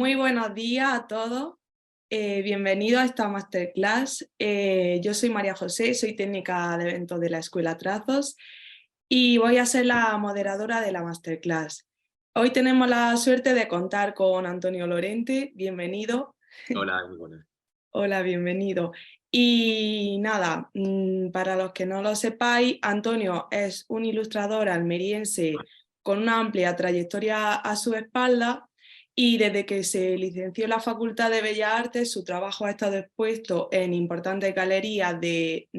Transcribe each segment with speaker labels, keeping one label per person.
Speaker 1: Muy buenos días a todos. Bienvenidos a esta masterclass. Yo soy María José, soy técnica de eventos de la Escuela Trazos y voy a ser la moderadora de la masterclass. Hoy tenemos la suerte de contar con Antonio Lorente. Bienvenido.
Speaker 2: Hola, muy buenas.
Speaker 1: Hola, bienvenido. Y nada, para los que no lo sepáis, Antonio es un ilustrador almeriense con una amplia trayectoria a su espalda y desde que se licenció en la Facultad de Bellas Artes, su trabajo ha estado expuesto en importantes galerías de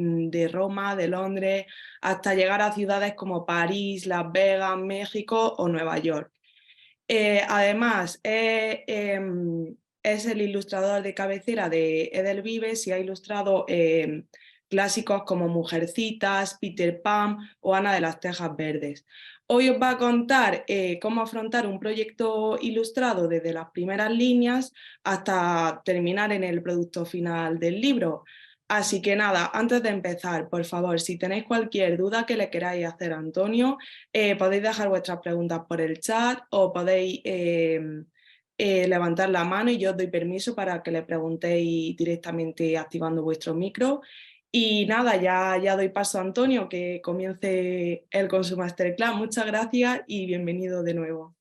Speaker 1: Roma, de Londres, hasta llegar a ciudades como París, Las Vegas, México o Nueva York. Además, es el ilustrador de cabecera de Edelvives y ha ilustrado clásicos como Mujercitas, Peter Pan o Ana de las Tejas Verdes. Hoy os va a contar cómo afrontar un proyecto ilustrado desde las primeras líneas hasta terminar en el producto final del libro. Así que nada, antes de empezar, por favor, si tenéis cualquier duda que le queráis hacer a Antonio, podéis dejar vuestras preguntas por el chat o podéis levantar la mano y yo os doy permiso para que le preguntéis directamente activando vuestro micro. Y nada, ya doy paso a Antonio que comience él con su masterclass. Muchas gracias y bienvenido de nuevo.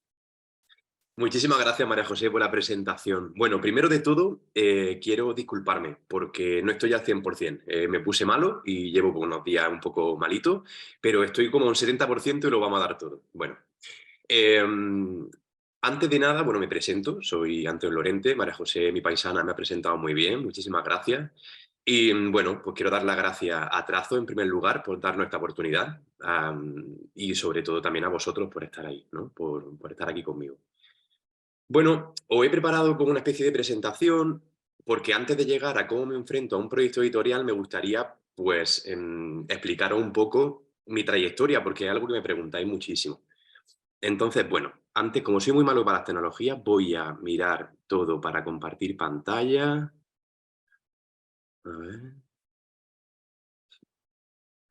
Speaker 2: Muchísimas gracias, María José, por la presentación. Bueno, primero de todo, quiero disculparme porque no estoy al 100%. Me puse malo y llevo unos días un poco malito, pero estoy como un 70% y lo vamos a dar todo. Bueno, eh, antes de nada, bueno, me presento. Soy Antonio Lorente. María José, mi paisana, me ha presentado muy bien. Muchísimas gracias. Y bueno, pues quiero dar las gracias a Trazo en primer lugar por darnos esta oportunidad y sobre todo también a vosotros por estar ahí, ¿no? Por estar aquí conmigo. Bueno, os he preparado como una especie de presentación porque antes de llegar a cómo me enfrento a un proyecto editorial me gustaría pues explicaros un poco mi trayectoria porque es algo que me preguntáis muchísimo. Entonces, bueno, antes como soy muy malo para las tecnologías voy a mirar todo para compartir pantalla. A ver,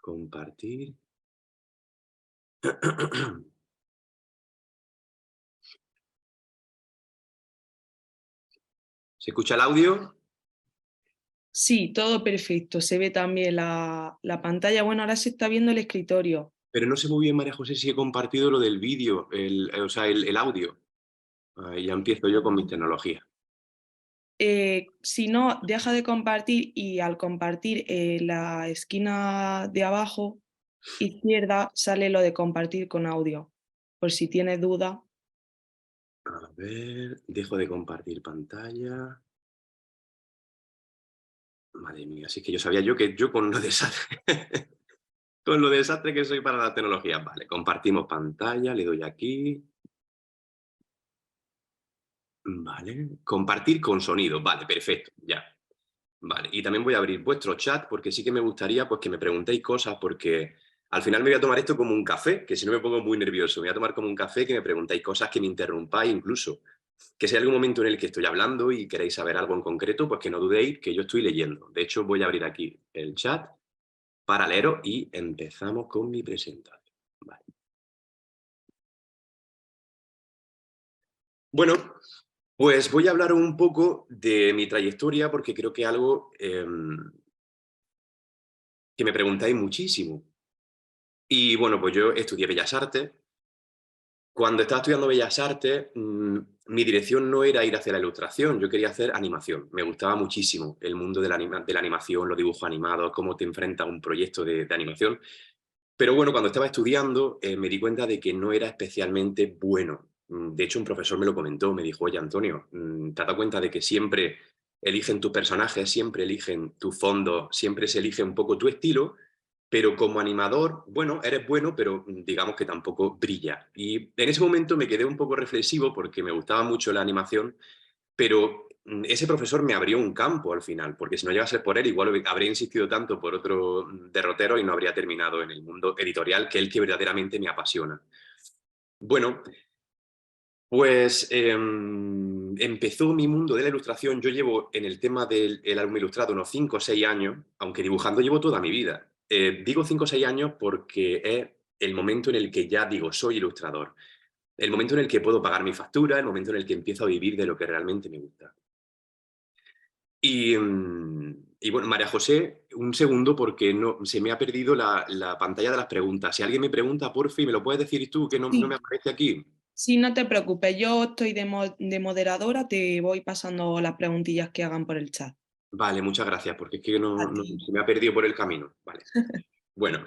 Speaker 2: compartir. ¿Se escucha el audio?
Speaker 1: Sí, todo perfecto. Se ve también la pantalla. Bueno, ahora se está viendo el escritorio.
Speaker 2: Pero no sé muy bien, María José, si he compartido lo del vídeo, o sea, el audio. Ahí ya empiezo yo con mis tecnologías.
Speaker 1: Si no, deja de compartir y al compartir la esquina de abajo izquierda sale lo de compartir con audio. Por si tienes duda.
Speaker 2: A ver, dejo de compartir pantalla. Madre mía, así que yo sabía yo que yo con lo desastre, con lo desastre que soy para la tecnología. Vale, compartimos pantalla, le doy aquí. Vale, compartir con sonido. Vale, perfecto, ya. Vale, y también voy a abrir vuestro chat porque sí que me gustaría pues, que me preguntéis cosas porque al final me voy a tomar esto como un café, que si no me pongo muy nervioso. Me voy a tomar como un café que me preguntéis cosas, que me interrumpáis incluso. Que si hay algún momento en el que estoy hablando y queréis saber algo en concreto, pues que no dudéis que yo estoy leyendo. De hecho, voy a abrir aquí el chat para leeros y empezamos con mi presentación. Vale. Bueno, pues voy a hablar un poco de mi trayectoria porque creo que es algo que me preguntáis muchísimo. Y bueno, pues yo estudié Bellas Artes. Cuando estaba estudiando Bellas Artes, mi dirección no era ir hacia la ilustración, yo quería hacer animación. Me gustaba muchísimo el mundo de la animación, los dibujos animados, cómo te enfrentas a un proyecto de animación. Pero bueno, cuando estaba estudiando me di cuenta de que no era especialmente bueno. De hecho, un profesor me lo comentó, me dijo, oye, Antonio, ¿te has dado cuenta de que siempre eligen tus personajes, siempre eligen tu fondo, siempre se elige un poco tu estilo? Pero como animador, bueno, eres bueno, pero digamos que tampoco brilla. Y en ese momento me quedé un poco reflexivo porque me gustaba mucho la animación, pero ese profesor me abrió un campo al final, porque si no llegase por él, igual habría insistido tanto por otro derrotero y no habría terminado en el mundo editorial, que es el que verdaderamente me apasiona. Bueno, pues empezó mi mundo de la ilustración. Yo llevo en el tema del álbum ilustrado unos 5 o 6 años, aunque dibujando llevo toda mi vida. Digo 5 o 6 años porque es el momento en el que ya digo, soy ilustrador. El momento en el que puedo pagar mi factura, el momento en el que empiezo a vivir de lo que realmente me gusta. Y bueno, María José, un segundo porque se me ha perdido la pantalla de las preguntas. Si alguien me pregunta, porfi, ¿me lo puedes decir tú que no me
Speaker 1: Sí,
Speaker 2: aparece aquí?
Speaker 1: sí, no te preocupes, yo estoy de moderadora, te voy pasando las preguntillas que hagan por el chat.
Speaker 2: Vale, muchas gracias, porque es que
Speaker 1: A ti.
Speaker 2: se me ha perdido por el camino. Vale. Bueno,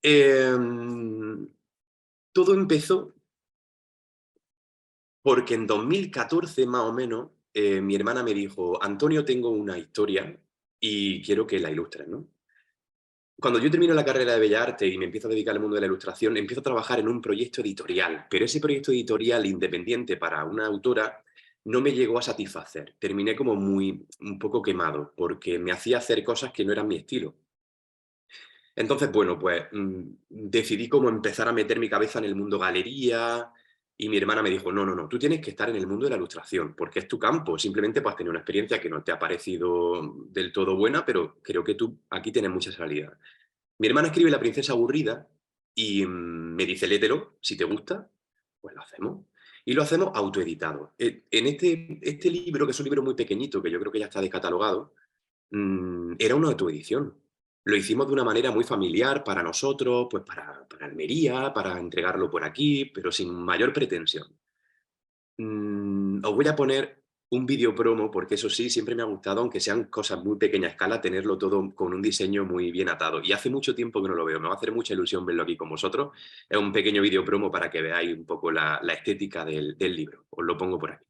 Speaker 2: em, todo empezó porque en 2014, más o menos, mi hermana me dijo, Antonio, tengo una historia y quiero que la ilustres, ¿no? Cuando yo termino la carrera de Bellas Artes y me empiezo a dedicar al mundo de la ilustración, empiezo a trabajar en un proyecto editorial, pero ese proyecto editorial independiente para una autora no me llegó a satisfacer. Terminé como un poco quemado, porque me hacía hacer cosas que no eran mi estilo. Entonces, bueno, pues decidí como empezar a meter mi cabeza en el mundo galería y mi hermana me dijo, no, no, no, tú tienes que estar en el mundo de la ilustración porque es tu campo, simplemente pues has tenido una experiencia que no te ha parecido del todo buena, pero creo que tú aquí tienes mucha salida. Mi hermana escribe La princesa aburrida y me dice, léetelo, si te gusta, pues lo hacemos. Y lo hacemos autoeditado. En este libro, que es un libro muy pequeñito, que yo creo que ya está descatalogado, era una autoedición. Lo hicimos de una manera muy familiar para nosotros, pues para Almería, para entregarlo por aquí, pero sin mayor pretensión. Os voy a poner un vídeo promo, porque eso sí, siempre me ha gustado, aunque sean cosas muy pequeña escala, tenerlo todo con un diseño muy bien atado. Y hace mucho tiempo que no lo veo, me va a hacer mucha ilusión verlo aquí con vosotros. Es un pequeño vídeo promo para que veáis un poco la estética del libro. Os lo pongo por aquí.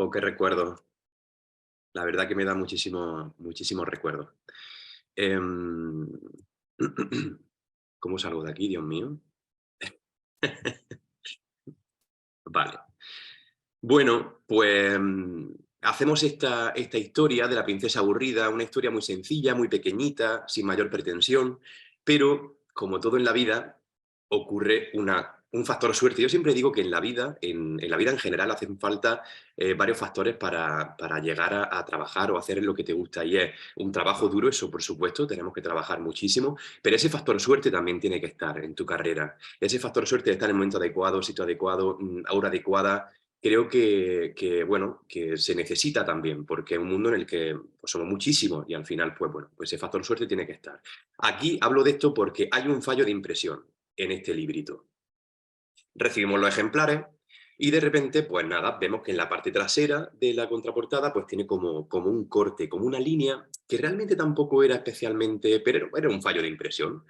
Speaker 2: Oh, qué recuerdo. La verdad que me da muchísimos recuerdos. Em, ¿Cómo salgo de aquí, Dios mío? Vale. Bueno, pues hacemos esta historia de la princesa aburrida, una historia muy sencilla, muy pequeñita, sin mayor pretensión, pero como todo en la vida, ocurre un factor suerte. Yo siempre digo que en la vida, en la vida en general, hacen falta varios factores para llegar a trabajar o hacer lo que te gusta. Y es un trabajo duro, eso por supuesto, tenemos que trabajar muchísimo, pero ese factor suerte también tiene que estar en tu carrera. Ese factor suerte de estar en el momento adecuado, sitio adecuado, hora adecuada, creo bueno, que se necesita también, porque es un mundo en el que pues, somos muchísimos y al final, pues bueno, pues ese factor suerte tiene que estar. Aquí hablo de esto porque hay un fallo de impresión en este librito. Recibimos los ejemplares y de repente, pues nada, vemos que en la parte trasera de la contraportada pues tiene como un corte, como una línea que realmente tampoco era especialmente, pero era un fallo de impresión.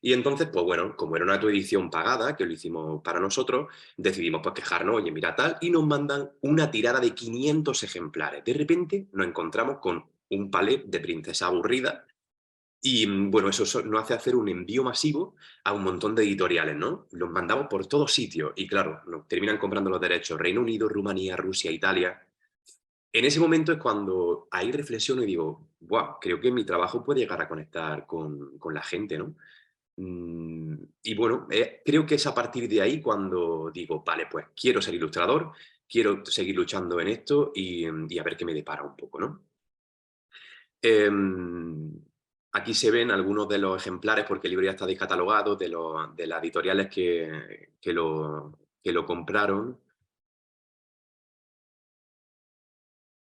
Speaker 2: Y entonces, pues bueno, como era una edición pagada, que lo hicimos para nosotros, decidimos pues quejarnos, oye, mira tal, y nos mandan una tirada de 500 ejemplares. De repente nos encontramos con un palé de princesa aburrida y bueno, eso nos hace hacer un envío masivo a un montón de editoriales, ¿no? Los mandamos por todos sitios y claro, nos terminan comprando los derechos Reino Unido, Rumanía, Rusia, Italia. En ese momento es cuando ahí reflexiono y digo, wow, creo que mi trabajo puede llegar a conectar con la gente, ¿no? Y bueno, creo que es a partir de ahí cuando digo, vale, pues quiero ser ilustrador, quiero seguir luchando en esto y a ver qué me depara un poco, ¿no? Em, Aquí se ven algunos de los ejemplares, porque el libro ya está descatalogado, de las editoriales que lo compraron.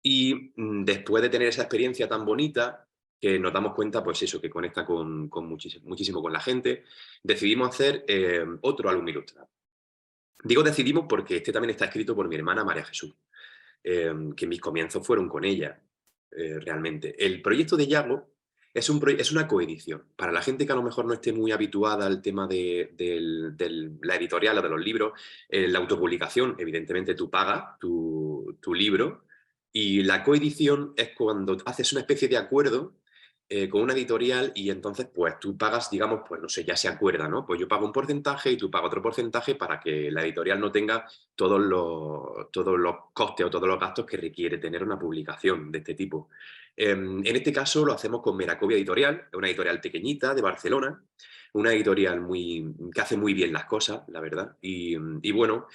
Speaker 2: Y después de tener esa experiencia tan bonita, que nos damos cuenta, pues eso, que conecta con muchísimo con la gente, decidimos hacer otro álbum ilustrado. Digo decidimos porque este también está escrito por mi hermana María Jesús, que mis comienzos fueron con ella, realmente. El proyecto de Yago Es una coedición. Para la gente que a lo mejor no esté muy habituada al tema de la editorial o de los libros, la autopublicación, evidentemente tú pagas tu libro, y la coedición es cuando haces una especie de acuerdo con una editorial y entonces pues tú pagas, digamos, pues no sé, ya se acuerda, ¿no? Pues yo pago un porcentaje y tú pagas otro porcentaje para que la editorial no tenga todos los costes o todos los gastos que requiere tener una publicación de este tipo. En este caso lo hacemos con Meracobia Editorial, una editorial pequeñita de Barcelona, una editorial que hace muy bien las cosas, la verdad. Y bueno,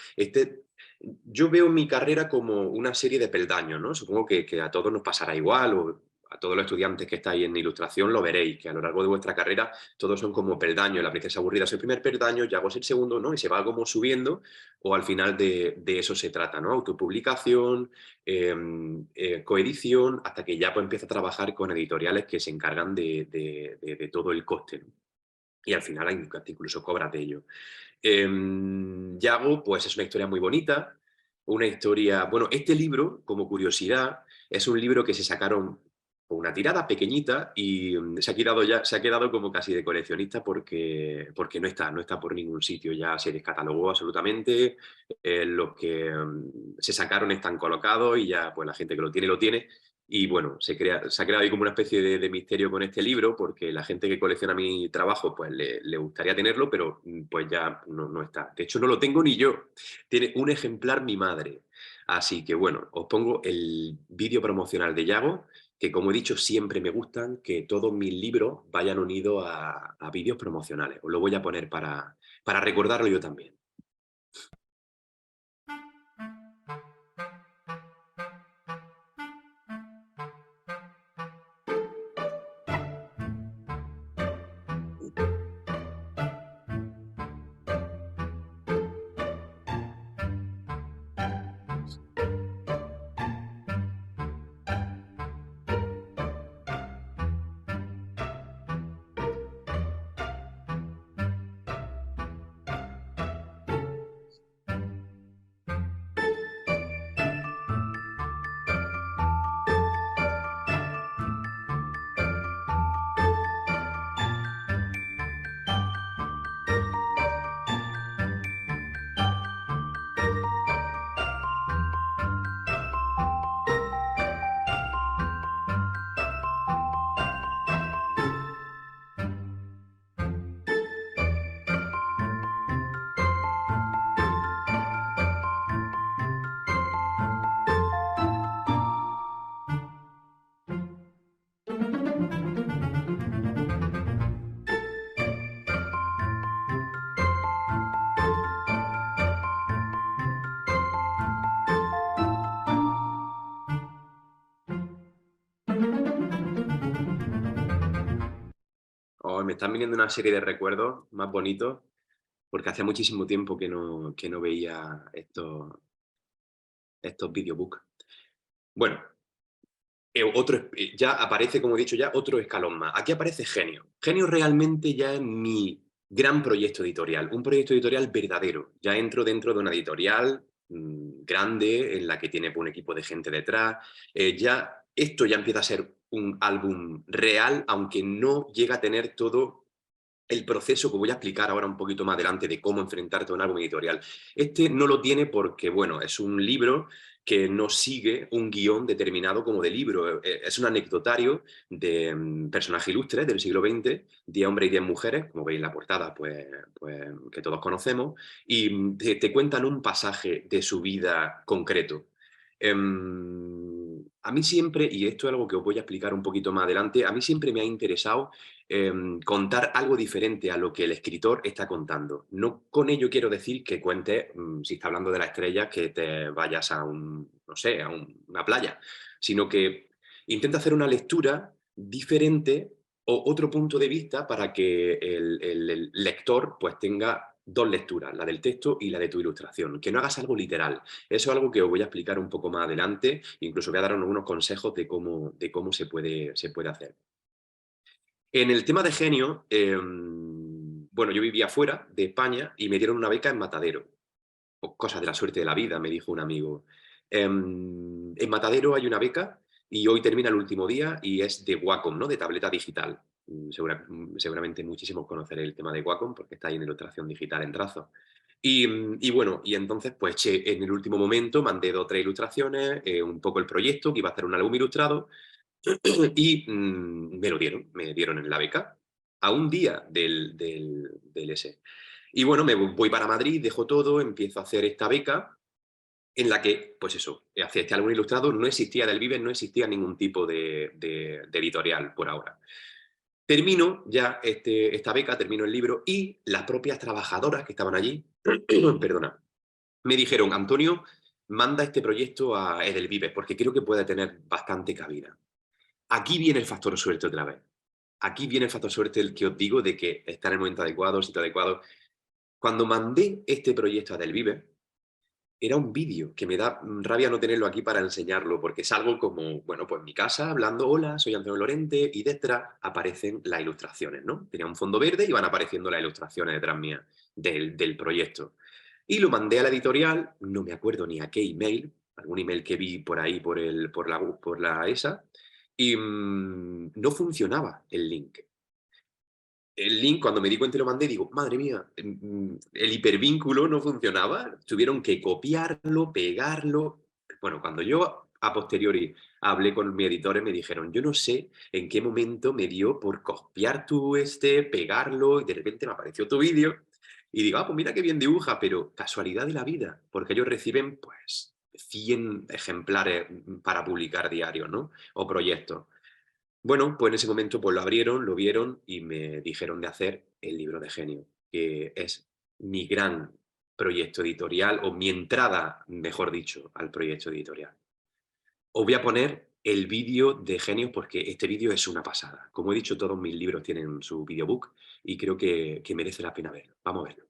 Speaker 2: yo veo mi carrera como una serie de peldaños, ¿no? Supongo que a todos nos pasará igual, o a todos los estudiantes que estáis en ilustración lo veréis, que a lo largo de vuestra carrera todos son como peldaños. La princesa aburrida es el primer peldaño, Yago es el segundo, ¿no? Y se va como subiendo, o al final de eso se trata, ¿no? Autopublicación, coedición, hasta que ya pues, empieza a trabajar con editoriales que se encargan de todo el coste, ¿no? Y al final incluso cobras de ello. Yago, pues es una historia muy bonita, una historia... Bueno, este libro, como curiosidad, es un libro que se sacaron con una tirada pequeñita y se ha quedado como casi de coleccionista porque no está por ningún sitio, ya se descatalogó absolutamente, los que se sacaron están colocados y ya pues la gente que lo tiene. Y bueno, se ha creado ahí como una especie de misterio con este libro, porque la gente que colecciona mi trabajo pues le gustaría tenerlo, pero pues ya no está. De hecho, no lo tengo ni yo. Tiene un ejemplar mi madre. Así que bueno, os pongo el vídeo promocional de Yago, que como he dicho, siempre me gustan que todos mis libros vayan unidos a vídeos promocionales. Os lo voy a poner para recordarlo yo también. Oh, me están viniendo una serie de recuerdos más bonitos, porque hacía muchísimo tiempo que no veía estos videobooks. Bueno, ya aparece, como he dicho ya, otro escalón más. Aquí aparece Genio. Genio realmente ya es mi gran proyecto editorial, un proyecto editorial verdadero. Ya entro dentro de una editorial grande, en la que tiene un equipo de gente detrás. Esto ya empieza a ser un álbum real, aunque no llega a tener todo el proceso que voy a explicar ahora un poquito más adelante de cómo enfrentarte a un álbum editorial. Este no lo tiene porque, bueno, es un libro que no sigue un guión determinado como de libro. Es un anecdotario de personajes ilustres del siglo XX, 10 hombres y 10 mujeres, como veis en la portada, pues que todos conocemos, y te cuentan un pasaje de su vida concreto. A mí siempre, y esto es algo que os voy a explicar un poquito más adelante, a mí siempre me ha interesado contar algo diferente a lo que el escritor está contando. No con ello quiero decir que cuentes, si está hablando de la estrella, que te vayas a no sé, a una playa, sino que intenta hacer una lectura diferente o otro punto de vista para que el lector pues tenga dos lecturas, la del texto y la de tu ilustración, que no hagas algo literal. Eso es algo que os voy a explicar un poco más adelante, incluso voy a dar algunos consejos de cómo se puede hacer. En el tema de Genio, bueno, yo vivía fuera de España y me dieron una beca en Matadero. O cosas de la suerte de la vida, me dijo un amigo. En Matadero hay una beca y hoy termina el último día y es de Wacom, ¿no? De tableta digital. Seguramente muchísimos conoceréis el tema de Wacom porque está ahí en ilustración digital en trazo. Y bueno, y entonces pues en el último momento mandé 2 o 3 ilustraciones, un poco el proyecto, que iba a hacer un álbum ilustrado, y me dieron en la beca a un día del ese. Y bueno, me voy para Madrid, dejo todo, empiezo a hacer esta beca en la que, pues eso, hacía este álbum ilustrado, no existía Del Vives, no existía ningún tipo de editorial por ahora. Termino ya esta beca, termino el libro y las propias trabajadoras que estaban allí, perdona, me dijeron, Antonio, manda este proyecto a Edelvives porque creo que puede tener bastante cabida. Aquí viene el factor suerte otra vez. Aquí viene el factor suerte, el que os digo de que está en el momento adecuado, sitio adecuado. Cuando mandé este proyecto a Edelvives, era un vídeo que me da rabia no tenerlo aquí para enseñarlo, porque es algo como, bueno, pues en mi casa, hablando, hola, soy Antonio Lorente, y detrás aparecen las ilustraciones, ¿no? Tenía un fondo verde y van apareciendo las ilustraciones detrás mía del proyecto. Y lo mandé a la editorial, no me acuerdo ni a qué email, algún email que vi por ahí, por la ESA, y no funcionaba el link. El link, cuando me di cuenta y lo mandé, digo, madre mía, el hipervínculo no funcionaba. Tuvieron que copiarlo, pegarlo. Bueno, cuando yo a posteriori hablé con mis editores, me dijeron, yo no sé en qué momento me dio por copiar pegarlo, y de repente me apareció tu vídeo. Y digo, pues mira qué bien dibuja, pero casualidad de la vida, porque ellos reciben, pues, 100 ejemplares para publicar diarios, ¿no? O proyectos. Bueno, pues en ese momento pues lo abrieron, lo vieron y me dijeron de hacer el libro de Genio, que es mi gran proyecto editorial, o mi entrada, mejor dicho, al proyecto editorial. Os voy a poner el vídeo de Genio porque este vídeo es una pasada. Como he dicho, todos mis libros tienen su videobook y creo que merece la pena verlo. Vamos a verlo.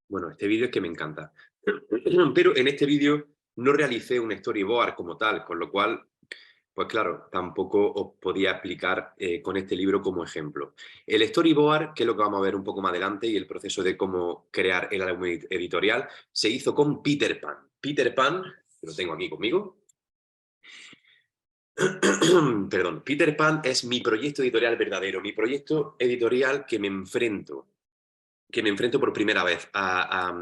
Speaker 2: Bueno, este vídeo es que me encanta. Pero en este vídeo no realicé un storyboard como tal, con lo cual, pues claro, tampoco os podía explicar con este libro como ejemplo. El storyboard, que es lo que vamos a ver un poco más adelante, y el proceso de cómo crear el álbum editorial, se hizo con Peter Pan. Peter Pan, que lo tengo aquí conmigo. Perdón, Peter Pan es mi proyecto editorial verdadero, mi proyecto editorial que me enfrento por primera vez a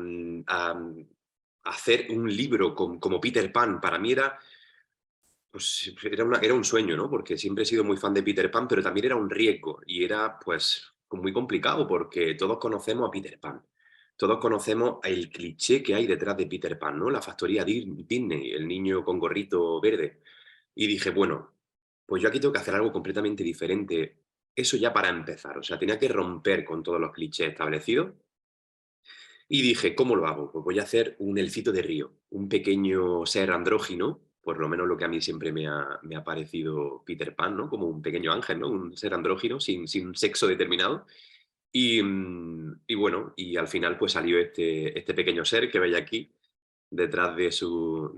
Speaker 2: hacer un libro como Peter Pan. Para mí pues, era un sueño, ¿no? Porque siempre he sido muy fan de Peter Pan, pero también era un riesgo y era pues muy complicado porque todos conocemos a Peter Pan. Todos conocemos el cliché que hay detrás de Peter Pan, ¿no? La factoría Disney, el niño con gorrito verde. Y dije, bueno, pues yo aquí tengo que hacer algo completamente diferente. Eso ya para empezar. O sea, tenía que romper con todos los clichés establecidos. Y dije, ¿cómo lo hago? Pues voy a hacer un elfito de río, un pequeño ser andrógino, por lo menos lo que a mí siempre me ha parecido Peter Pan, ¿no? Como un pequeño ángel, ¿no? Un ser andrógino sin sexo determinado. Y bueno, y al final pues salió este pequeño ser que veis aquí, detrás de su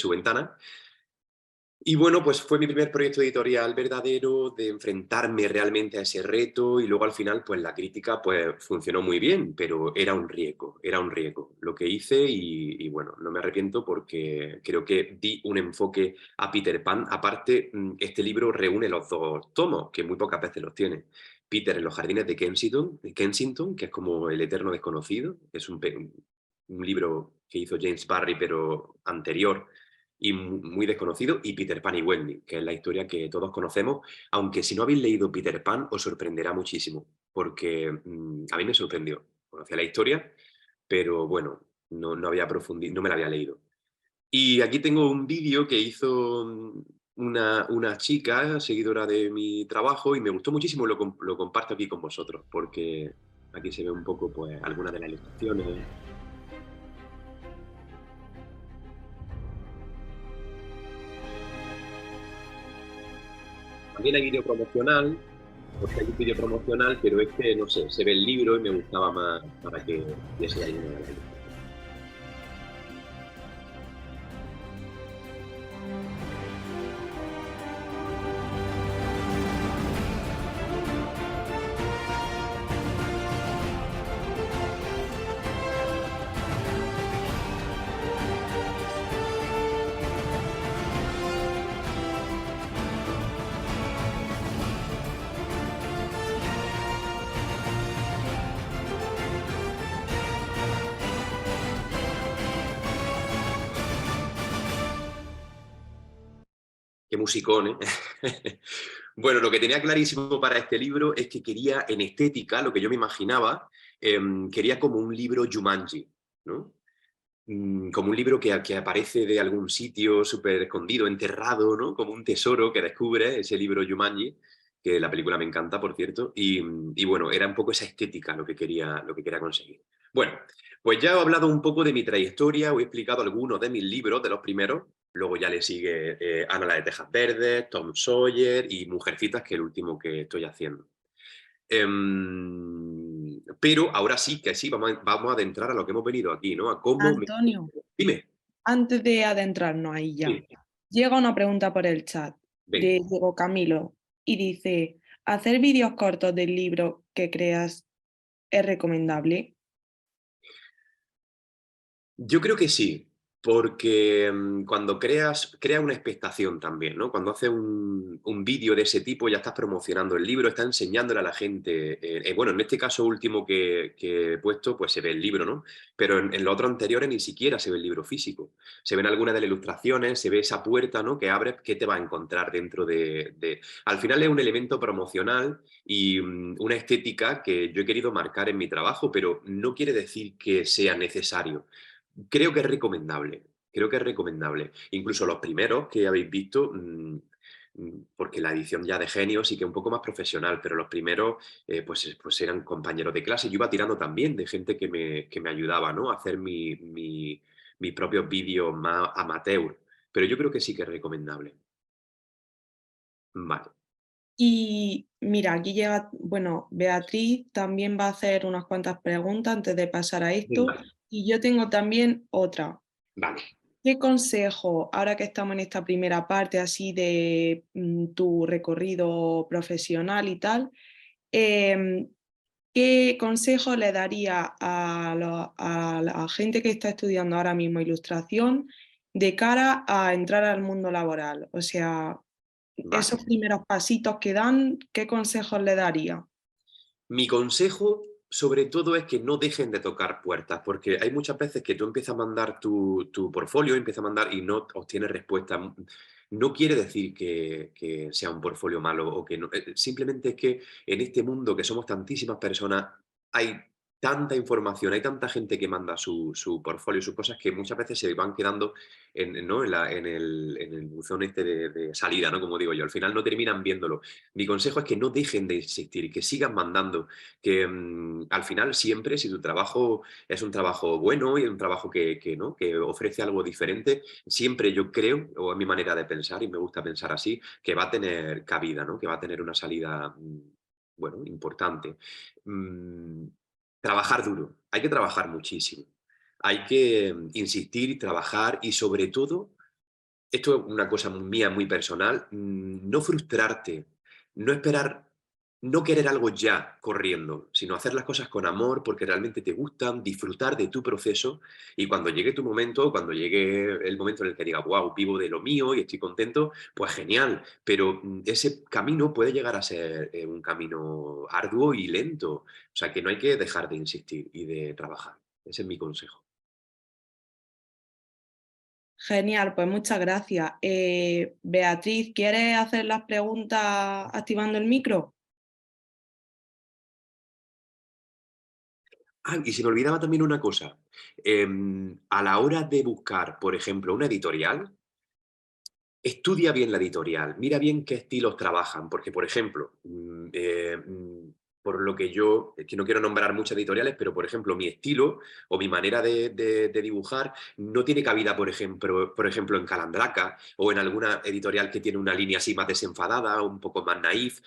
Speaker 2: ventana. Y bueno, pues fue mi primer proyecto editorial verdadero, de enfrentarme realmente a ese reto, y luego al final pues la crítica pues funcionó muy bien, pero era un riesgo lo que hice, y bueno, no me arrepiento porque creo que di un enfoque a Peter Pan. Aparte, este libro reúne los 2 tomos, que muy pocas veces los tiene. Peter en los jardines de Kensington, que es como El eterno desconocido. Es un libro que hizo James Barrie, pero anterior y muy desconocido. Y Peter Pan y Wendy, que es la historia que todos conocemos. Aunque si no habéis leído Peter Pan, os sorprenderá muchísimo, porque a mí me sorprendió. Conocía la historia, pero bueno, no había no me la había leído. Y aquí tengo un vídeo que hizo una chica, seguidora de mi trabajo, y me gustó muchísimo, lo comparto aquí con vosotros, porque aquí se ve un poco, pues, algunas de las ilustraciones. También hay vídeo promocional, porque hay un vídeo promocional, pero es que, no sé, se ve el libro y me gustaba más para que viese ahí una de las ilustraciones. Qué musicón, ¿eh? Bueno, lo que tenía clarísimo para este libro es que quería, en estética, lo que yo me imaginaba, quería como un libro Jumanji, ¿no? Como un libro que aparece de algún sitio súper escondido, enterrado, ¿no? Como un tesoro que descubre ese libro Jumanji, que la película me encanta, por cierto, y bueno, era un poco esa estética lo que quería conseguir. Bueno, pues ya he hablado un poco de mi trayectoria, os he explicado algunos de mis libros, de los primeros, luego ya le sigue Ana la de Tejas Verdes, Tom Sawyer y Mujercitas, que es el último que estoy haciendo. Pero ahora sí que sí, vamos a adentrar a lo que hemos venido aquí, ¿no? A cómo me...
Speaker 1: Antonio,
Speaker 2: Dime.
Speaker 1: antes de adentrarnos ahí ya,
Speaker 2: Sí,
Speaker 1: llega una pregunta por el chat
Speaker 2: venga.
Speaker 1: de Diego Camilo y dice, ¿hacer vídeos cortos del libro que creas es recomendable?
Speaker 2: Yo creo que sí, porque cuando crea una expectación también, ¿no? Cuando haces un vídeo de ese tipo, ya estás promocionando el libro, estás enseñándole a la gente. Bueno, en este caso último que he puesto, pues se ve el libro, ¿no? Pero en los otros anteriores ni siquiera se ve el libro físico. Se ven algunas de las ilustraciones, se ve esa puerta, ¿no? Que abres, ¿qué te va a encontrar dentro de... Al final es un elemento promocional y una estética que yo he querido marcar en mi trabajo, pero no quiere decir que sea necesario. Creo que es recomendable, creo que es recomendable. Incluso los primeros que habéis visto, porque la edición ya de Genio sí que es un poco más profesional, pero los primeros pues eran compañeros de clase. Yo iba tirando también de gente que me ayudaba, ¿no? A hacer mis propios vídeos más amateur, pero yo creo que sí que es recomendable. Vale,
Speaker 1: Y mira, aquí llega, bueno, Beatriz también va a hacer unas cuantas preguntas antes de pasar a esto.
Speaker 2: vale,
Speaker 1: Y yo tengo también otra.
Speaker 2: vale.
Speaker 1: ¿Qué consejo, ahora que estamos en esta primera parte así de tu recorrido profesional y tal, em, qué consejo le daría a la gente que está estudiando ahora mismo ilustración de cara a entrar al mundo laboral? O sea,
Speaker 2: Vale.
Speaker 1: esos primeros pasitos que dan, ¿qué consejos le daría?
Speaker 2: Mi consejo, sobre todo, es que no dejen de tocar puertas, porque hay muchas veces que tú empiezas a mandar tu portfolio, empiezas a mandar y no obtienes respuesta. No quiere decir que sea un portfolio malo o que no. Simplemente es que en este mundo que somos tantísimas personas, hay tanta información, hay tanta gente que manda su portfolio, sus cosas, que muchas veces se van quedando ¿no? en el buzón este de salida, ¿no? Como digo yo. Al final no terminan viéndolo. Mi consejo es que no dejen de insistir, que sigan mandando, que al final siempre, si tu trabajo es un trabajo bueno y un trabajo ¿no? que ofrece algo diferente, siempre yo creo, o es mi manera de pensar, y me gusta pensar así, que va a tener cabida, ¿no? Que va a tener una salida, bueno, importante. Mm, Trabajar duro, hay que trabajar muchísimo, hay que insistir y trabajar y sobre todo esto es una cosa mía muy personal, no frustrarte, no esperar no querer algo ya corriendo, sino hacer las cosas con amor porque realmente te gustan, disfrutar de tu proceso y cuando llegue tu momento, cuando llegue el momento en el que diga, wow, vivo de lo mío y estoy contento, pues genial, pero ese camino puede llegar a ser un camino arduo y lento, o sea que no hay que dejar de insistir y de trabajar. Ese es mi consejo.
Speaker 1: Genial, pues muchas gracias. Beatriz, ¿quieres hacer las preguntas activando el micro?
Speaker 2: Ah, y se me olvidaba también una cosa. A la hora de buscar, por ejemplo, una editorial, estudia bien la editorial, mira bien qué estilos trabajan, porque, por ejemplo, por lo que yo, es que no quiero nombrar muchas editoriales, pero, por ejemplo, mi estilo o mi manera de dibujar no tiene cabida, por ejemplo, en Calandraca o en alguna editorial que tiene una línea así más desenfadada, un poco más naif.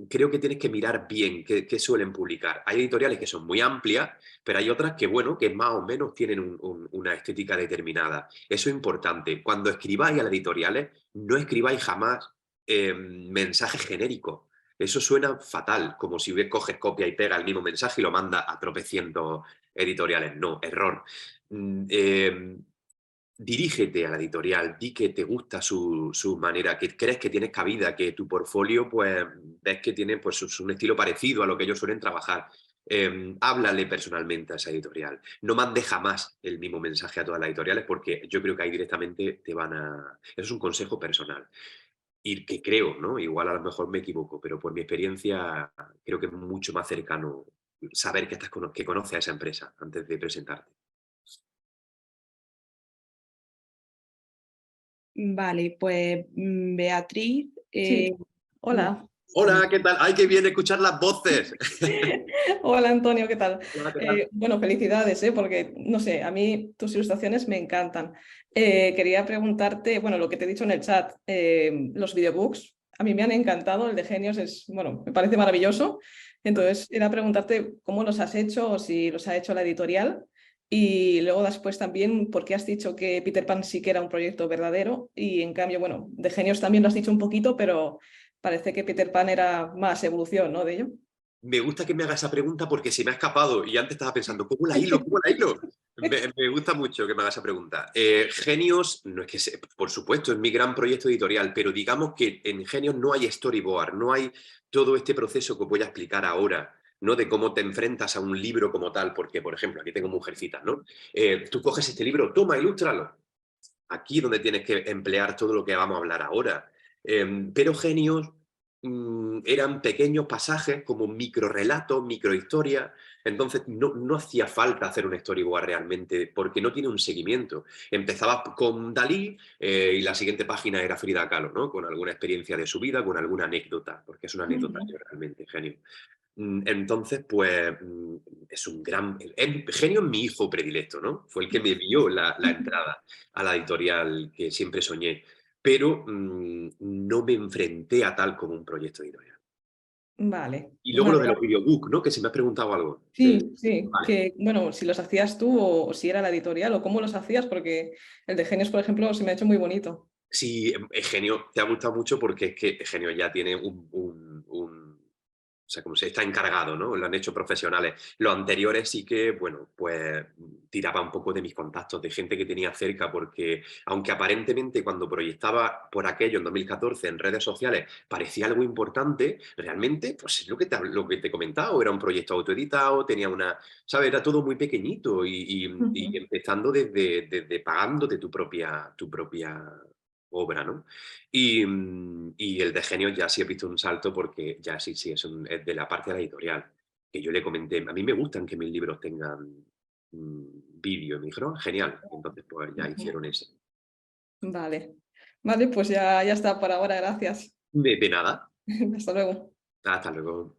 Speaker 2: Creo que tienes que mirar bien qué suelen publicar. Hay editoriales que son muy amplias, pero hay otras que, bueno, que más o menos tienen una estética determinada. Eso es importante. Cuando escribáis a las editoriales, no escribáis jamás mensajes genéricos. Eso suena fatal, como si coges, copia y pega el mismo mensaje y lo manda a tropecientos editoriales. No, error. Mm, eh, Dirígete a la editorial, di que te gusta su manera, que crees que tienes cabida, que tu portfolio, pues, ves que tiene pues, un estilo parecido a lo que ellos suelen trabajar. Háblale personalmente a esa editorial. No mandes jamás el mismo mensaje a todas las editoriales porque yo creo que ahí directamente te van a... Eso es un consejo personal. Y que creo, ¿no? Igual a lo mejor me equivoco, pero por mi experiencia creo que es mucho más cercano saber que conoces a esa empresa antes de presentarte.
Speaker 1: Vale, pues Beatriz,
Speaker 3: Sí,
Speaker 1: no,
Speaker 3: hola.
Speaker 2: Hola, ¿qué tal? ¡Ay, qué bien escuchar las voces!
Speaker 3: Hola Antonio, ¿qué tal?
Speaker 2: Hola, ¿qué tal?
Speaker 3: Bueno, felicidades, porque no sé, a mí tus ilustraciones me encantan. Quería preguntarte, bueno, lo que te he dicho en el chat, los videobooks, a mí me han encantado, el de Genios es, bueno, me parece maravilloso. Entonces, era preguntarte cómo los has hecho o si los ha hecho la editorial. Y luego después también, ¿por qué has dicho que Peter Pan sí que era un proyecto verdadero? Y en cambio, bueno, de Genios también lo has dicho un poquito, pero parece que Peter Pan era más evolución, ¿no? De ello.
Speaker 2: Me gusta que me haga esa pregunta porque se me ha escapado y antes estaba pensando, ¿cómo la hilo? ¿Cómo la hilo? Me gusta mucho que me haga esa pregunta. Genios, no es que por supuesto, es mi gran proyecto editorial, pero digamos que en Genios no hay storyboard, no hay todo este proceso que voy a explicar ahora, ¿no? De cómo te enfrentas a un libro como tal, porque, por ejemplo, aquí tengo Mujercitas, ¿no? Tú coges este libro, toma, ilústralo. Aquí donde tienes que emplear todo lo que vamos a hablar ahora. Pero Genios eran pequeños pasajes como microrelatos, microhistorias, entonces no hacía falta hacer un storyboard realmente porque no tiene un seguimiento. Empezabas con Dalí y la siguiente página era Frida Kahlo, ¿no? Con alguna experiencia de su vida, con alguna anécdota, porque es una anécdota
Speaker 3: Ujú.
Speaker 2: realmente, Genio. Entonces, pues, es un gran... Genio es mi hijo predilecto, ¿no? Fue el que me vio la entrada a la editorial que siempre soñé, pero no me enfrenté a tal como un proyecto editorial.
Speaker 3: Vale,
Speaker 2: Y luego lo
Speaker 3: vale,
Speaker 2: de los
Speaker 3: vale.
Speaker 2: videobooks, ¿no? Que se me ha preguntado algo.
Speaker 3: Sí, sí,
Speaker 2: Vale.
Speaker 3: que bueno, si los hacías tú o si era la editorial o cómo los hacías, porque el de Genios, por ejemplo, se me ha hecho muy bonito.
Speaker 2: Sí, Genio te ha gustado mucho porque es que Genio ya tiene o sea, como se está encargado, ¿no? Lo han hecho profesionales. Los anteriores sí que, bueno, pues tiraba un poco de mis contactos, de gente que tenía cerca, porque aunque aparentemente cuando proyectaba por aquello en 2014 en redes sociales parecía algo importante, realmente, pues es lo que te he comentado, era un proyecto autoeditado, tenía una, ¿sabes? Era todo muy pequeñito y
Speaker 3: Ujú.
Speaker 2: empezando desde pagándote tu propia obra, ¿no? Y el de Genios ya sí he visto un salto porque ya sí, es de la parte de la editorial. Que yo le comenté, a mí me gustan que mis libros tengan vídeo. Y me dijeron, genial. Entonces, pues ya
Speaker 3: Ujú.
Speaker 2: hicieron ese.
Speaker 3: Vale, vale, pues ya está por ahora, gracias.
Speaker 2: De nada.
Speaker 3: Hasta luego.
Speaker 2: Hasta luego.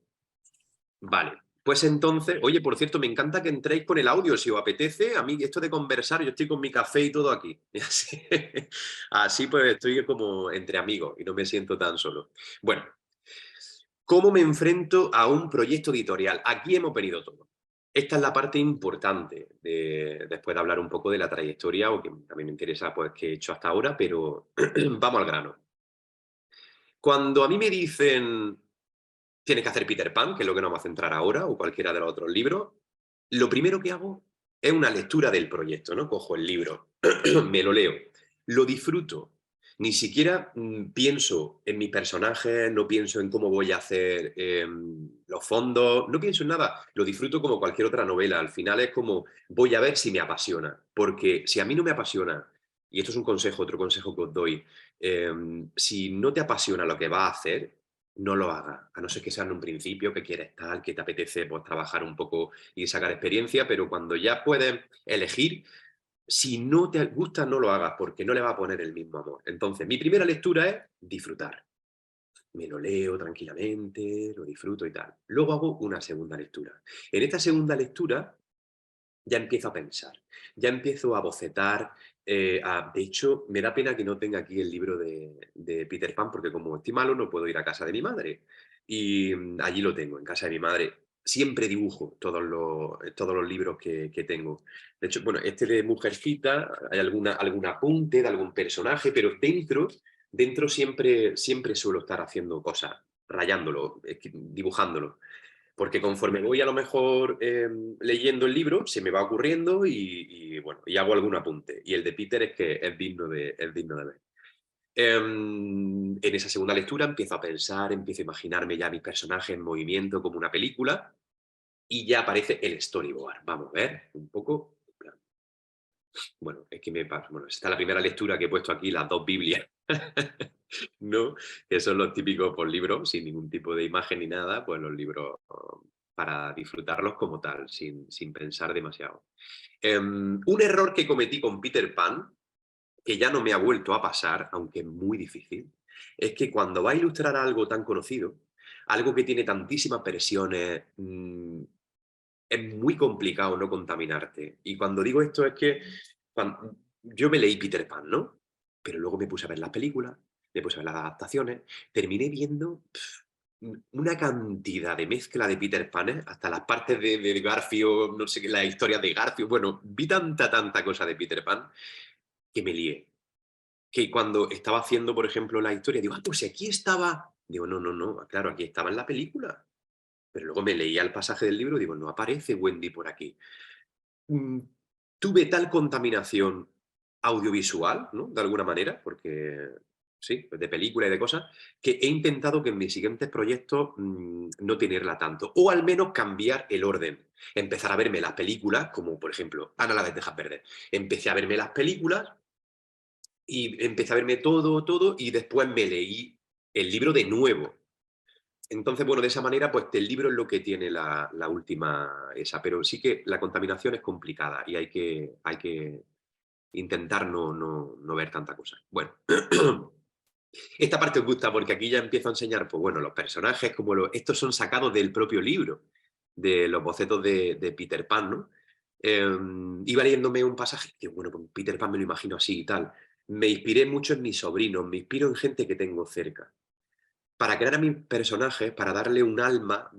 Speaker 2: Vale. Pues entonces, oye, por cierto, me encanta que entréis con el audio, si os apetece. A mí esto de conversar, yo estoy con mi café y todo aquí. Y así pues estoy como entre amigos y no me siento tan solo. Bueno, ¿cómo me enfrento a un proyecto editorial? Aquí hemos venido todos. Esta es la parte importante, después de hablar un poco de la trayectoria, o que también me interesa pues, qué he hecho hasta ahora, pero vamos al grano. Cuando a mí me dicen, tienes que hacer Peter Pan, que es lo que nos vamos a centrar ahora, o cualquiera de los otros libros. Lo primero que hago es una lectura del proyecto, ¿no? Cojo el libro, me lo leo, lo disfruto. Ni siquiera pienso en mis personajes, no pienso en cómo voy a hacer los fondos, no pienso en nada. Lo disfruto como cualquier otra novela. Al final es como voy a ver si me apasiona. Porque si a mí no me apasiona, y esto es un consejo, otro consejo que os doy, si no te apasiona lo que vas a hacer, no lo hagas. A no ser que sea en un principio, que quieres tal, que te apetece pues, trabajar un poco y sacar experiencia, pero cuando ya puedes elegir, si no te gusta, no lo hagas, porque no le va a poner el mismo amor. Entonces, mi primera lectura es disfrutar. Me lo leo tranquilamente, lo disfruto y tal. Luego hago una segunda lectura. En esta segunda lectura ya empiezo a pensar, ya empiezo a bocetar. De hecho, me da pena que no tenga aquí el libro de Peter Pan, porque como estoy malo no puedo ir a casa de mi madre. Y allí lo tengo, en casa de mi madre. Siempre dibujo todos los libros que tengo. De hecho, bueno, este de Mujercita, hay algún apunte de algún personaje, pero dentro siempre suelo estar haciendo cosas, rayándolo, dibujándolo. Porque conforme voy a lo mejor leyendo el libro, se me va ocurriendo bueno, y hago algún apunte. Y el de Peter es que es digno de ver. En esa segunda lectura empiezo a pensar, empiezo a imaginarme ya mis personajes en movimiento como una película y ya aparece el storyboard. Vamos a ver un poco. Bueno, es que me pasa. Bueno, esta es la primera lectura que he puesto aquí, las dos Biblias. ¿No? Que son los típicos por libros, sin ningún tipo de imagen ni nada, pues los libros para disfrutarlos como tal, sin pensar demasiado. Un error que cometí con Peter Pan, que ya no me ha vuelto a pasar, aunque es muy difícil, es que cuando va a ilustrar algo tan conocido, algo que tiene tantísimas versiones, es muy complicado no contaminarte. Y cuando digo esto es que yo me leí Peter Pan, ¿no? Pero luego me puse a ver las películas, me puse a ver las adaptaciones, terminé viendo una cantidad de mezcla de Peter Pan, hasta las partes de Garfio, no sé qué, la historia de Garfio, bueno, vi tanta cosa de Peter Pan que me lié. Que cuando estaba haciendo, por ejemplo, la historia, digo, pues si aquí estaba, digo, no, claro, aquí estaba en la película. Pero luego me leía el pasaje del libro y digo, no aparece Wendy por aquí. Mm, Tuve tal contaminación audiovisual, ¿no? De alguna manera, porque sí, de película y de cosas, que he intentado que en mis siguientes proyectos no tenerla tanto, o al menos cambiar el orden. Empezar a verme las películas, como por ejemplo Ana la de Tejas Verdes. Empecé a verme las películas y empecé a verme todo, y después me leí el libro de nuevo. Entonces, bueno, de esa manera, pues el libro es lo que tiene la última esa, pero sí que la contaminación es complicada y hay que intentar no ver tanta cosa. Bueno, esta parte os gusta porque aquí ya empiezo a enseñar, pues bueno, los personajes, estos son sacados del propio libro, de los bocetos de Peter Pan, ¿no? Iba leyéndome un pasaje que, bueno, pues Peter Pan me lo imagino así y tal. Me inspiré mucho en mis sobrinos, me inspiro en gente que tengo cerca. Para crear a mis personajes, para darle un alma,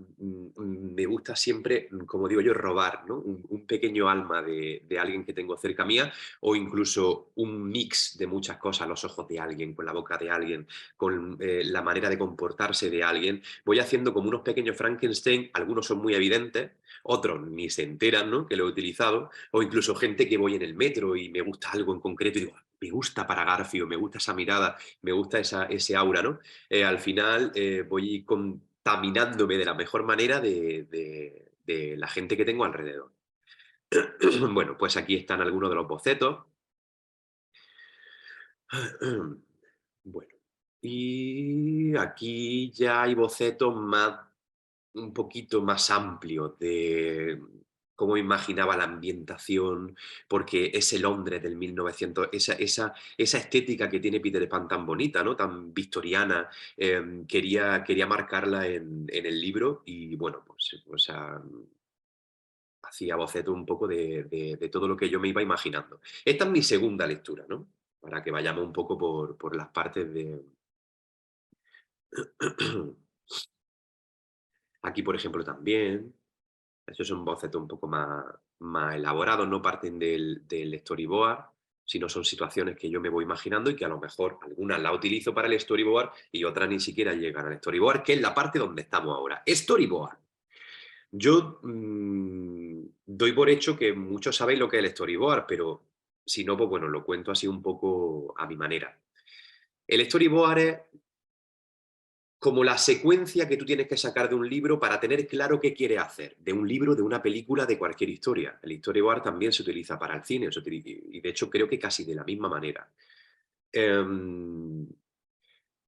Speaker 2: me gusta siempre, como digo yo, robar, ¿no? Un pequeño alma de alguien que tengo cerca mía, o incluso un mix de muchas cosas, los ojos de alguien, con la boca de alguien, con la manera de comportarse de alguien. Voy haciendo como unos pequeños Frankenstein, algunos son muy evidentes, otros ni se enteran, ¿no? Que lo he utilizado, o incluso gente que voy en el metro y me gusta algo en concreto y digo, me gusta para Garfio, me gusta esa mirada, me gusta ese aura, ¿no? Al final voy contaminándome de la mejor manera de la gente que tengo alrededor. Bueno, pues aquí están algunos de los bocetos. Bueno, y aquí ya hay bocetos un poquito más amplios de cómo imaginaba la ambientación, porque ese Londres del 1900, esa estética que tiene Peter Pan tan bonita, ¿no? Tan victoriana, quería marcarla en el libro y bueno, pues hacía boceto un poco de todo lo que yo me iba imaginando. Esta es mi segunda lectura, ¿no? Para que vayamos un poco por las partes de... Aquí, por ejemplo, también. Estos son bocetos un poco más elaborados, no parten del storyboard. sino son situaciones que yo me voy imaginando y que a lo mejor algunas las utilizo para el storyboard y otras ni siquiera llegan al storyboard, que es la parte donde estamos ahora. Storyboard. Yo doy por hecho que muchos sabéis lo que es el storyboard, pero si no, pues bueno, lo cuento así un poco a mi manera. El storyboard es como la secuencia que tú tienes que sacar de un libro para tener claro qué quieres hacer, de un libro, de una película, de cualquier historia. El storyboard también se utiliza para el cine, y de hecho creo que casi de la misma manera.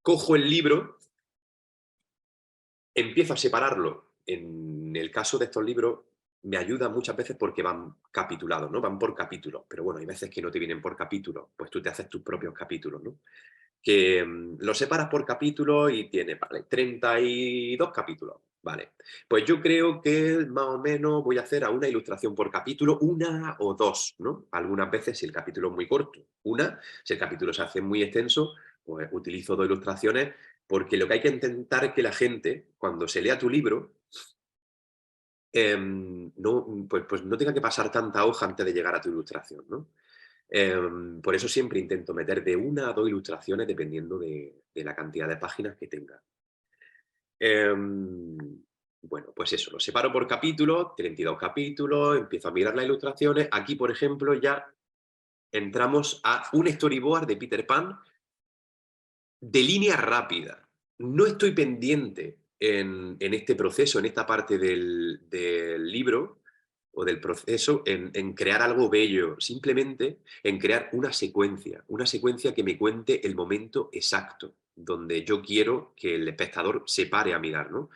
Speaker 2: Cojo el libro, empiezo a separarlo. En el caso de estos libros me ayuda muchas veces porque van capitulados, ¿no? Van por capítulos, pero bueno, hay veces que no te vienen por capítulos, pues tú te haces tus propios capítulos, ¿no? Que lo separas por capítulos y tiene, vale, 32 capítulos, vale. Pues yo creo que más o menos voy a hacer a una ilustración por capítulo, una o dos, ¿no? Algunas veces si el capítulo es muy corto, una, si el capítulo se hace muy extenso, pues utilizo dos ilustraciones, porque lo que hay que intentar es que la gente, cuando se lea tu libro, no, pues no tenga que pasar tanta hoja antes de llegar a tu ilustración, ¿no? Por eso siempre intento meter de una a dos ilustraciones dependiendo de la cantidad de páginas que tenga. Bueno, pues eso, lo separo por capítulos, 32 capítulos, empiezo a mirar las ilustraciones. Aquí, por ejemplo, ya entramos a un storyboard de Peter Pan de línea rápida. No estoy pendiente en este proceso, en esta parte del libro o del proceso, en crear algo bello, simplemente en crear una secuencia que me cuente el momento exacto, donde yo quiero que el espectador se pare a mirar, ¿no?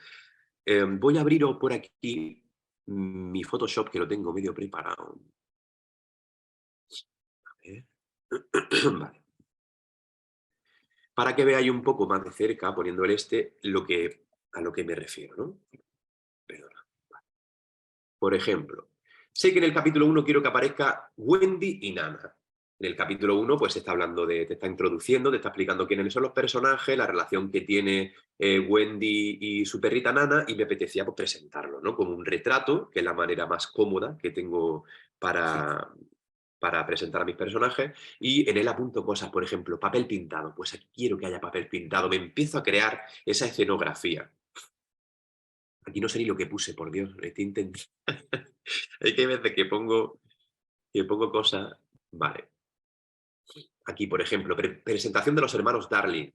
Speaker 2: Voy a abriros por aquí mi Photoshop, que lo tengo medio preparado. A ver. Vale. Para que veáis un poco más de cerca, poniendo el a lo que me refiero, ¿no? Perdona. Por ejemplo, sé que en el capítulo 1 quiero que aparezca Wendy y Nana. En el capítulo 1 pues está hablando te está introduciendo, te está explicando quiénes son los personajes, la relación que tiene Wendy y su perrita Nana, y me apetecía pues, presentarlo, ¿no? Como un retrato, que es la manera más cómoda que tengo para presentar a mis personajes, y en él apunto cosas, por ejemplo, papel pintado. Pues aquí quiero que haya papel pintado, me empiezo a crear esa escenografía. Aquí no sé ni lo que puse, por Dios, estoy intentando. Hay que veces que pongo cosas. Vale. Aquí, por ejemplo, presentación de los hermanos Darling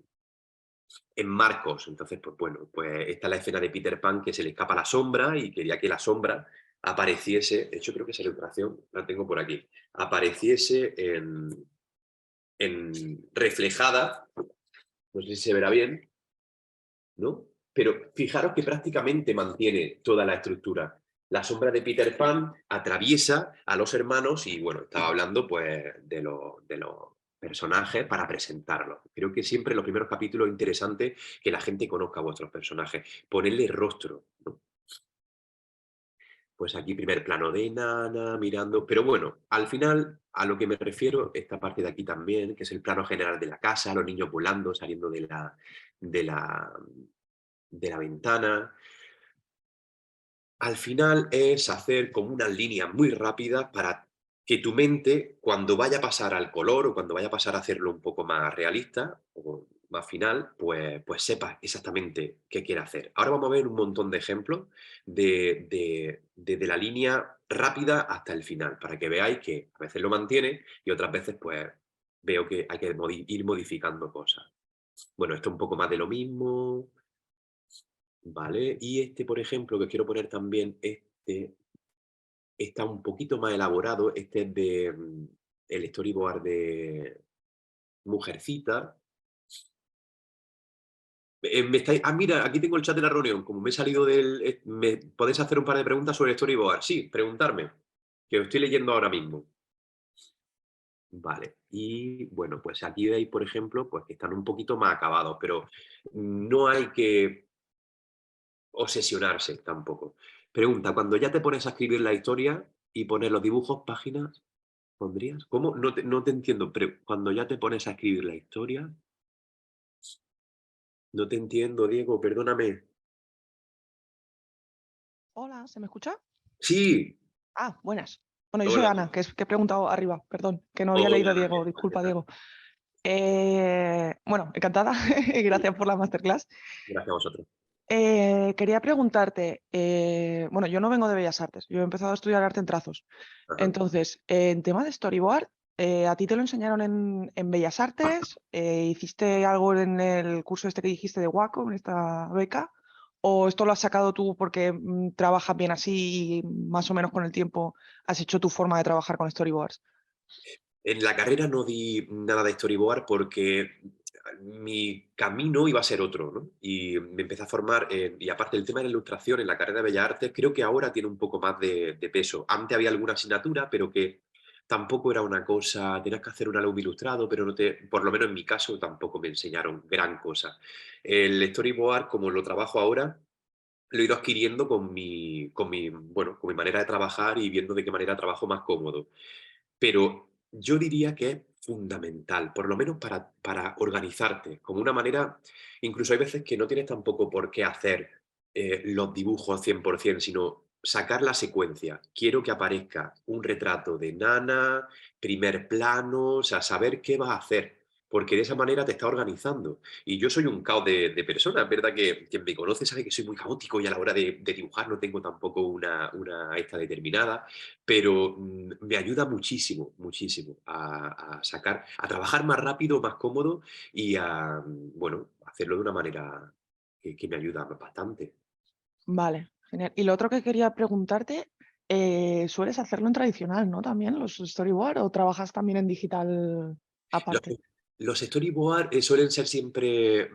Speaker 2: en Marcos. Entonces, pues bueno, pues esta es la escena de Peter Pan que se le escapa la sombra y quería que la sombra apareciese. De hecho, creo que esa ilustración la tengo por aquí. Apareciese reflejada. No sé si se verá bien, ¿no? Pero fijaros que prácticamente mantiene toda la estructura. La sombra de Peter Pan atraviesa a los hermanos y, bueno, estaba hablando pues de los personajes para presentarlos. Creo que siempre en los primeros capítulos es interesante que la gente conozca a vuestros personajes, ponerle rostro, ¿no? Pues aquí primer plano de Nana mirando, pero bueno, al final a lo que me refiero, esta parte de aquí también, que es el plano general de la casa, los niños volando, saliendo de la, de la ventana. Al final es hacer como unas líneas muy rápidas para que tu mente, cuando vaya a pasar al color o cuando vaya a pasar a hacerlo un poco más realista o más final, pues sepas exactamente qué quiere hacer. Ahora vamos a ver un montón de ejemplos de la línea rápida hasta el final, para que veáis que a veces lo mantiene y otras veces pues veo que hay que ir modificando cosas. Bueno, esto es un poco más de lo mismo. Vale, y este, por ejemplo, que quiero poner también, este está un poquito más elaborado, este es el storyboard de Mujercita. Mira, aquí tengo el chat de la reunión, como me he salido ¿me podéis hacer un par de preguntas sobre el storyboard? Sí, preguntarme, que os estoy leyendo ahora mismo. Vale, y bueno, pues aquí veis, por ejemplo, pues que están un poquito más acabados, pero no hay que obsesionarse tampoco. Pregunta, cuando ya te pones a escribir la historia y pones los dibujos, páginas, ¿pondrías? ¿Cómo? No te entiendo, pero cuando ya te pones a escribir la historia, no te entiendo, Diego, perdóname.
Speaker 4: Hola, ¿se me escucha?
Speaker 2: Sí,
Speaker 4: Ah, buenas. Bueno, yo soy
Speaker 2: Hola,
Speaker 4: Ana, que he preguntado arriba, perdón, que no había
Speaker 2: hola,
Speaker 4: leído a Diego, disculpa, Diego. Bueno, encantada y gracias por la masterclass.
Speaker 2: gracias a vosotros.
Speaker 4: Quería preguntarte, bueno, yo no vengo de Bellas Artes, yo he empezado a estudiar arte en trazos.
Speaker 2: Ajá.
Speaker 4: Entonces, en tema de storyboard, ¿a ti te lo enseñaron en Bellas Artes? ¿Hiciste algo en el curso este que dijiste de Wacom, en esta beca? ¿O esto lo has sacado tú porque trabajas bien así y más o menos con el tiempo has hecho tu forma de trabajar con storyboards?
Speaker 2: En la carrera no di nada de storyboard porque mi camino iba a ser otro, ¿no? Y me empecé a formar, y aparte el tema de la ilustración en la carrera de Bellas Artes, creo que ahora tiene un poco más de peso. Antes había alguna asignatura, pero que tampoco era una cosa, tenías que hacer un álbum ilustrado, pero no te, por lo menos en mi caso, tampoco me enseñaron gran cosa. El storyboard, como lo trabajo ahora, lo he ido adquiriendo bueno, con mi manera de trabajar y viendo de qué manera trabajo más cómodo. Pero yo diría que es fundamental, por lo menos para organizarte, como una manera, incluso hay veces que no tienes tampoco por qué hacer los dibujos 100%, sino sacar la secuencia. Quiero que aparezca un retrato de Nana, primer plano, o sea, saber qué vas a hacer, porque de esa manera te está organizando. Y yo soy un caos de personas, ¿verdad? Que quien me conoce sabe que soy muy caótico y a la hora de dibujar no tengo tampoco una esta determinada, pero me ayuda muchísimo, muchísimo a sacar, a trabajar más rápido, más cómodo y a, bueno, hacerlo de una manera que me ayuda bastante.
Speaker 4: Vale, genial. Y lo otro que quería preguntarte, ¿sueles hacerlo en tradicional, no? También los storyboard o trabajas también en digital
Speaker 2: Los,
Speaker 4: aparte.
Speaker 2: los storyboard suelen ser siempre,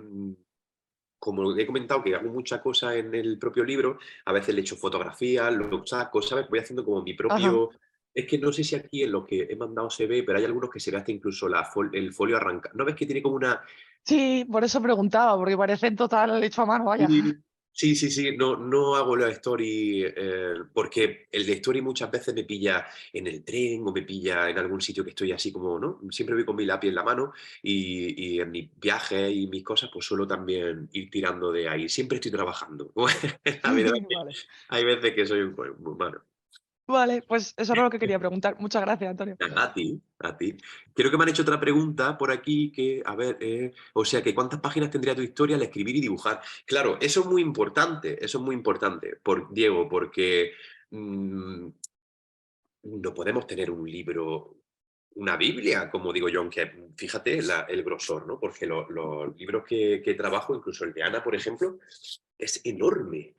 Speaker 2: como he comentado, que hago muchas cosas en el propio libro, a veces le echo fotografías, lo saco, ¿sabes? Voy haciendo como mi
Speaker 4: Ajá.
Speaker 2: propio... Es que no sé si aquí en lo que he mandado se ve, pero hay algunos que se ve hasta incluso el folio arranca. ¿No ves que tiene como una...
Speaker 4: Sí, por eso preguntaba, porque parece en total hecho a mano, vaya.
Speaker 2: Sí, sí, sí, sí, no, no hago la story porque el de story muchas veces me pilla en el tren o me pilla en algún sitio que estoy así como, ¿no? Siempre voy con mi lápiz en la mano y en mis viajes y mis cosas pues suelo también ir tirando de ahí. Siempre estoy trabajando. La verdad es que
Speaker 4: Vale.
Speaker 2: hay veces que soy un muy humano.
Speaker 4: Vale, pues eso era lo que quería preguntar. Muchas gracias, Antonio.
Speaker 2: A ti, a ti. Creo que me han hecho otra pregunta por aquí que, a ver, o sea, que ¿cuántas páginas tendría tu historia al escribir y dibujar? Claro, eso es muy importante, Diego, porque no podemos tener un libro, una Biblia, como digo yo, aunque fíjate el grosor, ¿no? Porque los libros que trabajo, incluso el de Ana, por ejemplo, es enorme.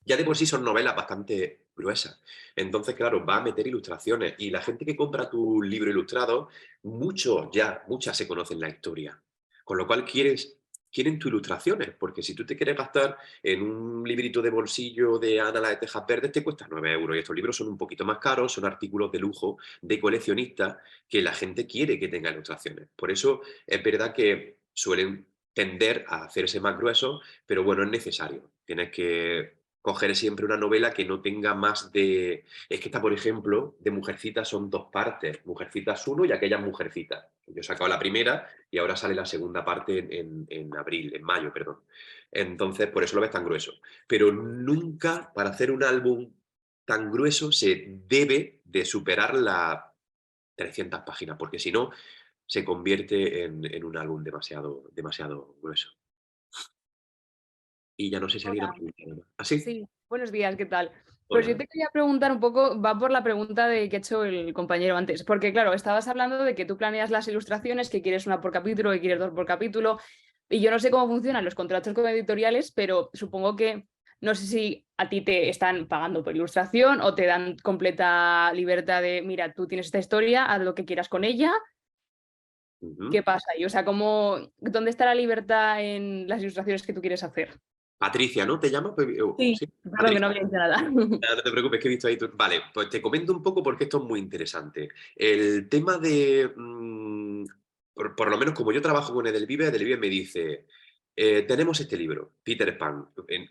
Speaker 2: Ya de por sí son novelas bastante gruesas. Entonces, claro, va a meter ilustraciones. Y la gente que compra tu libro ilustrado, muchas se conocen la historia. Con lo cual quieren tus ilustraciones, porque si tú te quieres gastar en un librito de bolsillo de Ana la de Tejas Verdes, te cuesta 9 euros. Y estos libros son un poquito más caros, son artículos de lujo de coleccionistas que la gente quiere que tenga ilustraciones. Por eso es verdad que suelen tender a hacerse más gruesos, pero bueno, es necesario. Tienes que coger siempre una novela que no tenga más de... Es que esta, por ejemplo, de Mujercitas son dos partes. Mujercitas 1 y aquellas Mujercitas. Yo he sacado la primera y ahora sale la segunda parte en abril, en mayo, perdón. Entonces, por eso lo ves tan grueso. Pero nunca, para hacer un álbum tan grueso, se debe de superar las 300 páginas, porque si no, se convierte en un álbum demasiado grueso. Y ya no sé si alguien ha
Speaker 5: Hola,
Speaker 2: preguntado más. ¿Ah, sí?
Speaker 5: sí, buenos días, ¿qué tal? Pues yo
Speaker 2: Hola.
Speaker 5: te quería preguntar un poco, va por la pregunta que ha hecho el compañero antes, porque claro, estabas hablando de que tú planeas las ilustraciones, que quieres una por capítulo, que quieres dos por capítulo, y yo no sé cómo funcionan los contratos con editoriales, pero supongo que no sé si a ti te están pagando por ilustración o te dan completa libertad de, mira, tú tienes esta historia, haz lo que quieras con ella.
Speaker 2: Ujú.
Speaker 5: ¿Qué pasa? Y, o sea, ¿dónde está la libertad en las ilustraciones que tú quieres hacer?
Speaker 2: Patricia, ¿no? ¿Te llamas? Pues,
Speaker 5: Sí,
Speaker 2: sí,
Speaker 5: perdón que no
Speaker 2: Patricia.
Speaker 5: había dicho nada.
Speaker 2: Nada, no te preocupes, que he visto ahí tu... Vale, pues te comento un poco porque esto es muy interesante. El tema de... por lo menos como yo trabajo con Edelvive me dice, tenemos este libro, Peter Pan.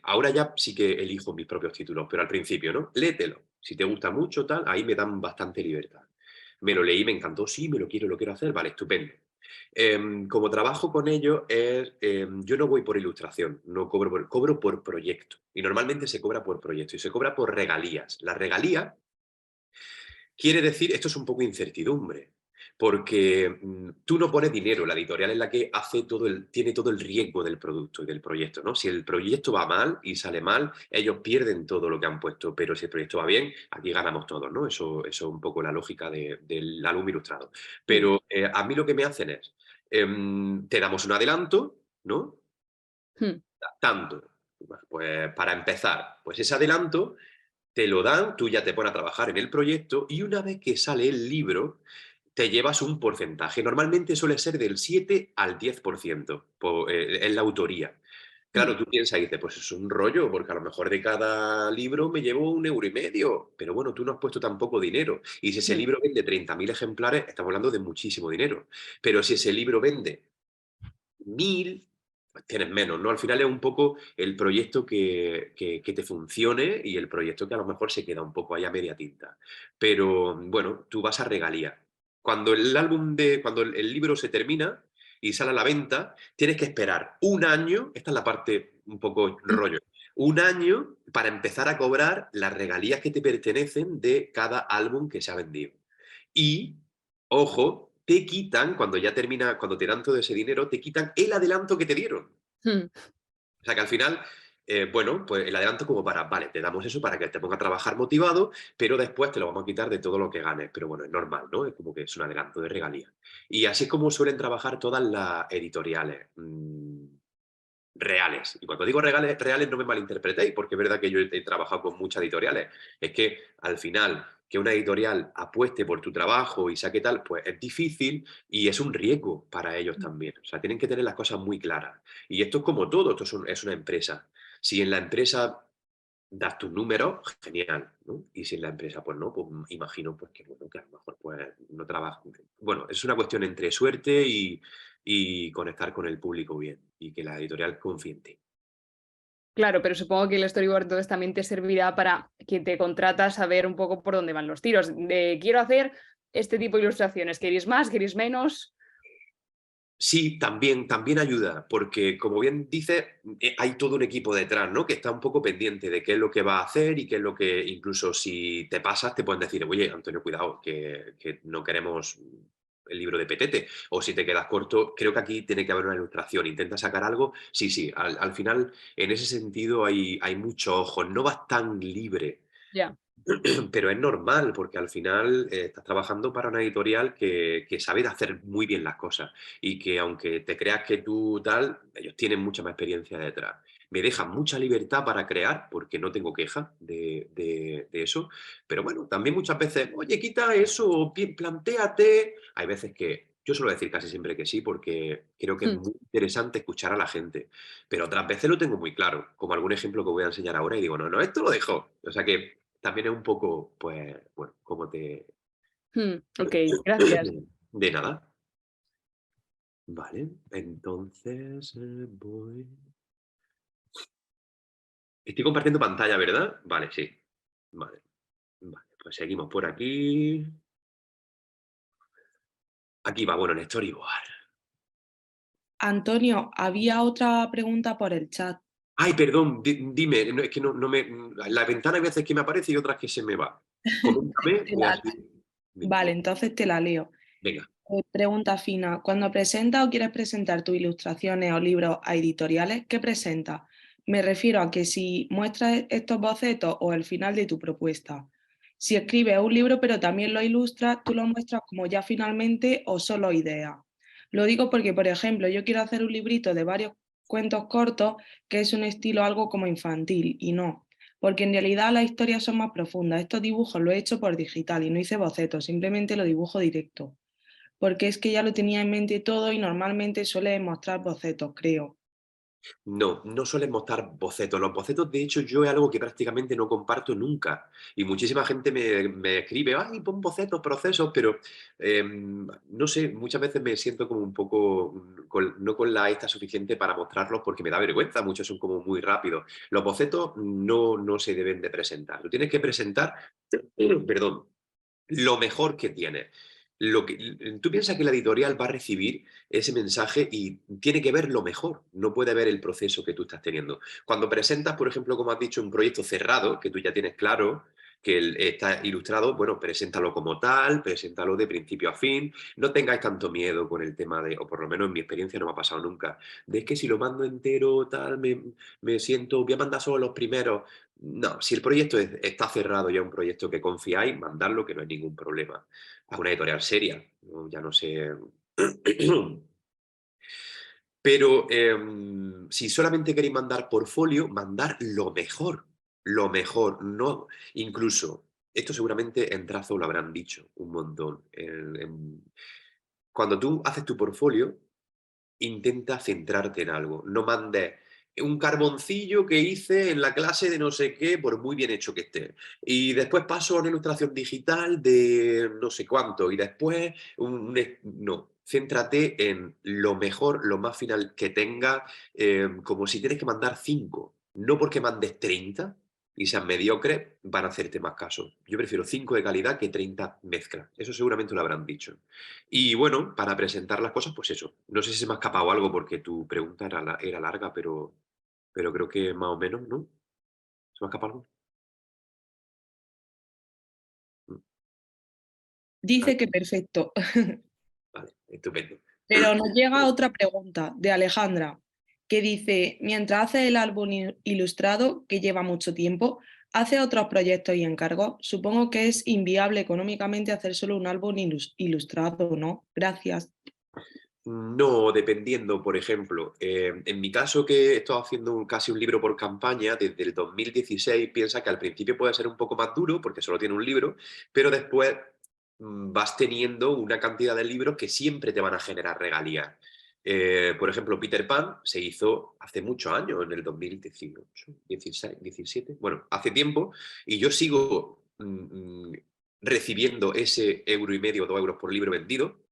Speaker 2: Ahora ya sí que elijo mis propios títulos, pero al principio, ¿no? Léetelo. Si te gusta mucho, tal, ahí me dan bastante libertad. Me lo leí, me encantó, sí, lo quiero hacer, vale, estupendo. Como trabajo con ellos, yo no voy por ilustración, no cobro por proyecto. Y normalmente se cobra por proyecto y se cobra por regalías. Las regalías Quiere decir, esto es un poco incertidumbre, porque tú no pones dinero, la editorial es la que hace tiene todo el riesgo del producto y del proyecto, ¿no? Si el proyecto va mal y sale mal, ellos pierden todo lo que han puesto, pero si el proyecto va bien, aquí ganamos todos, ¿no? Eso es un poco la lógica del álbum ilustrado. Pero a mí lo que me hacen es, te damos un adelanto, ¿no?
Speaker 5: Hmm.
Speaker 2: Tanto. Bueno, pues para empezar, pues ese adelanto te lo dan, tú ya te pones a trabajar en el proyecto y una vez que sale el libro, te llevas un porcentaje. Normalmente suele ser del 7 al 10% en la autoría. Claro, tú piensas y dices, pues es un rollo, porque a lo mejor de cada libro me llevo 1,50 €. Pero bueno, tú no has puesto tampoco dinero. Y si ese libro vende 30.000 ejemplares, estamos hablando de muchísimo dinero. Pero si ese libro vende 1.000, pues tienes menos, ¿no? Al final es un poco el proyecto que te funcione y el proyecto que a lo mejor se queda un poco ahí a media tinta. Pero bueno, tú vas a regalía. Cuando el libro se termina y sale a la venta, tienes que esperar un año, esta es la parte un poco rollo, un año para empezar a cobrar las regalías que te pertenecen de cada álbum que se ha vendido. Y, ojo, te quitan, cuando ya termina, cuando te dan todo ese dinero, te quitan el adelanto que te dieron.
Speaker 5: Hmm.
Speaker 2: O sea que al final, bueno, pues el adelanto como vale, te damos eso para que te ponga a trabajar motivado, pero después te lo vamos a quitar de todo lo que ganes. Pero bueno, es normal, ¿no? Es como que es un adelanto de regalía. Y así es como suelen trabajar todas las editoriales reales. Y cuando digo reales no me malinterpretéis, porque es verdad que yo he trabajado con muchas editoriales. Es que al final, que una editorial apueste por tu trabajo y saque tal, pues es difícil y es un riesgo para ellos también. O sea, tienen que tener las cosas muy claras. Y esto es como todo, esto es una empresa. Si en la empresa das tus números, genial, ¿no? Y si en la empresa, pues no, pues imagino pues que, bueno, que a lo mejor pues no trabaja. Bueno, es una cuestión entre suerte y conectar con el público bien y que la editorial confíe en ti.
Speaker 5: Claro, pero supongo que el storyboard entonces también te servirá para que te contratas saber un poco por dónde van los tiros. Quiero hacer este tipo de ilustraciones. ¿Queréis más? ¿Queréis menos?
Speaker 2: Sí, también ayuda, porque como bien dices, hay todo un equipo detrás, ¿no? Que está un poco pendiente de qué es lo que va a hacer y qué es lo que, incluso si te pasas, te pueden decir, oye, Antonio, cuidado, que no queremos el libro de Petete. O si te quedas corto, creo que aquí tiene que haber una ilustración. Intenta sacar algo. Sí, al final, en ese sentido, hay mucho ojo. No vas tan libre.
Speaker 5: Ya.
Speaker 2: Pero es normal, porque al final estás trabajando para una editorial que sabe de hacer muy bien las cosas y que aunque te creas que tú tal, ellos tienen mucha más experiencia detrás. Me dejan mucha libertad para crear, porque no tengo queja de eso, pero bueno, también muchas veces, oye, quita eso, plantéate. Hay veces que yo suelo decir casi siempre que sí, porque creo que es
Speaker 5: Hmm.
Speaker 2: muy interesante escuchar a la gente, pero otras veces lo tengo muy claro, como algún ejemplo que voy a enseñar ahora y digo, no, esto lo dejo. O sea que también es un poco, pues, bueno, como te...
Speaker 5: Ok, gracias.
Speaker 2: De nada. Vale, entonces voy... Estoy compartiendo pantalla, ¿verdad? Vale, sí. Vale, pues seguimos por aquí. Aquí va, bueno, el storyboard.
Speaker 1: Antonio, había otra pregunta por el chat.
Speaker 2: Ay, perdón, dime, no, es que no me... La ventana hay veces que me aparece y otras que se me va. Coméntame
Speaker 1: Te
Speaker 2: y
Speaker 1: la-
Speaker 2: así... Dime.
Speaker 1: Vale, entonces te la leo.
Speaker 2: Venga.
Speaker 1: Pregunta fina. Cuando presentas o quieres presentar tus ilustraciones o libros a editoriales, ¿qué presentas? Me refiero a que si muestras estos bocetos o el final de tu propuesta. Si escribes un libro pero también lo ilustras, ¿tú lo muestras como ya finalmente o solo idea? Lo digo porque, por ejemplo, yo quiero hacer un librito de varios cuentos cortos que es un estilo algo como infantil y no, porque en realidad las historias son más profundas. Estos dibujos los he hecho por digital y no hice bocetos, simplemente lo dibujo directo porque es que ya lo tenía en mente todo y normalmente suele mostrar bocetos, creo.
Speaker 2: No suelen mostrar bocetos. Los bocetos, de hecho, yo es algo que prácticamente no comparto nunca. Y muchísima gente me escribe, ay, pon bocetos, procesos, pero no sé, muchas veces me siento como un poco, no con la esta suficiente para mostrarlos porque me da vergüenza, muchos son como muy rápidos. Los bocetos no se deben de presentar. Lo tienes que presentar, perdón, lo mejor que tienes. Tú piensas que la editorial va a recibir ese mensaje y tiene que ver lo mejor, no puede ver el proceso que tú estás teniendo. Cuando presentas, por ejemplo, como has dicho, un proyecto cerrado, que tú ya tienes claro, que está ilustrado, bueno, preséntalo como tal, preséntalo de principio a fin, no tengáis tanto miedo con el tema de, o por lo menos en mi experiencia no me ha pasado nunca, de que si lo mando entero, tal, me siento, voy a mandar solo los primeros. No, si el proyecto está cerrado, ya un proyecto que confiáis, mandarlo, que no hay ningún problema. A una editorial seria, ¿no? Ya no sé. Pero si solamente queréis mandar portfolio, mandar lo mejor, no, incluso, esto seguramente en Trazo lo habrán dicho un montón. Cuando tú haces tu portfolio, intenta centrarte en algo, no mandes un carboncillo que hice en la clase de no sé qué, por muy bien hecho que esté. Y después paso a una ilustración digital de no sé cuánto. Y después, no, céntrate en lo mejor, lo más final que tenga, como si tienes que mandar 5. No porque mandes 30 y sean mediocres, van a hacerte más caso. Yo prefiero 5 de calidad que 30 mezclas. Eso seguramente lo habrán dicho. Y bueno, para presentar las cosas, pues eso. No sé si se me ha escapado algo porque tu pregunta era larga, pero creo que más o menos, ¿no? ¿Se me ha escapado algo? Mm,
Speaker 1: Dice que perfecto.
Speaker 2: Vale, estupendo.
Speaker 1: Pero nos llega otra pregunta de Alejandra, que dice, mientras hace el álbum ilustrado, que lleva mucho tiempo, hace otros proyectos y encargos. Supongo que es inviable económicamente hacer solo un álbum ilustrado, ¿no? Gracias.
Speaker 2: No, dependiendo, por ejemplo, en mi caso que he estado haciendo casi un libro por campaña desde el 2016, piensa que al principio puede ser un poco más duro porque solo tiene un libro, pero después vas teniendo una cantidad de libros que siempre te van a generar regalías. Por ejemplo, Peter Pan se hizo hace muchos años, en el 2018, 16, 17, bueno, hace tiempo, y yo sigo recibiendo ese €1,50 o €2 por libro vendido.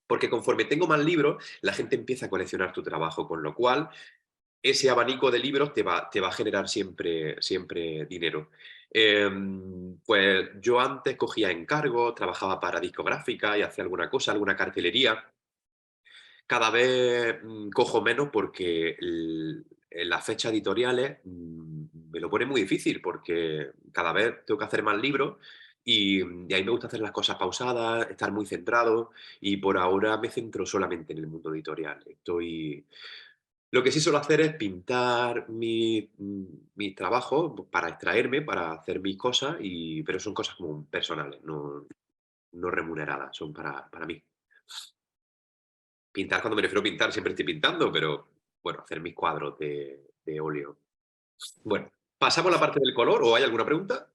Speaker 2: Porque conforme tengo más libros, la gente empieza a coleccionar tu trabajo, con lo cual ese abanico de libros te va a generar siempre dinero. Pues yo antes cogía encargos, trabajaba para discográfica y hacía alguna cosa, alguna cartelería. Cada vez cojo menos porque en las fechas editoriales me lo pone muy difícil porque cada vez tengo que hacer más libros y a mí me gusta hacer las cosas pausadas, estar muy centrado y por ahora me centro solamente en el mundo editorial. Lo que sí suelo hacer es pintar mis trabajos para extraerme, para hacer mis cosas, pero son cosas como personales, no remuneradas, son para mí. Pintar, cuando me refiero a pintar, siempre estoy pintando, pero bueno, hacer mis cuadros de óleo. Bueno, ¿pasamos a la parte del color o hay alguna pregunta?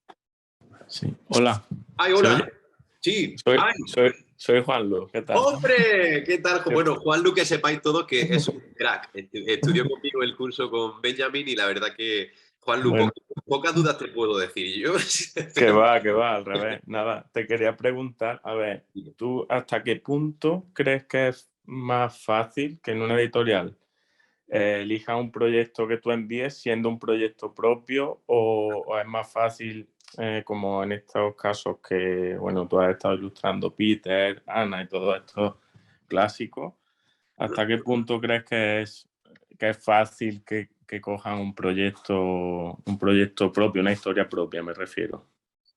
Speaker 6: Sí. Hola.
Speaker 2: ¡Ay,
Speaker 6: ¿Se
Speaker 2: hola!
Speaker 6: oye?
Speaker 2: Sí, ¡ay!
Speaker 6: Soy Juanlu, ¿qué tal?
Speaker 2: ¡Hombre! ¿Qué tal? Bueno, Juanlu, que sepáis todos que es un crack. Estudió conmigo el curso con Benjamin y la verdad que, Juanlu,
Speaker 6: Bueno,
Speaker 2: pocas dudas te puedo decir. Yo,
Speaker 6: que va, al revés. Nada, te quería preguntar, a ver, ¿tú hasta qué punto crees que es más fácil que en una editorial elija un proyecto que tú envíes siendo un proyecto propio o es más fácil, como en estos casos que, bueno, tú has estado ilustrando Peter, Ana y todos estos clásicos? ¿Hasta qué punto crees que es fácil que cojan un proyecto propio, una historia propia, me refiero?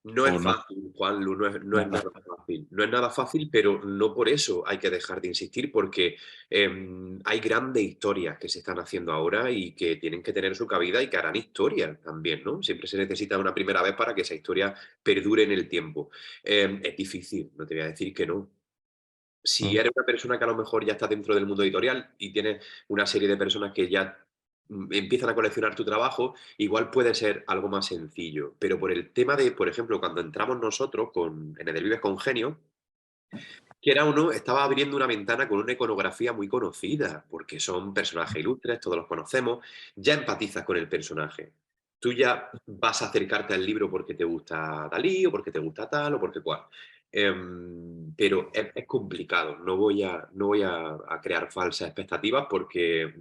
Speaker 2: No
Speaker 6: ¿O
Speaker 2: es
Speaker 6: no?
Speaker 2: fácil, Juanlu, no es
Speaker 6: Nada.
Speaker 2: nada fácil. No es nada fácil, pero no por eso hay que dejar de insistir, porque hay grandes historias que se están haciendo ahora y que tienen que tener su cabida y que harán historia también, ¿no? Siempre se necesita una primera vez para que esa historia perdure en el tiempo. Es difícil, no te voy a decir que no. Si eres una persona que a lo mejor ya está dentro del mundo editorial y tienes una serie de personas que ya empiezan a coleccionar tu trabajo, igual puede ser algo más sencillo. Pero por el tema de, por ejemplo, cuando entramos nosotros en Edelvives con Genio, quiera o no, estaba abriendo una ventana con una iconografía muy conocida, porque son personajes ilustres, todos los conocemos, ya empatizas con el personaje. Tú ya vas a acercarte al libro porque te gusta Dalí, o porque te gusta tal, o porque cual. Pero es complicado, no voy a crear falsas expectativas porque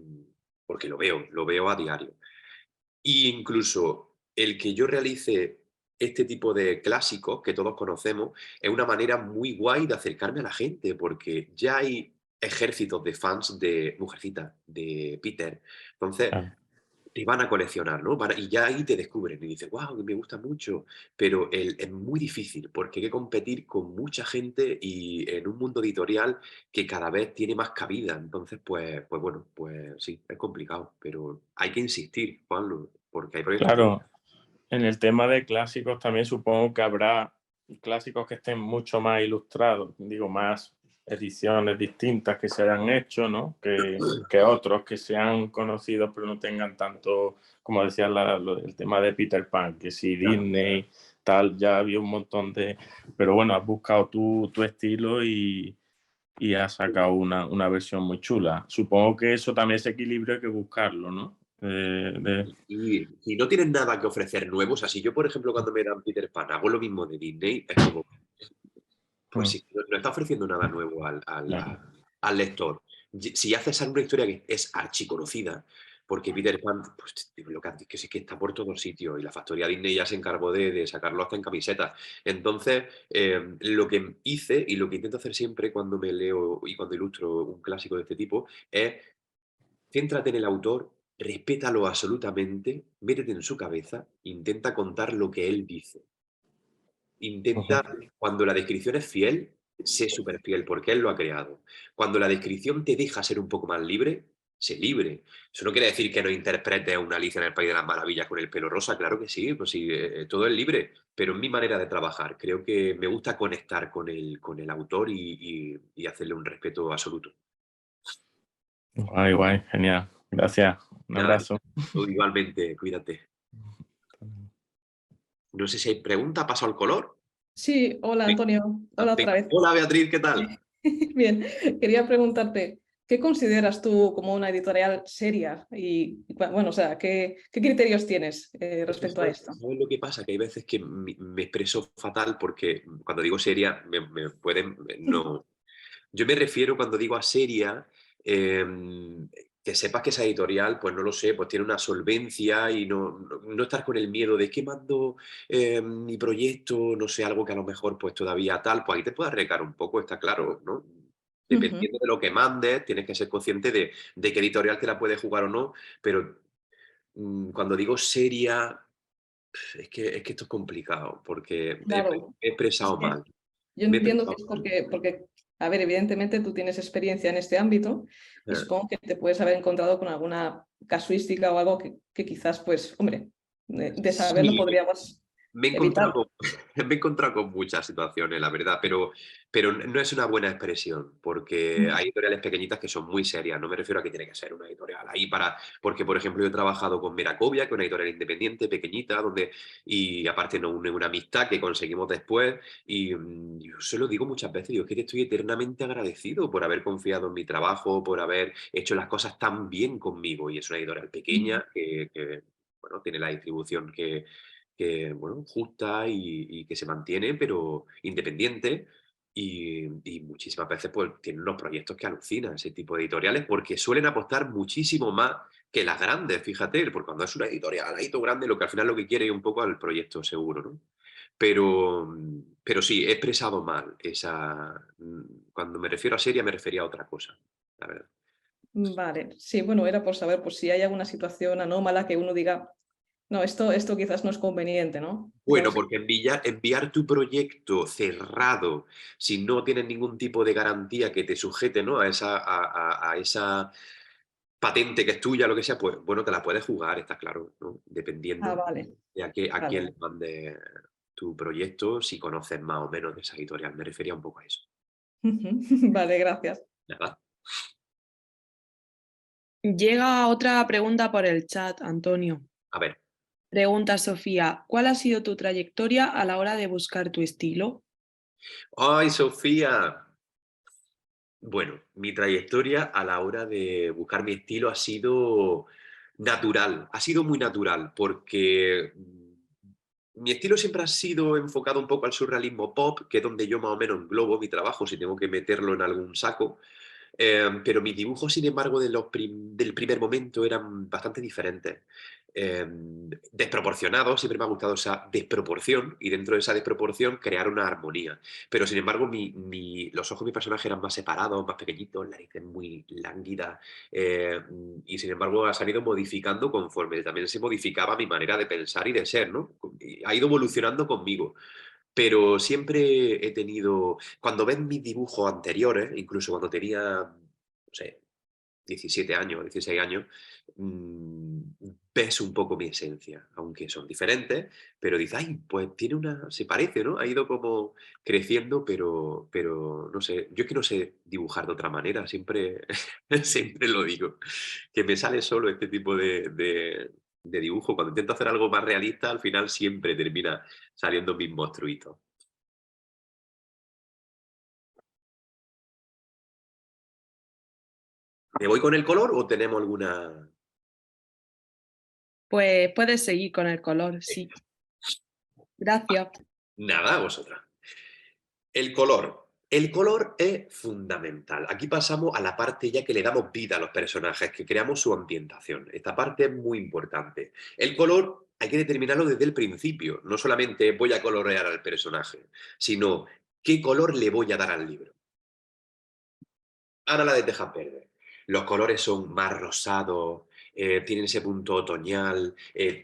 Speaker 2: lo veo a diario. Y incluso el que yo realice este tipo de clásicos que todos conocemos es una manera muy guay de acercarme a la gente, porque ya hay ejércitos de fans de Mujercita, de Peter. Entonces,
Speaker 6: Claro.
Speaker 2: te van a coleccionar, ¿no? Y ya ahí te descubren y dices, wow, me gusta mucho, pero es muy difícil porque hay que competir con mucha gente y en un mundo editorial que cada vez tiene más cabida. Entonces, pues bueno, pues sí, es complicado, pero hay que insistir, Juanlu, porque hay proyectos que...
Speaker 6: Claro, en el tema de clásicos también supongo que habrá clásicos que estén mucho más ilustrados, digo, más ediciones distintas que se hayan hecho, ¿no? Que otros que sean conocidos pero no tengan tanto, como decía el tema de Peter Pan, que si Disney, tal, ya había un montón de... Pero bueno, has buscado tu estilo y has sacado una versión muy chula. Supongo que eso también, ese equilibrio hay que buscarlo, ¿no?
Speaker 2: Y si no tienes nada que ofrecer nuevo, o sea, si yo, por ejemplo, cuando me dan Peter Pan, hago lo mismo de Disney, es como, pues sí, no está ofreciendo nada nuevo al lector. Si haces una historia que es archiconocida, porque Peter Pan, pues lo que has dicho, que sí que está por todos sitios, y la factoría Disney ya se encargó de sacarlo hasta en camisetas. Entonces, lo que hice y lo que intento hacer siempre cuando me leo y cuando ilustro un clásico de este tipo es céntrate en el autor, respétalo absolutamente, métete en su cabeza, intenta contar lo que él dice. Intenta, cuando la descripción es fiel, sé súper fiel, porque él lo ha creado. Cuando la descripción te deja ser un poco más libre, sé libre. Eso no quiere decir que no interpretes una Alicia en el País de las Maravillas con el pelo rosa, claro que sí, pues sí, todo es libre, pero en mi manera de trabajar. Creo que me gusta conectar con el autor y hacerle un respeto absoluto.
Speaker 6: Guay, guay, genial. Gracias. Un
Speaker 2: Nada,
Speaker 6: abrazo.
Speaker 2: igualmente, cuídate. No sé si hay pregunta, paso al color.
Speaker 3: Sí, hola Antonio, hola otra vez.
Speaker 2: Hola Beatriz, ¿qué tal?
Speaker 3: Bien, quería preguntarte, ¿qué consideras tú como una editorial seria? Y bueno, o sea, ¿qué criterios tienes respecto a esto?
Speaker 2: ¿Sabes lo que pasa? Que hay veces que me expreso fatal porque cuando digo seria me pueden... No. Yo me refiero cuando digo a seria, que sepas que esa editorial, pues no lo sé, pues tiene una solvencia y no estar con el miedo de que mando mi proyecto, no sé, algo que a lo mejor pues todavía tal, pues ahí te puedes arriesgar un poco, está claro, ¿no?
Speaker 3: Ujú.
Speaker 2: Dependiendo de lo que mandes, tienes que ser consciente de qué editorial te la puede jugar o no, pero cuando digo seria, es que esto es complicado porque
Speaker 3: Claro,
Speaker 2: he
Speaker 3: es
Speaker 2: expresado
Speaker 3: que
Speaker 2: mal.
Speaker 3: yo
Speaker 2: Me he
Speaker 3: entiendo que
Speaker 2: expresado
Speaker 3: es
Speaker 2: mal.
Speaker 3: porque, a ver, evidentemente tú tienes experiencia en este ámbito y supongo que te puedes haber encontrado con alguna casuística o algo que quizás, pues, hombre, de saberlo
Speaker 2: Sí,
Speaker 3: podríamos
Speaker 2: me he encontrado,
Speaker 3: evitar.
Speaker 2: me he encontrado con muchas situaciones, la verdad, pero no es una buena expresión, porque hay editoriales pequeñitas que son muy serias. No me refiero a que tiene que ser una editorial ahí para... Porque, por ejemplo, yo he trabajado con Meracobia, que es una editorial independiente, pequeñita, y aparte una amistad que conseguimos después. Y yo se lo digo muchas veces, digo, es que te estoy eternamente agradecido por haber confiado en mi trabajo, por haber hecho las cosas tan bien conmigo. Y es una editorial pequeña que bueno, tiene la distribución bueno, justa y que se mantiene, pero independiente. Y muchísimas veces pues tienen unos proyectos que alucinan ese tipo de editoriales porque suelen apostar muchísimo más que las grandes, fíjate, porque cuando es una editorial ahí todo grande, lo que al final lo que quiere es un poco al proyecto seguro, ¿no? Pero sí, he expresado mal cuando me refiero a seria me refería a otra cosa, la verdad.
Speaker 3: Vale, sí, bueno, era por saber pues, si hay alguna situación anómala que uno diga, no, esto quizás no es conveniente, ¿no?
Speaker 2: Bueno,
Speaker 3: Entonces,
Speaker 2: porque enviar tu proyecto cerrado, si no tienes ningún tipo de garantía que te sujete, ¿no? a esa patente que es tuya, lo que sea, pues bueno, te la puedes jugar, está claro, ¿no? Dependiendo
Speaker 3: vale,
Speaker 2: de a quién
Speaker 3: vale.
Speaker 2: le mande tu proyecto, si conoces más o menos de esa editorial. Me refería un poco a eso.
Speaker 3: Vale, gracias.
Speaker 2: Nada.
Speaker 1: Llega otra pregunta por el chat, Antonio.
Speaker 2: A ver.
Speaker 1: Pregunta Sofía, ¿cuál ha sido tu trayectoria a la hora de buscar tu estilo?
Speaker 2: ¡Ay, Sofía! Bueno, mi trayectoria a la hora de buscar mi estilo ha sido natural, ha sido muy natural, porque mi estilo siempre ha sido enfocado un poco al surrealismo pop, que es donde yo más o menos englobo mi trabajo, si tengo que meterlo en algún saco. Pero mis dibujos, sin embargo, del primer momento eran bastante diferentes. desproporcionados, siempre me ha gustado esa desproporción y dentro de esa desproporción crear una armonía. Pero sin embargo los ojos de mi personaje eran más separados, más pequeñitos, la nariz es muy lánguida y sin embargo ha salido modificando conforme también se modificaba mi manera de pensar y de ser, ¿no? Ha ido evolucionando conmigo. Pero siempre he tenido, cuando ves mis dibujos anteriores, incluso cuando tenía, no sé, 17 años, 16 años, ves un poco mi esencia, aunque son diferentes, pero dices, ay, pues tiene se parece, ¿no? Ha ido como creciendo, pero no sé, yo es que no sé dibujar de otra manera, siempre, siempre lo digo, que me sale solo este tipo de dibujo. Cuando intento hacer algo más realista, al final siempre termina saliendo mis monstruitos. ¿Me voy con el color o tenemos alguna...?
Speaker 1: Pues puedes seguir con el color, sí. Gracias.
Speaker 2: Nada, vosotras. El color. El color es fundamental. Aquí pasamos a la parte ya que le damos vida a los personajes, que creamos su ambientación. Esta parte es muy importante. El color hay que determinarlo desde el principio. No solamente voy a colorear al personaje, sino qué color le voy a dar al libro. Ana la de Tejas Verdes. Los colores son más rosados, tienen ese punto otoñal.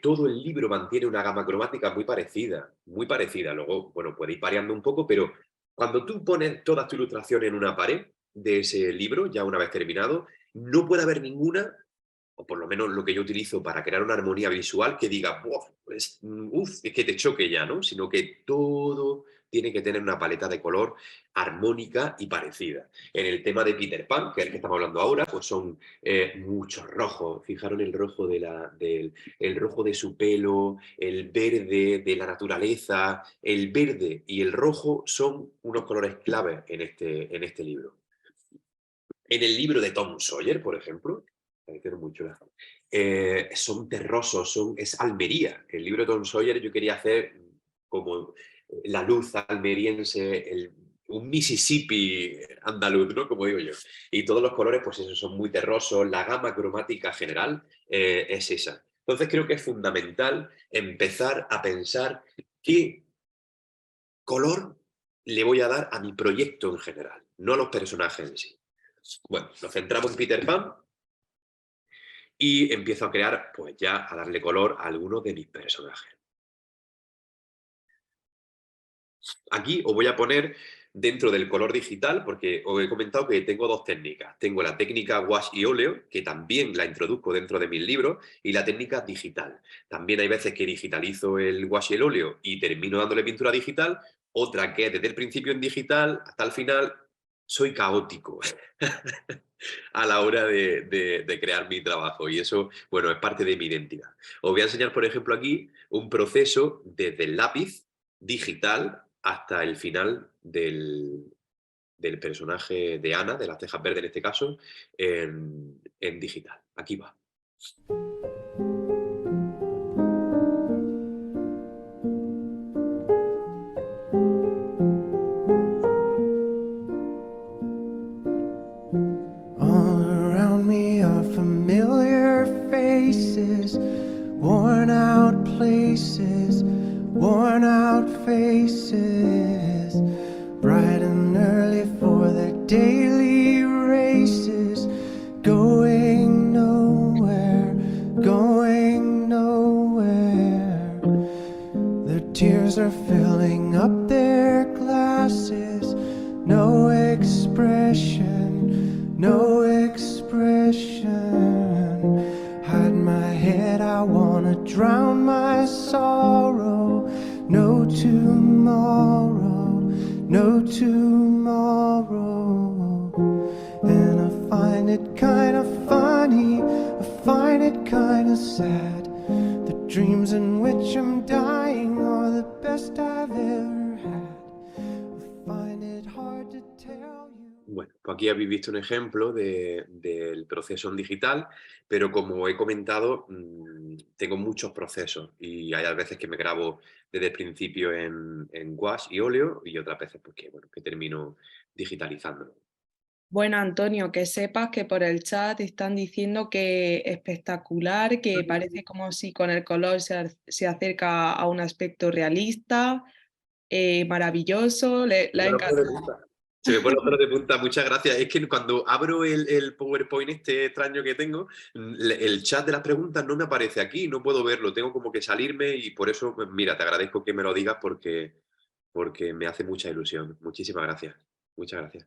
Speaker 2: Todo el libro mantiene una gama cromática muy parecida, muy parecida. Luego, bueno, puede ir variando un poco, pero cuando tú pones todas tus ilustraciones en una pared de ese libro, ya una vez terminado, no puede haber ninguna, o por lo menos lo que yo utilizo para crear una armonía visual, que diga, es que te choque ya, ¿no? Sino que todo tiene que tener una paleta de color armónica y parecida. En el tema de Peter Pan, que es el que estamos hablando ahora, pues son muchos rojos. Fijaron el rojo, el rojo de su pelo, el verde de la naturaleza. El verde y el rojo son unos colores clave en este libro. En el libro de Tom Sawyer, por ejemplo, son terrosos, es Almería. El libro de Tom Sawyer yo quería hacer como la luz almeriense, un Mississippi andaluz, ¿no? Como digo yo. Y todos los colores, pues esos son muy terrosos, la gama cromática general es esa. Entonces creo que es fundamental empezar a pensar qué color le voy a dar a mi proyecto en general, no a los personajes en sí. Bueno, nos centramos en Peter Pan y empiezo a crear, pues ya a darle color a algunos de mis personajes. Aquí os voy a poner dentro del color digital, porque os he comentado que tengo dos técnicas. Tengo la técnica wash y óleo, que también la introduzco dentro de mis libros, y la técnica digital. También hay veces que digitalizo el wash y el óleo y termino dándole pintura digital, otra que desde el principio en digital hasta el final soy caótico a la hora de crear mi trabajo y eso, bueno, es parte de mi identidad. Os voy a enseñar, por ejemplo, aquí un proceso desde el lápiz digital hasta el final del personaje de Ana, de las Tejas Verdes en este caso, en digital. Aquí va.
Speaker 7: All around me are familiar faces, worn out places, worn out faces, bright and early for their daily races, going nowhere, going nowhere. Their tears are filling up their glasses, no expression, no expression. Hide my head, I wanna drown my sorrow. No tomorrow, no tomorrow. And I find it kinda funny, I find it kinda sad. The dreams in which I'm dying are the best I've ever had. I find it hard to tell you.
Speaker 2: Bueno, pues aquí habéis visto un ejemplo del proceso en digital, pero como he comentado, tengo muchos procesos y hay veces que me grabo desde el principio en wash y óleo y otras veces pues que termino digitalizándolo.
Speaker 1: Bueno, Antonio, que sepas que por el chat están diciendo que espectacular, que parece como si con el color se acerca a un aspecto realista, maravilloso, le ha encantado.
Speaker 2: Se me pone los pelos de punta, muchas gracias. Es que cuando abro el PowerPoint este extraño que tengo, el chat de las preguntas no me aparece aquí, no puedo verlo, tengo como que salirme y por eso, pues, mira, te agradezco que me lo digas porque me hace mucha ilusión. Muchísimas gracias. Muchas gracias.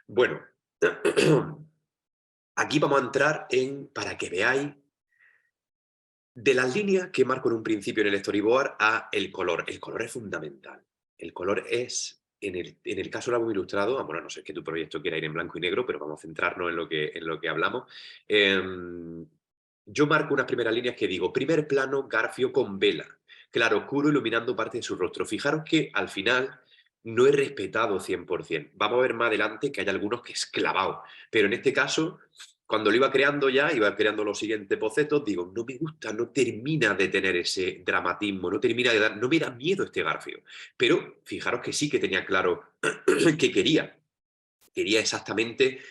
Speaker 2: Bueno, aquí vamos a entrar para que veáis de las líneas que marco en un principio en el storyboard a el color. El color es fundamental. El color es, en el caso del álbum ilustrado, bueno, no sé, es que tu proyecto quiera ir en blanco y negro, pero vamos a centrarnos en lo que hablamos. Yo marco unas primeras líneas que digo, primer plano, Garfio con vela, claro oscuro iluminando parte de su rostro. Fijaros que al final no he respetado 100%. Vamos a ver más adelante que hay algunos que es clavado, pero en este caso, cuando lo iba creando ya, iba creando los siguientes bocetos, digo, no me gusta, no termina de tener ese dramatismo, no termina de dar, no me da miedo este Garfio. Pero fijaros que sí que tenía claro que quería. Quería exactamente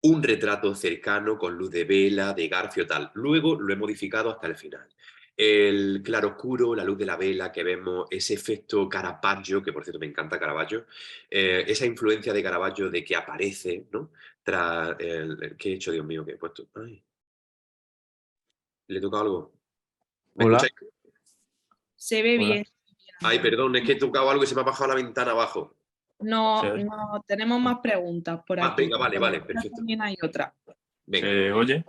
Speaker 2: un retrato cercano con luz de vela, de Garfio, tal. Luego lo he modificado hasta el final. El claroscuro, la luz de la vela que vemos, ese efecto Caravaggio, que por cierto me encanta Caravaggio, esa influencia de Caravaggio de que aparece, ¿no? Tras ¿qué he hecho, Dios mío? ¿Qué he puesto? Ay, ¿le he tocado algo? ¿Me
Speaker 6: Hola.
Speaker 2: escucháis?
Speaker 1: Se ve
Speaker 6: Hola.
Speaker 1: bien.
Speaker 2: Ay, perdón, es que he tocado algo y se me ha bajado la ventana abajo.
Speaker 1: No,
Speaker 6: ¿Se,
Speaker 1: no, tenemos más preguntas por aquí.
Speaker 2: Venga, vale, perfecto.
Speaker 1: También hay otra.
Speaker 2: Venga.
Speaker 6: se oye?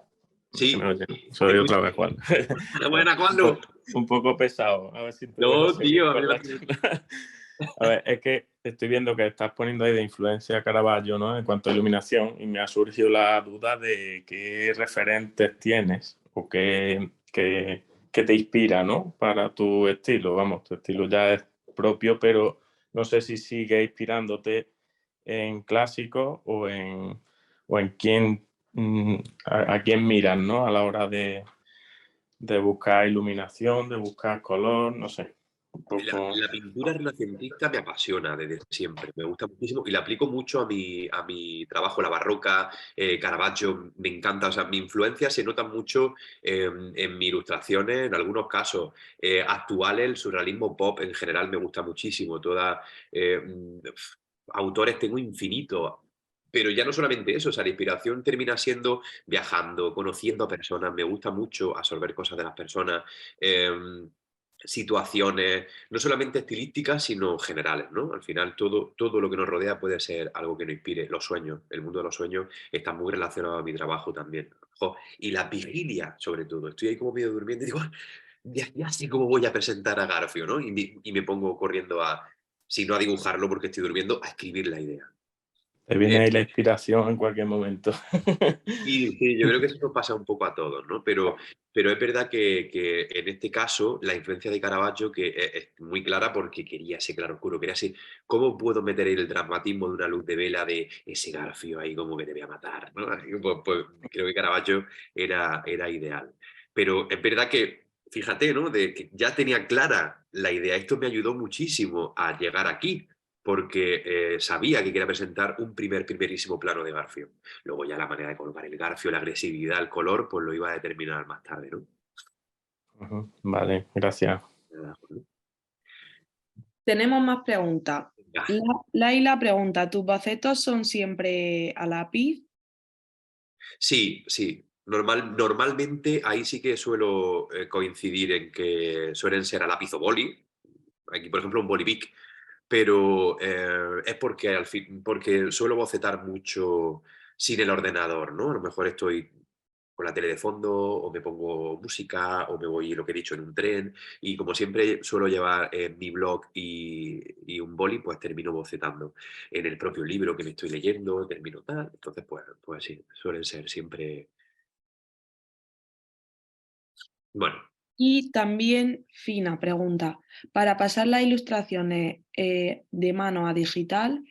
Speaker 2: Sí.
Speaker 6: ¿Se me oye? Soy
Speaker 2: Te
Speaker 6: otra
Speaker 2: escucho.
Speaker 6: vez Juan.
Speaker 2: Buena, ¿cuándo?
Speaker 6: Un poco pesado. A ver si te
Speaker 2: No,
Speaker 6: dejo seguir
Speaker 2: tío, a
Speaker 6: con
Speaker 2: mí
Speaker 6: la charla. A ver, es que estoy viendo que estás poniendo ahí de influencia Caravaggio, ¿no? En cuanto a iluminación, y me ha surgido la duda de qué referentes tienes o qué te inspira, ¿no? Para tu estilo. Vamos, tu estilo ya es propio, pero no sé si sigue inspirándote en clásicos o en quién, a quién miras, ¿no? A la hora de buscar iluminación, de buscar color, no sé. Un poco...
Speaker 2: La pintura renacentista me apasiona desde siempre, me gusta muchísimo y la aplico mucho a mi trabajo, la barroca, Caravaggio, me encanta, o sea, mi influencia se nota mucho en mis ilustraciones, en algunos casos actuales, el surrealismo pop en general me gusta muchísimo, autores tengo infinitos, pero ya no solamente eso, o sea, la inspiración termina siendo viajando, conociendo a personas, me gusta mucho absorber cosas de las personas, situaciones, no solamente estilísticas, sino generales, ¿no? Al final todo lo que nos rodea puede ser algo que nos inspire. Los sueños, el mundo de los sueños está muy relacionado a mi trabajo también. Y la vigilia, sobre todo. Estoy ahí como medio durmiendo y digo, ya sé cómo voy a presentar a Garfio, ¿no? Y me pongo corriendo si no a dibujarlo porque estoy durmiendo, a escribir la idea.
Speaker 6: Te viene ahí la inspiración en cualquier momento.
Speaker 2: Sí, yo creo que eso nos pasa un poco a todos, ¿no? Pero es verdad que en este caso la influencia de Caravaggio que es muy clara porque quería ese claroscuro, quería ese, ¿cómo puedo meter el dramatismo de una luz de vela de ese Garfio ahí como que te voy a matar, ¿no? Pues creo que Caravaggio era ideal. Pero es verdad que, fíjate, ¿no? De que ya tenía clara la idea, esto me ayudó muchísimo a llegar aquí, porque sabía que quería presentar un primerísimo plano de Garfio. Luego ya la manera de colocar el garfio, la agresividad, el color, pues lo iba a determinar más tarde, ¿no?
Speaker 6: Vale, gracias.
Speaker 1: Tenemos más preguntas.
Speaker 2: Ya.
Speaker 1: Laila pregunta, ¿tus bocetos son siempre a lápiz?
Speaker 2: Sí. Normalmente ahí sí que suelo coincidir en que suelen ser a lápiz o boli. Aquí, por ejemplo, un bolivic. Pero es porque suelo bocetar mucho sin el ordenador, ¿no? A lo mejor estoy con la tele de fondo, o me pongo música, o me voy, lo que he dicho, en un tren, y como siempre suelo llevar mi blog y un boli, pues termino bocetando. En el propio libro que me estoy leyendo, termino tal, entonces pues sí, suelen ser siempre... Bueno,
Speaker 1: Y también, Fina pregunta, para pasar las ilustraciones de mano a digital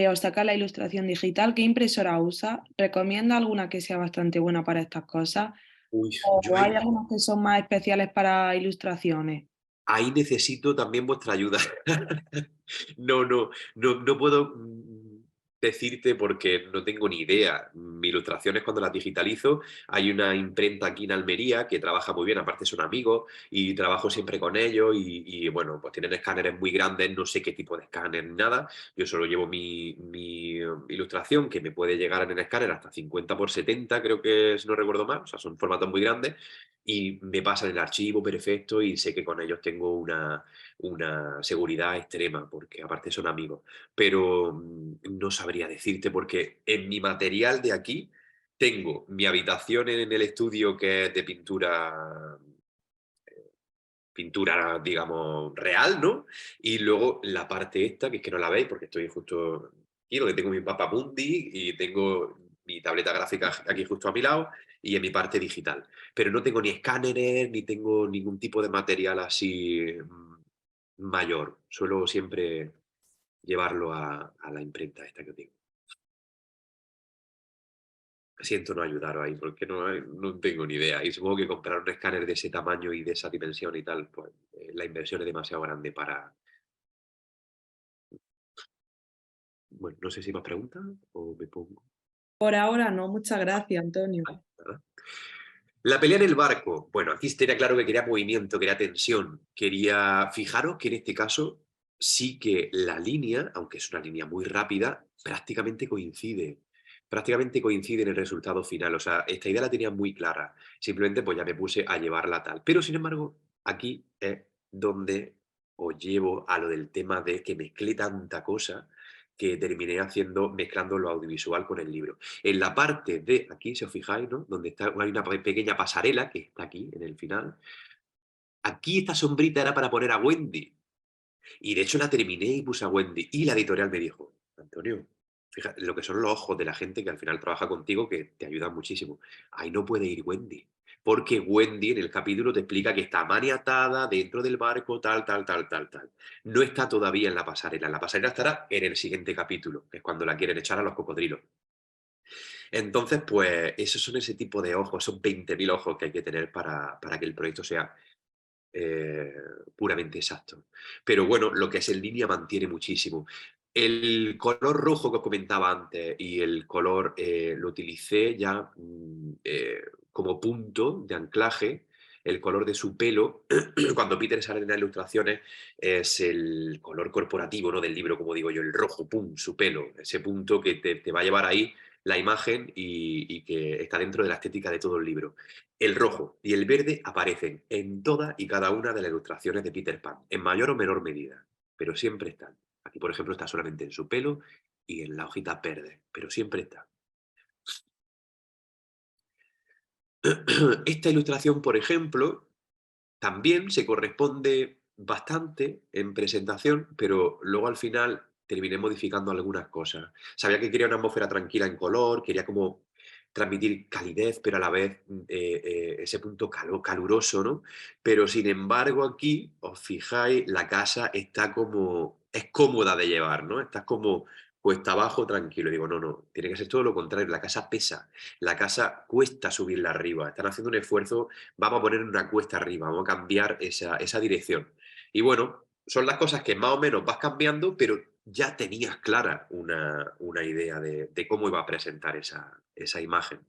Speaker 1: o sacar la ilustración digital, ¿qué impresora usa? ¿Recomienda alguna que sea bastante buena para estas cosas?
Speaker 2: yo
Speaker 1: ¿O hay algunas que son más especiales para ilustraciones?
Speaker 2: ahí necesito también vuestra ayuda. No puedo. decirte porque no tengo ni idea. Mis ilustraciones cuando las digitalizo, hay una imprenta aquí en Almería que trabaja muy bien, aparte son amigos y trabajo siempre con ellos bueno, pues tienen escáneres muy grandes, no sé qué tipo de escáner ni nada. Yo solo llevo mi ilustración que me puede llegar en el escáner hasta 50x70, creo que si no recuerdo mal, o sea, son formatos muy grandes y me pasan el archivo perfecto y sé que con ellos tengo una seguridad extrema porque aparte son amigos, pero no sabría decirte porque en mi material de aquí tengo mi habitación en el estudio que es de pintura, digamos, real, ¿no? Y luego la parte esta, que es que no la veis porque estoy justo aquí, donde tengo mi Papamundi y tengo mi tableta gráfica aquí justo a mi lado y en mi parte digital. Pero no tengo ni escáneres, ni tengo ningún tipo de material así mayor. Suelo siempre llevarlo a la imprenta esta que tengo. Siento no ayudaros ahí, porque no tengo ni idea. Y supongo que comprar un escáner de ese tamaño y de esa dimensión y tal, pues la inversión es demasiado grande para... Bueno, no sé si más preguntas o me pongo...
Speaker 1: Por ahora no, muchas gracias, Antonio.
Speaker 2: ¿Verdad? La pelea en el barco. Bueno, aquí tenía claro que quería movimiento, quería tensión, quería... Fijaros que en este caso sí que la línea, aunque es una línea muy rápida, prácticamente coincide. Prácticamente coincide en el resultado final. O sea, esta idea la tenía muy clara. Simplemente pues ya me puse a llevarla tal. Pero sin embargo, aquí es donde os llevo a lo del tema de que mezclé tanta cosa que terminé mezclando lo audiovisual con el libro. En la parte de aquí, si os fijáis, ¿no? Donde hay una pequeña pasarela, que está aquí, en el final. Aquí esta sombrita era para poner a Wendy. Y de hecho la terminé y puse a Wendy. Y la editorial me dijo, Antonio, fíjate, lo que son los ojos de la gente que al final trabaja contigo, que te ayudan muchísimo. Ahí no puede ir Wendy. Porque Wendy en el capítulo te explica que está maniatada dentro del barco, tal, tal, tal, tal, tal. No está todavía en la pasarela. La pasarela estará en el siguiente capítulo, que es cuando la quieren echar a los cocodrilos. Entonces, pues, esos son ese tipo de ojos, son 20.000 ojos que hay que tener para que el proyecto sea puramente exacto. Pero bueno, lo que es en línea mantiene muchísimo. El color rojo que os comentaba antes y el color lo utilicé ya como punto de anclaje. El color de su pelo, cuando Peter sale en las ilustraciones, es el color corporativo, ¿no? Del libro, como digo yo, el rojo, pum, su pelo, ese punto que te va a llevar ahí la imagen y que está dentro de la estética de todo el libro. El rojo y el verde aparecen en todas y cada una de las ilustraciones de Peter Pan, en mayor o menor medida, pero siempre están. Aquí, por ejemplo, está solamente en su pelo y en la hojita verde, pero siempre está. Esta ilustración, por ejemplo, también se corresponde bastante en presentación, pero luego al final terminé modificando algunas cosas. Sabía que quería una atmósfera tranquila en color, quería como transmitir calidez, pero a la vez ese punto caluroso, ¿no? Pero sin embargo aquí, os fijáis, la casa está como, es cómoda de llevar, ¿no? Estás como cuesta abajo, tranquilo. Digo, no, tiene que ser todo lo contrario, la casa pesa, la casa cuesta subirla arriba, están haciendo un esfuerzo, vamos a poner una cuesta arriba, vamos a cambiar esa dirección. Y bueno, son las cosas que más o menos vas cambiando, pero ya tenías clara una idea de cómo iba a presentar esa imagen.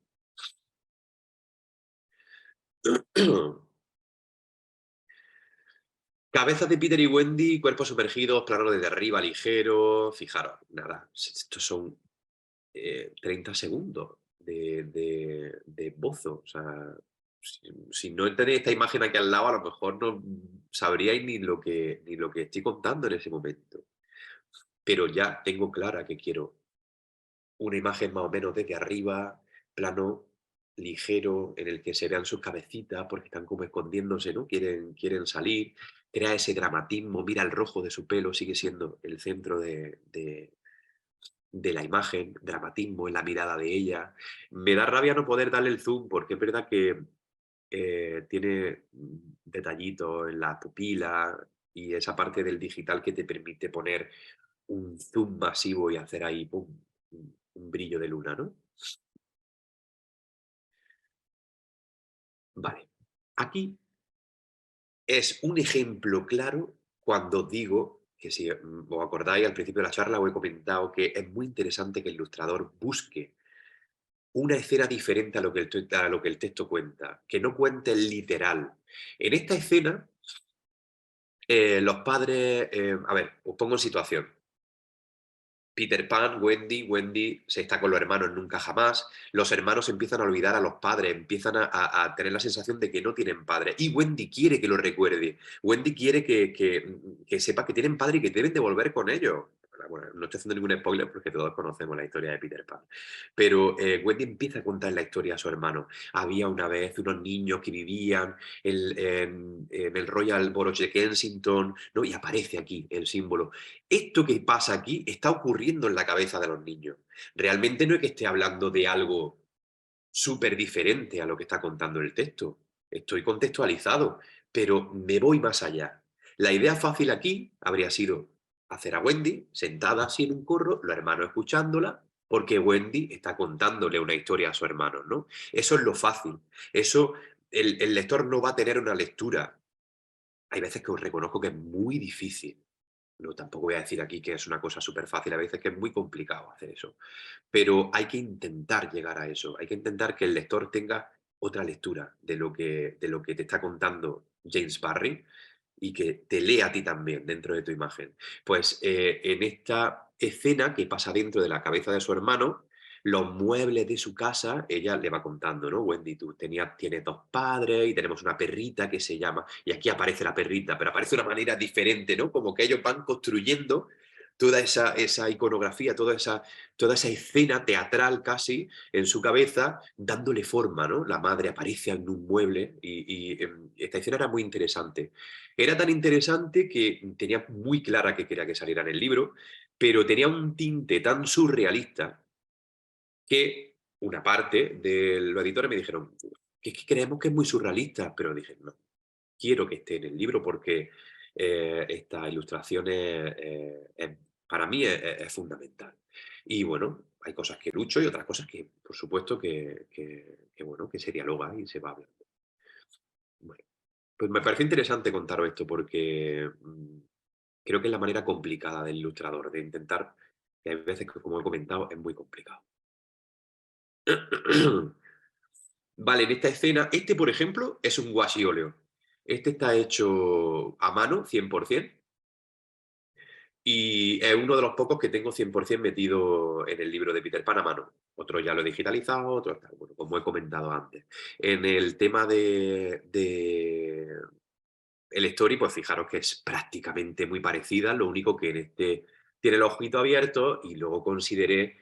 Speaker 2: Cabezas de Peter y Wendy, cuerpos sumergidos, plano desde arriba, ligero. Fijaros, nada, estos son 30 segundos de bozo. O sea, si no tenéis esta imagen aquí al lado, a lo mejor no sabríais ni lo que estoy contando en ese momento. Pero ya tengo clara que quiero una imagen más o menos desde arriba, plano ligero, en el que se vean sus cabecitas porque están como escondiéndose, ¿no? Quieren salir, crea ese dramatismo, mira el rojo de su pelo, sigue siendo el centro de la imagen, dramatismo en la mirada de ella. Me da rabia no poder darle el zoom porque es verdad que tiene detallitos en la pupila y esa parte del digital que te permite poner un zoom masivo y hacer ahí pum, un brillo de luna, ¿no? Vale. Aquí es un ejemplo claro cuando digo que si os acordáis, al principio de la charla os he comentado que es muy interesante que el ilustrador busque una escena diferente a lo que el texto cuenta, que no cuente el literal. En esta escena, los padres, a ver, os pongo en situación. Peter Pan, Wendy se está con los hermanos nunca jamás, los hermanos empiezan a olvidar a los padres, empiezan a tener la sensación de que no tienen padre, y Wendy quiere que lo recuerde, Wendy quiere que sepa que tienen padre y que deben de volver con ellos. Bueno, no estoy haciendo ningún spoiler porque todos conocemos la historia de Peter Pan, pero Wendy empieza a contar la historia a su hermano. Había una vez unos niños que vivían en el Royal Borough de Kensington, ¿no? Y aparece aquí el símbolo. Esto que pasa aquí está ocurriendo en la cabeza de los niños. Realmente no es que esté hablando de algo súper diferente a lo que está contando el texto. Estoy contextualizado, pero me voy más allá. La idea fácil aquí habría sido hacer a Wendy sentada así en un corro, los hermanos escuchándola, porque Wendy está contándole una historia a su hermano, ¿no? Eso es lo fácil. Eso, el lector no va a tener una lectura. Hay veces que os reconozco que es muy difícil. No, tampoco voy a decir aquí que es una cosa súper fácil, a veces que es muy complicado hacer eso. Pero hay que intentar llegar a eso, hay que intentar que el lector tenga otra lectura de lo que te está contando James Barrie y que te lea a ti también dentro de tu imagen. Pues en esta escena que pasa dentro de la cabeza de su hermano, los muebles de su casa, ella le va contando, ¿no? Wendy, tú tienes dos padres y tenemos una perrita que se llama, y aquí aparece la perrita, pero aparece de una manera diferente, ¿no? Como que ellos van construyendo toda esa iconografía, toda esa escena teatral casi en su cabeza, dándole forma, ¿no? La madre aparece en un mueble y esta escena era muy interesante. Era tan interesante que tenía muy clara que quería que saliera en el libro, pero tenía un tinte tan surrealista que una parte de los editores me dijeron que es que creemos que es muy surrealista, pero dije, no, quiero que esté en el libro porque estas ilustraciones para mí es fundamental. Y bueno, hay cosas que lucho y otras cosas que, por supuesto, bueno, que se dialoga y se va hablando. Bueno, pues me parece interesante contaros esto porque creo que es la manera complicada del ilustrador, de intentar, que hay veces que, como he comentado, es muy complicado. Vale, en esta escena, este, por ejemplo, es un washi óleo. Este está hecho a mano, 100%, y es uno de los pocos que tengo 100% metido en el libro de Peter Pan a mano. Otro ya lo he digitalizado, otro está, bueno, como he comentado antes. En el tema de el story, pues fijaros que es prácticamente muy parecida, lo único que en este tiene el ojito abierto y luego consideré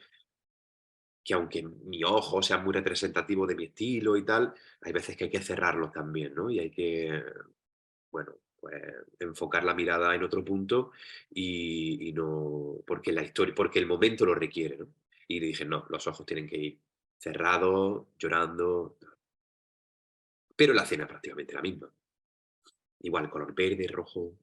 Speaker 2: que aunque mi ojo sea muy representativo de mi estilo y tal, hay veces que hay que cerrarlos también, ¿no? Y hay que, bueno, pues enfocar la mirada en otro punto y no, porque la historia, porque el momento lo requiere, ¿no? Y dije, no, los ojos tienen que ir cerrados, llorando, pero la escena es prácticamente la misma. Igual, color verde, rojo.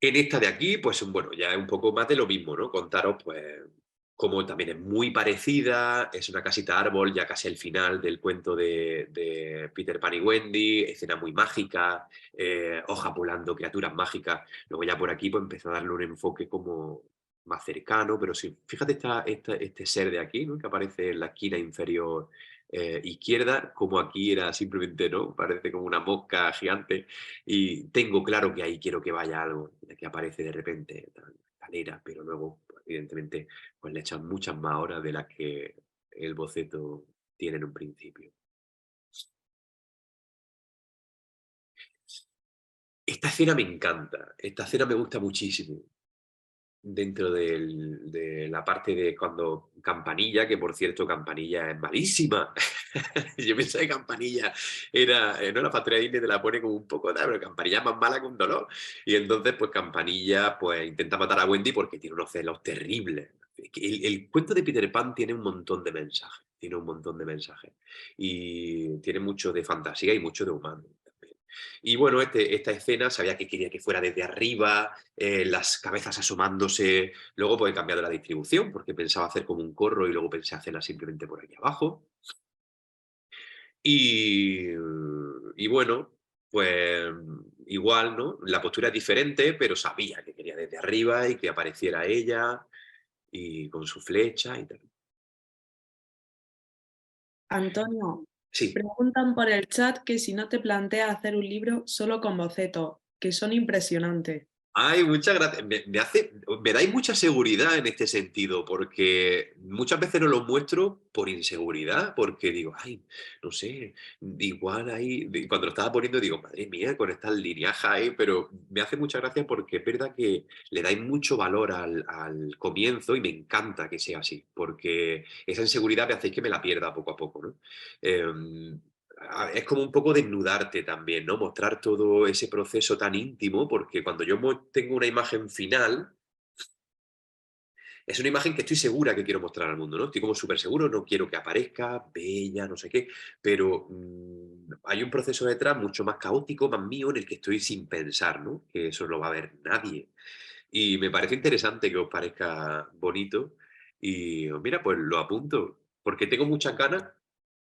Speaker 2: En esta de aquí, pues bueno, ya es un poco más de lo mismo, ¿no? Contaros, pues, como también es muy parecida, es una casita árbol, ya casi el final del cuento de Peter Pan y Wendy, escena muy mágica, hoja volando, criaturas mágicas. Luego ya por aquí, pues empezó a darle un enfoque como más cercano, pero sí, fíjate este ser de aquí, ¿no? Que aparece en la esquina inferior izquierda, como aquí era simplemente, ¿no? Parece como una mosca gigante. Y tengo claro que ahí quiero que vaya algo, de que aparece de repente la escalera, pero luego, pues, evidentemente, pues le echan muchas más horas de las que el boceto tiene en un principio. Esta escena me encanta, esta escena me gusta muchísimo. Dentro de la parte de cuando Campanilla, que por cierto Campanilla es malísima. Yo pensaba que Campanilla era, no, la factoría de Disney te la pone como un poco, pero Campanilla es más mala que un dolor. Y entonces pues Campanilla pues intenta matar a Wendy porque tiene unos celos terribles. El cuento de Peter Pan tiene un montón de mensajes, tiene un montón de mensajes. Y tiene mucho de fantasía y mucho de humano también. Y bueno, esta escena sabía que quería que fuera desde arriba, las cabezas asomándose. Luego pues he cambiado la distribución porque pensaba hacer como un corro y luego pensé hacerla simplemente por aquí abajo. Y bueno, pues igual, ¿no? La postura es diferente, pero sabía que quería desde arriba y que apareciera ella y con su flecha y tal.
Speaker 1: Antonio,
Speaker 2: Sí.
Speaker 1: preguntan por el chat que si no te planteas hacer un libro solo con bocetos, que son impresionantes.
Speaker 2: Ay, muchas gracias. Me dais mucha seguridad en este sentido, porque muchas veces no lo muestro por inseguridad, porque digo, ay, no sé, igual ahí, cuando lo estaba poniendo digo, madre mía, con estas líneas ahí, pero me hace mucha gracia porque es verdad que le dais mucho valor al comienzo y me encanta que sea así, porque esa inseguridad me hacéis que me la pierda poco a poco, ¿no? Es como un poco desnudarte también, ¿no? Mostrar todo ese proceso tan íntimo, porque cuando yo tengo una imagen final, es una imagen que estoy segura que quiero mostrar al mundo, ¿no? Estoy como súper seguro, no quiero que aparezca, bella, no sé qué, pero hay un proceso detrás mucho más caótico, más mío, en el que estoy sin pensar, ¿no? Que eso no lo va a ver nadie. Y me parece interesante que os parezca bonito y mira, pues lo apunto, porque tengo muchas ganas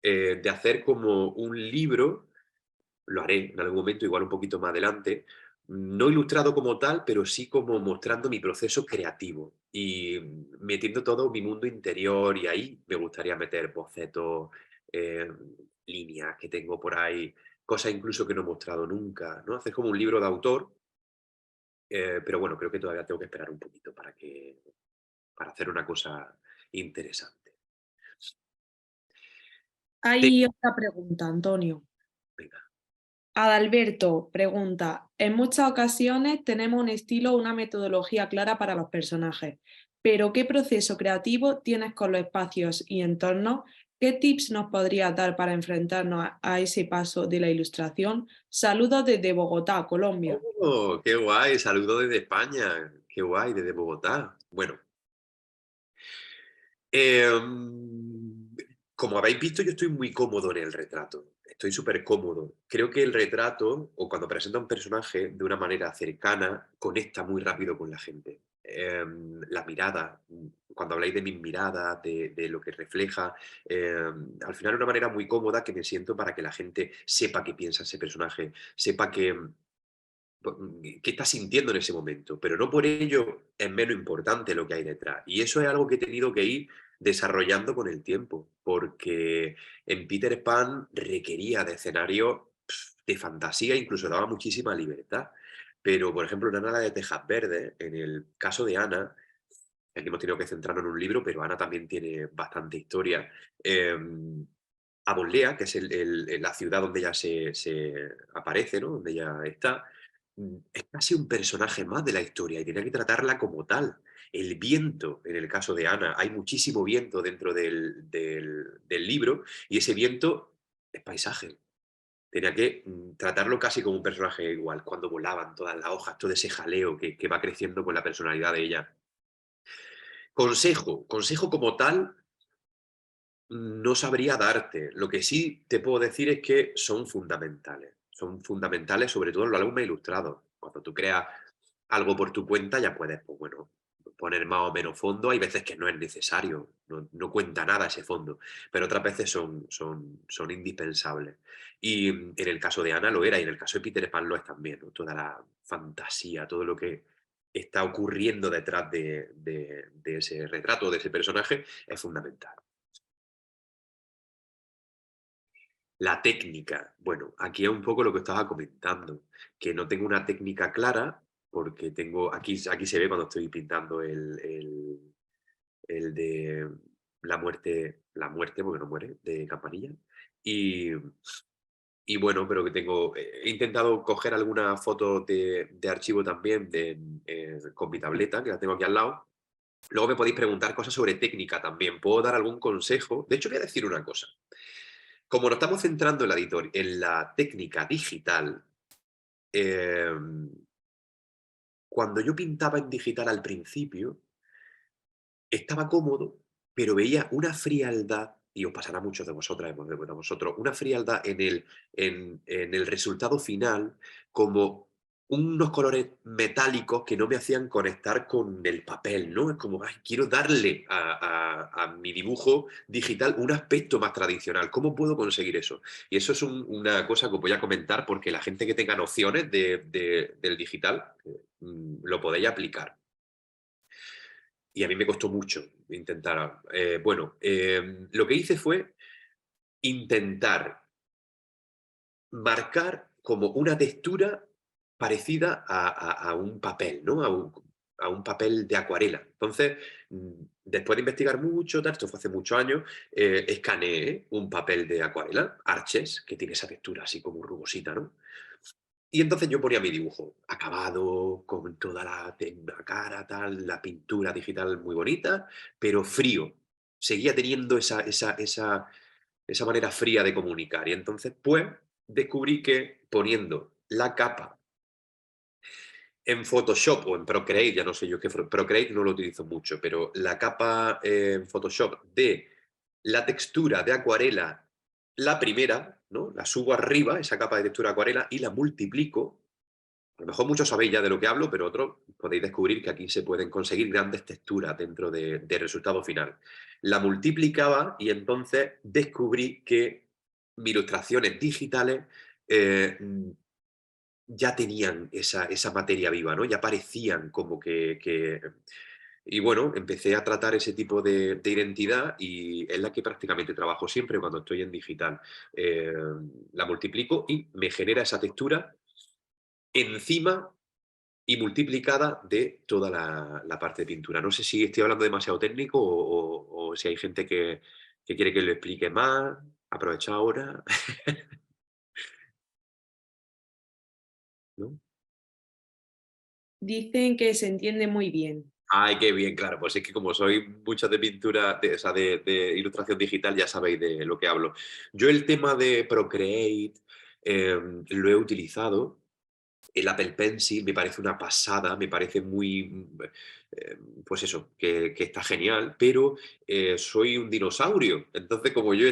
Speaker 2: de hacer como un libro. Lo haré en algún momento, igual un poquito más adelante, no ilustrado como tal, pero sí como mostrando mi proceso creativo y metiendo todo mi mundo interior, y ahí me gustaría meter bocetos, eh, líneas que tengo por ahí, cosas incluso que no he mostrado nunca, ¿no? Hacer como un libro de autor, pero bueno, creo que todavía tengo que esperar un poquito para hacer una cosa interesante. Te-
Speaker 1: Hay otra pregunta, Antonio.
Speaker 2: Venga.
Speaker 1: Adalberto pregunta, en muchas ocasiones tenemos un estilo o una metodología clara para los personajes, pero ¿qué proceso creativo tienes con los espacios y entornos? ¿Qué tips nos podrías dar para enfrentarnos a ese paso de la ilustración? Saludos desde Bogotá, Colombia.
Speaker 2: Oh, qué guay, saludo desde España, qué guay, desde Bogotá. Bueno, Em, como habéis visto, yo estoy muy cómodo en el retrato. Estoy súper cómodo. Creo que el retrato, o cuando presenta un personaje de una manera cercana, conecta muy rápido con la gente. La mirada, cuando habláis de mis miradas, de lo que refleja, al final es una manera muy cómoda que me siento para que la gente sepa qué piensa ese personaje, sepa qué está sintiendo en ese momento, pero no por ello es menos importante lo que hay detrás. Y eso es algo que he tenido que ir desarrollando con el tiempo, porque en Peter Pan requería de escenarios de fantasía, incluso daba muchísima libertad. Pero, por ejemplo, en Ana la de Tejas Verdes, en el caso de Ana, aquí hemos tenido que centrarnos en un libro, pero Ana también tiene bastante historia. Avonlea, que es la ciudad donde ella se aparece, ¿no? Donde ella está, es casi un personaje más de la historia y tenía que tratarla como tal. El viento, en el caso de Ana, hay muchísimo viento dentro del libro y ese viento es paisaje. Tenía que tratarlo casi como un personaje igual, cuando volaban todas las hojas, todo ese jaleo que va creciendo con la personalidad de ella. Consejo como tal, no sabría darte. Lo que sí te puedo decir es que son fundamentales. Son fundamentales, sobre todo en los álbumes ilustrados. Cuando tú creas algo por tu cuenta, ya puedes, pues bueno, poner más o menos fondo. Hay veces que no es necesario, no cuenta nada ese fondo, pero otras veces son indispensables. Y en el caso de Ana lo era, y en el caso de Peter Pan lo es también, ¿no? Toda la fantasía, todo lo que está ocurriendo detrás de ese retrato, de ese personaje, es fundamental. La técnica. Bueno, aquí es un poco lo que estaba comentando, que no tengo una técnica clara, porque tengo, aquí se ve cuando estoy pintando el de la muerte, porque no muere, de Campanilla. Y, y bueno, pero que tengo, he intentado coger alguna foto de archivo también con mi tableta, que la tengo aquí al lado. Luego me podéis preguntar cosas sobre técnica también. ¿Puedo dar algún consejo? De hecho, voy a decir una cosa. Como nos estamos centrando en la técnica digital, em, cuando yo pintaba en digital al principio, estaba cómodo, pero veía una frialdad, y os pasará a muchos de vosotras, de vosotros, una frialdad en el resultado final, como unos colores metálicos que no me hacían conectar con el papel, ¿no? Es como, ay, quiero darle a mi dibujo digital un aspecto más tradicional. ¿Cómo puedo conseguir eso? Y eso es una cosa que os voy a comentar porque la gente que tenga nociones del digital lo podéis aplicar. Y a mí me costó mucho intentar. Lo que hice fue intentar marcar como una textura parecida a un papel, ¿no? A un papel de acuarela. Entonces, después de investigar mucho, esto fue hace muchos años, escaneé un papel de acuarela, Arches, que tiene esa textura así como rugosita, ¿no? Y entonces yo ponía mi dibujo, acabado, con toda la cara, tal, la pintura digital muy bonita, pero frío. Seguía teniendo esa manera fría de comunicar. Y entonces, pues, descubrí que poniendo la capa en Photoshop o en Procreate, ya no sé yo qué, Procreate no lo utilizo mucho, pero la capa en Photoshop de la textura de acuarela, la primera, ¿no? La subo arriba, esa capa de textura de acuarela, y la multiplico. A lo mejor muchos sabéis ya de lo que hablo, pero otros podéis descubrir que aquí se pueden conseguir grandes texturas dentro del resultado final. La multiplicaba y entonces descubrí que mis ilustraciones digitales ya tenían esa materia viva, ¿no? Ya parecían como que. Y bueno, empecé a tratar ese tipo de identidad y es la que prácticamente trabajo siempre cuando estoy en digital. La multiplico y me genera esa textura encima y multiplicada de toda la parte de pintura. No sé si estoy hablando demasiado técnico o si hay gente que quiere que lo explique más. Aprovecha ahora. ¿No?
Speaker 1: Dicen que se entiende muy bien.
Speaker 2: Ay, qué bien, claro. Pues es que como soy mucho de pintura, o sea, de ilustración digital, ya sabéis de lo que hablo. Yo el tema de Procreate lo he utilizado. El Apple Pencil me parece una pasada, me parece muy, pues eso, que está genial, pero soy un dinosaurio. Entonces, como yo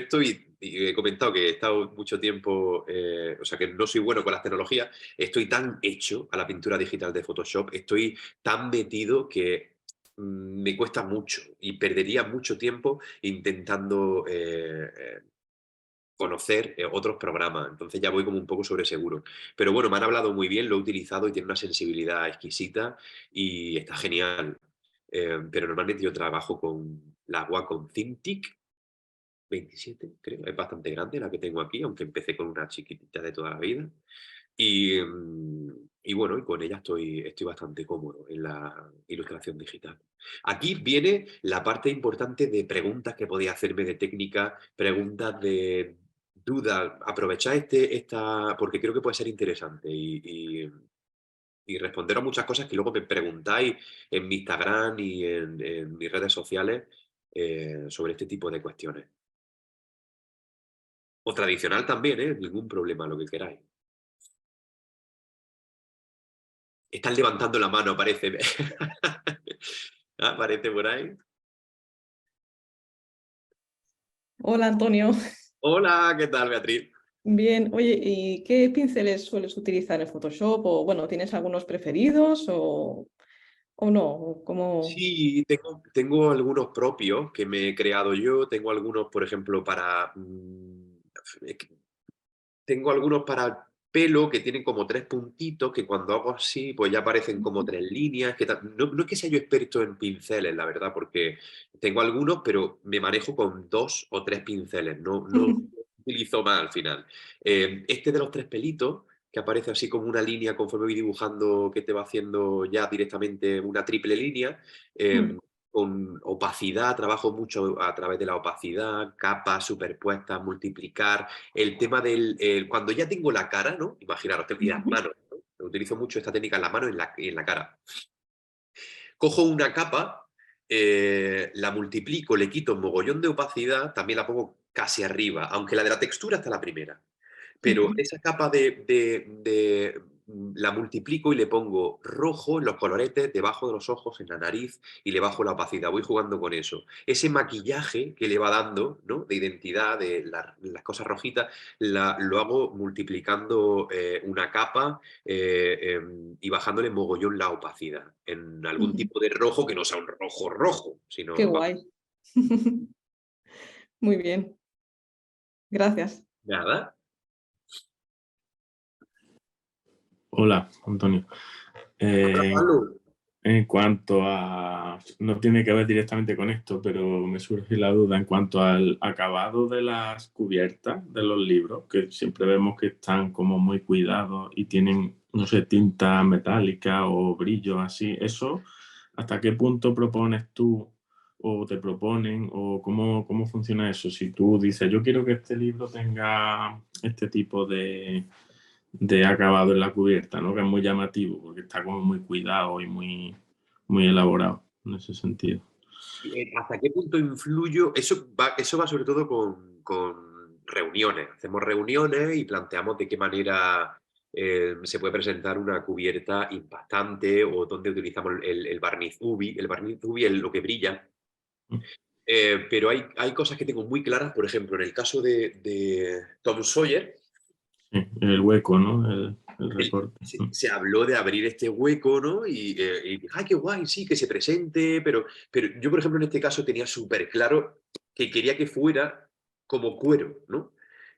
Speaker 2: y he comentado que he estado mucho tiempo, o sea, que no soy bueno con las tecnologías, estoy tan hecho a la pintura digital de Photoshop, estoy tan metido que me cuesta mucho y perdería mucho tiempo intentando conocer otros programas, entonces ya voy como un poco sobre seguro. Pero bueno, me han hablado muy bien, lo he utilizado y tiene una sensibilidad exquisita y está genial. Pero normalmente yo trabajo con la Wacom Cintiq 27, creo, es bastante grande la que tengo aquí, aunque empecé con una chiquitita de toda la vida. Y bueno, y con ella estoy bastante cómodo en la ilustración digital. Aquí viene la parte importante de preguntas que podía hacerme de técnica, preguntas de duda. Aprovechad porque creo que puede ser interesante y responder a muchas cosas que luego me preguntáis en mi Instagram y en mis redes sociales sobre este tipo de cuestiones. O tradicional también, ¿eh? Ningún problema, lo que queráis. Están levantando la mano, parece. Aparece por ahí.
Speaker 3: Hola Antonio.
Speaker 2: Hola, ¿qué tal, Beatriz?
Speaker 3: Bien, oye, ¿y qué pinceles sueles utilizar en Photoshop? O bueno, ¿tienes algunos preferidos o no? ¿Cómo?
Speaker 2: Sí, tengo algunos propios que me he creado yo. Tengo algunos, por ejemplo, tengo algunos para pelo que tienen como 3 puntitos, que cuando hago así, pues ya aparecen como 3 líneas. No es que sea yo experto en pinceles, la verdad, porque tengo algunos, pero me manejo con 2 o 3 pinceles, no utilizo más al final. Este de los 3 pelitos, que aparece así como una línea conforme voy dibujando, que te va haciendo ya directamente una triple línea, con opacidad, trabajo mucho a través de la opacidad, capas superpuestas, multiplicar, el tema cuando ya tengo la cara, ¿no? Imaginaros, y las manos, ¿no? Utilizo mucho esta técnica en la mano y en la cara. Cojo una capa, la multiplico, le quito un mogollón de opacidad, también la pongo casi arriba, aunque la de la textura está la primera. Pero esa capa la multiplico y le pongo rojo en los coloretes, debajo de los ojos, en la nariz, y le bajo la opacidad. Voy jugando con eso. Ese maquillaje que le va dando, ¿no?, de identidad, de las cosas rojitas, lo hago multiplicando una capa y bajándole mogollón la opacidad en algún tipo de rojo que no sea un rojo rojo, sino...
Speaker 3: Qué guay. Muy bien. Gracias.
Speaker 2: Nada.
Speaker 6: Hola, Antonio.
Speaker 2: Pablo.
Speaker 6: En cuanto a... No tiene que ver directamente con esto, pero me surge la duda en cuanto al acabado de las cubiertas de los libros, que siempre vemos que están como muy cuidados y tienen, no sé, tinta metálica o brillo así. ¿Eso hasta qué punto propones tú o te proponen o cómo funciona eso? Si tú dices, yo quiero que este libro tenga este tipo de acabado en la cubierta, ¿no? Que es muy llamativo porque está como muy cuidado y muy elaborado en ese sentido.
Speaker 2: ¿Hasta qué punto influyo? Eso va sobre todo con reuniones. Hacemos reuniones y planteamos de qué manera se puede presentar una cubierta impactante o dónde utilizamos el barniz UV. El barniz UV es lo que brilla. Pero hay cosas que tengo muy claras. Por ejemplo, en el caso de Tom Sawyer,
Speaker 6: Sí, el hueco, ¿no? El recorte.
Speaker 2: se habló de abrir este hueco, ¿no? Y ¡ay, qué guay! Sí, que se presente, pero yo, por ejemplo, en este caso tenía súper claro que quería que fuera como cuero, ¿no?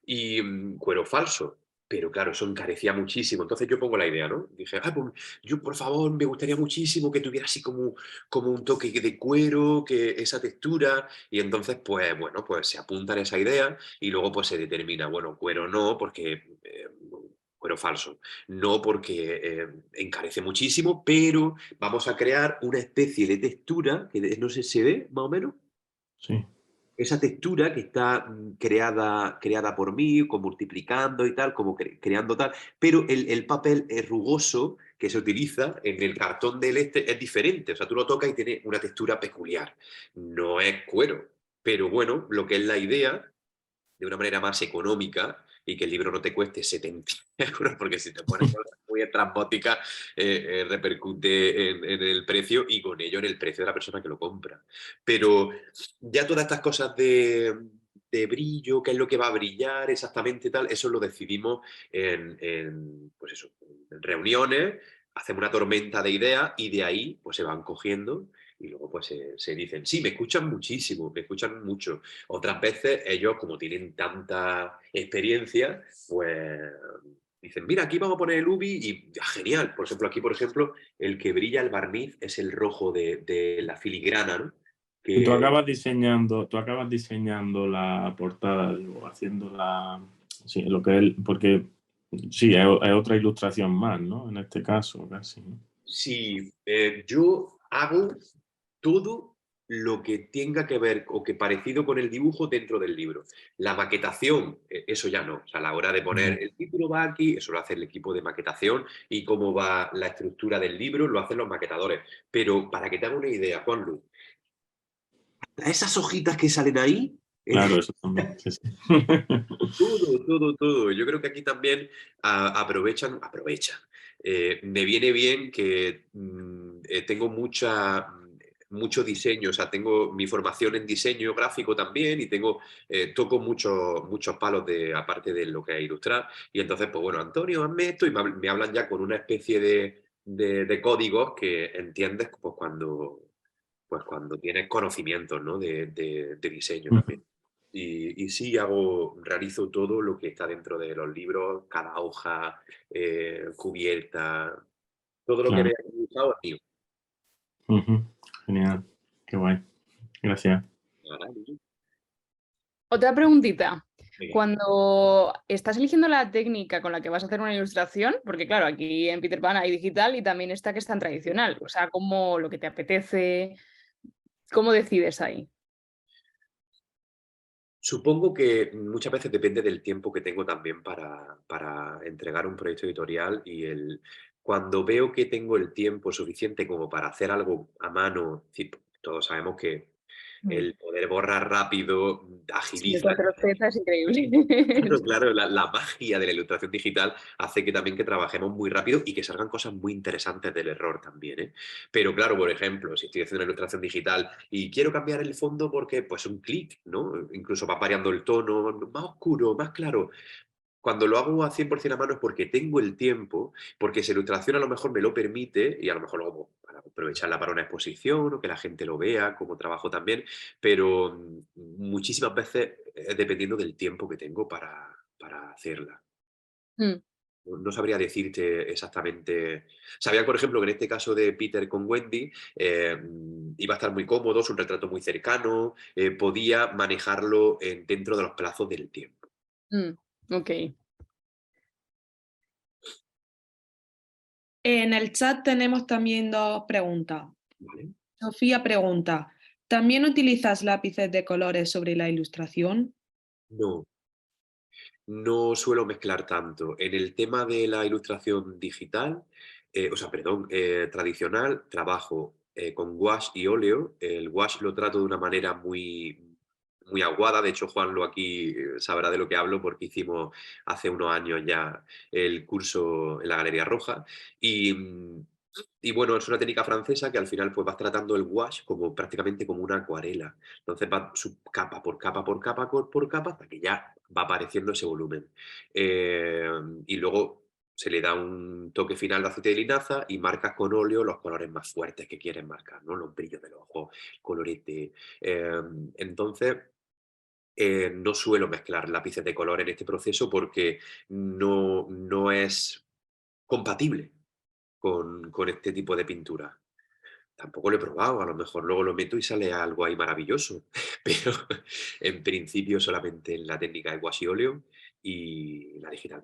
Speaker 2: Y cuero falso. Pero claro, eso encarecía muchísimo. Entonces yo pongo la idea, ¿no? Dije, pues yo, por favor, me gustaría muchísimo que tuviera así como un toque de cuero, que esa textura. Y entonces, pues, bueno, pues se apunta en esa idea y luego pues se determina, bueno, cuero no, porque... cuero falso. No porque encarece muchísimo, pero vamos a crear una especie de textura, que no sé si se ve más o menos.
Speaker 6: Sí.
Speaker 2: Esa textura que está creada por mí, como multiplicando y tal, como creando tal, pero el papel es rugoso que se utiliza en el cartón del es diferente, o sea, tú lo tocas y tiene una textura peculiar. No es cuero, pero bueno, lo que es la idea, de una manera más económica y que el libro no te cueste 70 euros, porque si te pones cosas muy estrambóticas repercute en el precio y con ello en el precio de la persona que lo compra. Pero ya todas estas cosas de brillo, qué es lo que va a brillar exactamente tal, eso lo decidimos pues eso, en reuniones, hacemos una tormenta de ideas y de ahí pues se van cogiendo y luego pues se dicen, sí, me escuchan muchísimo, me escuchan mucho. Otras veces ellos, como tienen tanta experiencia, pues dicen, mira, aquí vamos a poner el UBI y genial. Por ejemplo, aquí, el que brilla el barniz es el rojo de la filigrana, ¿no?
Speaker 6: Tú acabas diseñando la portada, digo, haciendo sí, lo que él, porque sí, es otra ilustración más, ¿no? En este caso, casi, ¿no?
Speaker 2: Sí, yo hago todo lo que tenga que ver o que parecido con el dibujo dentro del libro. La maquetación, eso ya no. O sea, a la hora de poner el título va aquí, eso lo hace el equipo de maquetación y cómo va la estructura del libro lo hacen los maquetadores. Pero para que te haga una idea, Juanlu, esas hojitas que salen ahí,
Speaker 6: Claro, eso también. Sí, sí.
Speaker 2: todo. Yo creo que aquí también aprovechan. Me viene bien que tengo mucho diseño, o sea, tengo mi formación en diseño gráfico también y toco muchos palos aparte de lo que es ilustrar. Y entonces, pues bueno, Antonio, hazme esto y me hablan ya con una especie de códigos que entiendes pues cuando tienes conocimientos, ¿no? de diseño también. Y sí, realizo todo lo que está dentro de los libros, cada hoja, cubierta, todo lo que
Speaker 6: Claro.
Speaker 2: veas dibujado es mío.
Speaker 6: Genial, qué guay. Gracias.
Speaker 5: Otra preguntita.
Speaker 2: Venga.
Speaker 5: Cuando estás eligiendo la técnica con la que vas a hacer una ilustración, porque claro, aquí en Peter Pan hay digital y también está que es tan tradicional, o sea, como lo que te apetece, ¿cómo decides ahí?
Speaker 2: Supongo que muchas veces depende del tiempo que tengo también para entregar un proyecto editorial y cuando veo que tengo el tiempo suficiente como para hacer algo a mano, todos sabemos que el poder borrar rápido,
Speaker 5: Sí, el
Speaker 2: agiliza.
Speaker 5: control Z es increíble.
Speaker 2: Claro, claro, la magia de la ilustración digital hace que también que trabajemos muy rápido y que salgan cosas muy interesantes del error también, ¿eh? Pero claro, por ejemplo, si estoy haciendo una ilustración digital y quiero cambiar el fondo porque, pues un clic, ¿no? Incluso va variando el tono, más oscuro, más claro. Cuando lo hago a 100% a mano es porque tengo el tiempo, porque esa ilustración a lo mejor me lo permite y a lo mejor luego para aprovecharla para una exposición o que la gente lo vea como trabajo también, pero muchísimas veces es dependiendo del tiempo que tengo para hacerla.
Speaker 5: Mm,
Speaker 2: No sabría decirte exactamente. Sabía, por ejemplo, que en este caso de Peter con Wendy iba a estar muy cómodo, es un retrato muy cercano, podía manejarlo dentro de los plazos del tiempo.
Speaker 5: ok.
Speaker 1: En el chat tenemos también dos preguntas.
Speaker 2: ¿Vale?
Speaker 1: Sofía pregunta, ¿también utilizas lápices de colores sobre la ilustración?
Speaker 2: No, no suelo mezclar tanto. En el tema de la ilustración digital, o sea, perdón, tradicional, trabajo con gouache y óleo. El gouache lo trato de una manera muy aguada. De hecho, Juanlo aquí sabrá de lo que hablo porque hicimos hace unos años ya el curso en la Galería Roja. Y, y bueno, es una técnica francesa que al final pues vas tratando el gouache como prácticamente como una acuarela. Entonces va capa por capa, por capa, por capa, hasta que ya va apareciendo ese volumen. Eh, y luego se le da un toque final de aceite de linaza y marcas con óleo los colores más fuertes que quieres marcar, ¿no? Los brillos del ojo, colorete. Eh, entonces, no suelo mezclar lápices de color en este proceso porque no es compatible con este tipo de pintura. Tampoco lo he probado, a lo mejor luego lo meto y sale algo ahí maravilloso, pero en principio solamente en la técnica de gouache y óleo y la digital.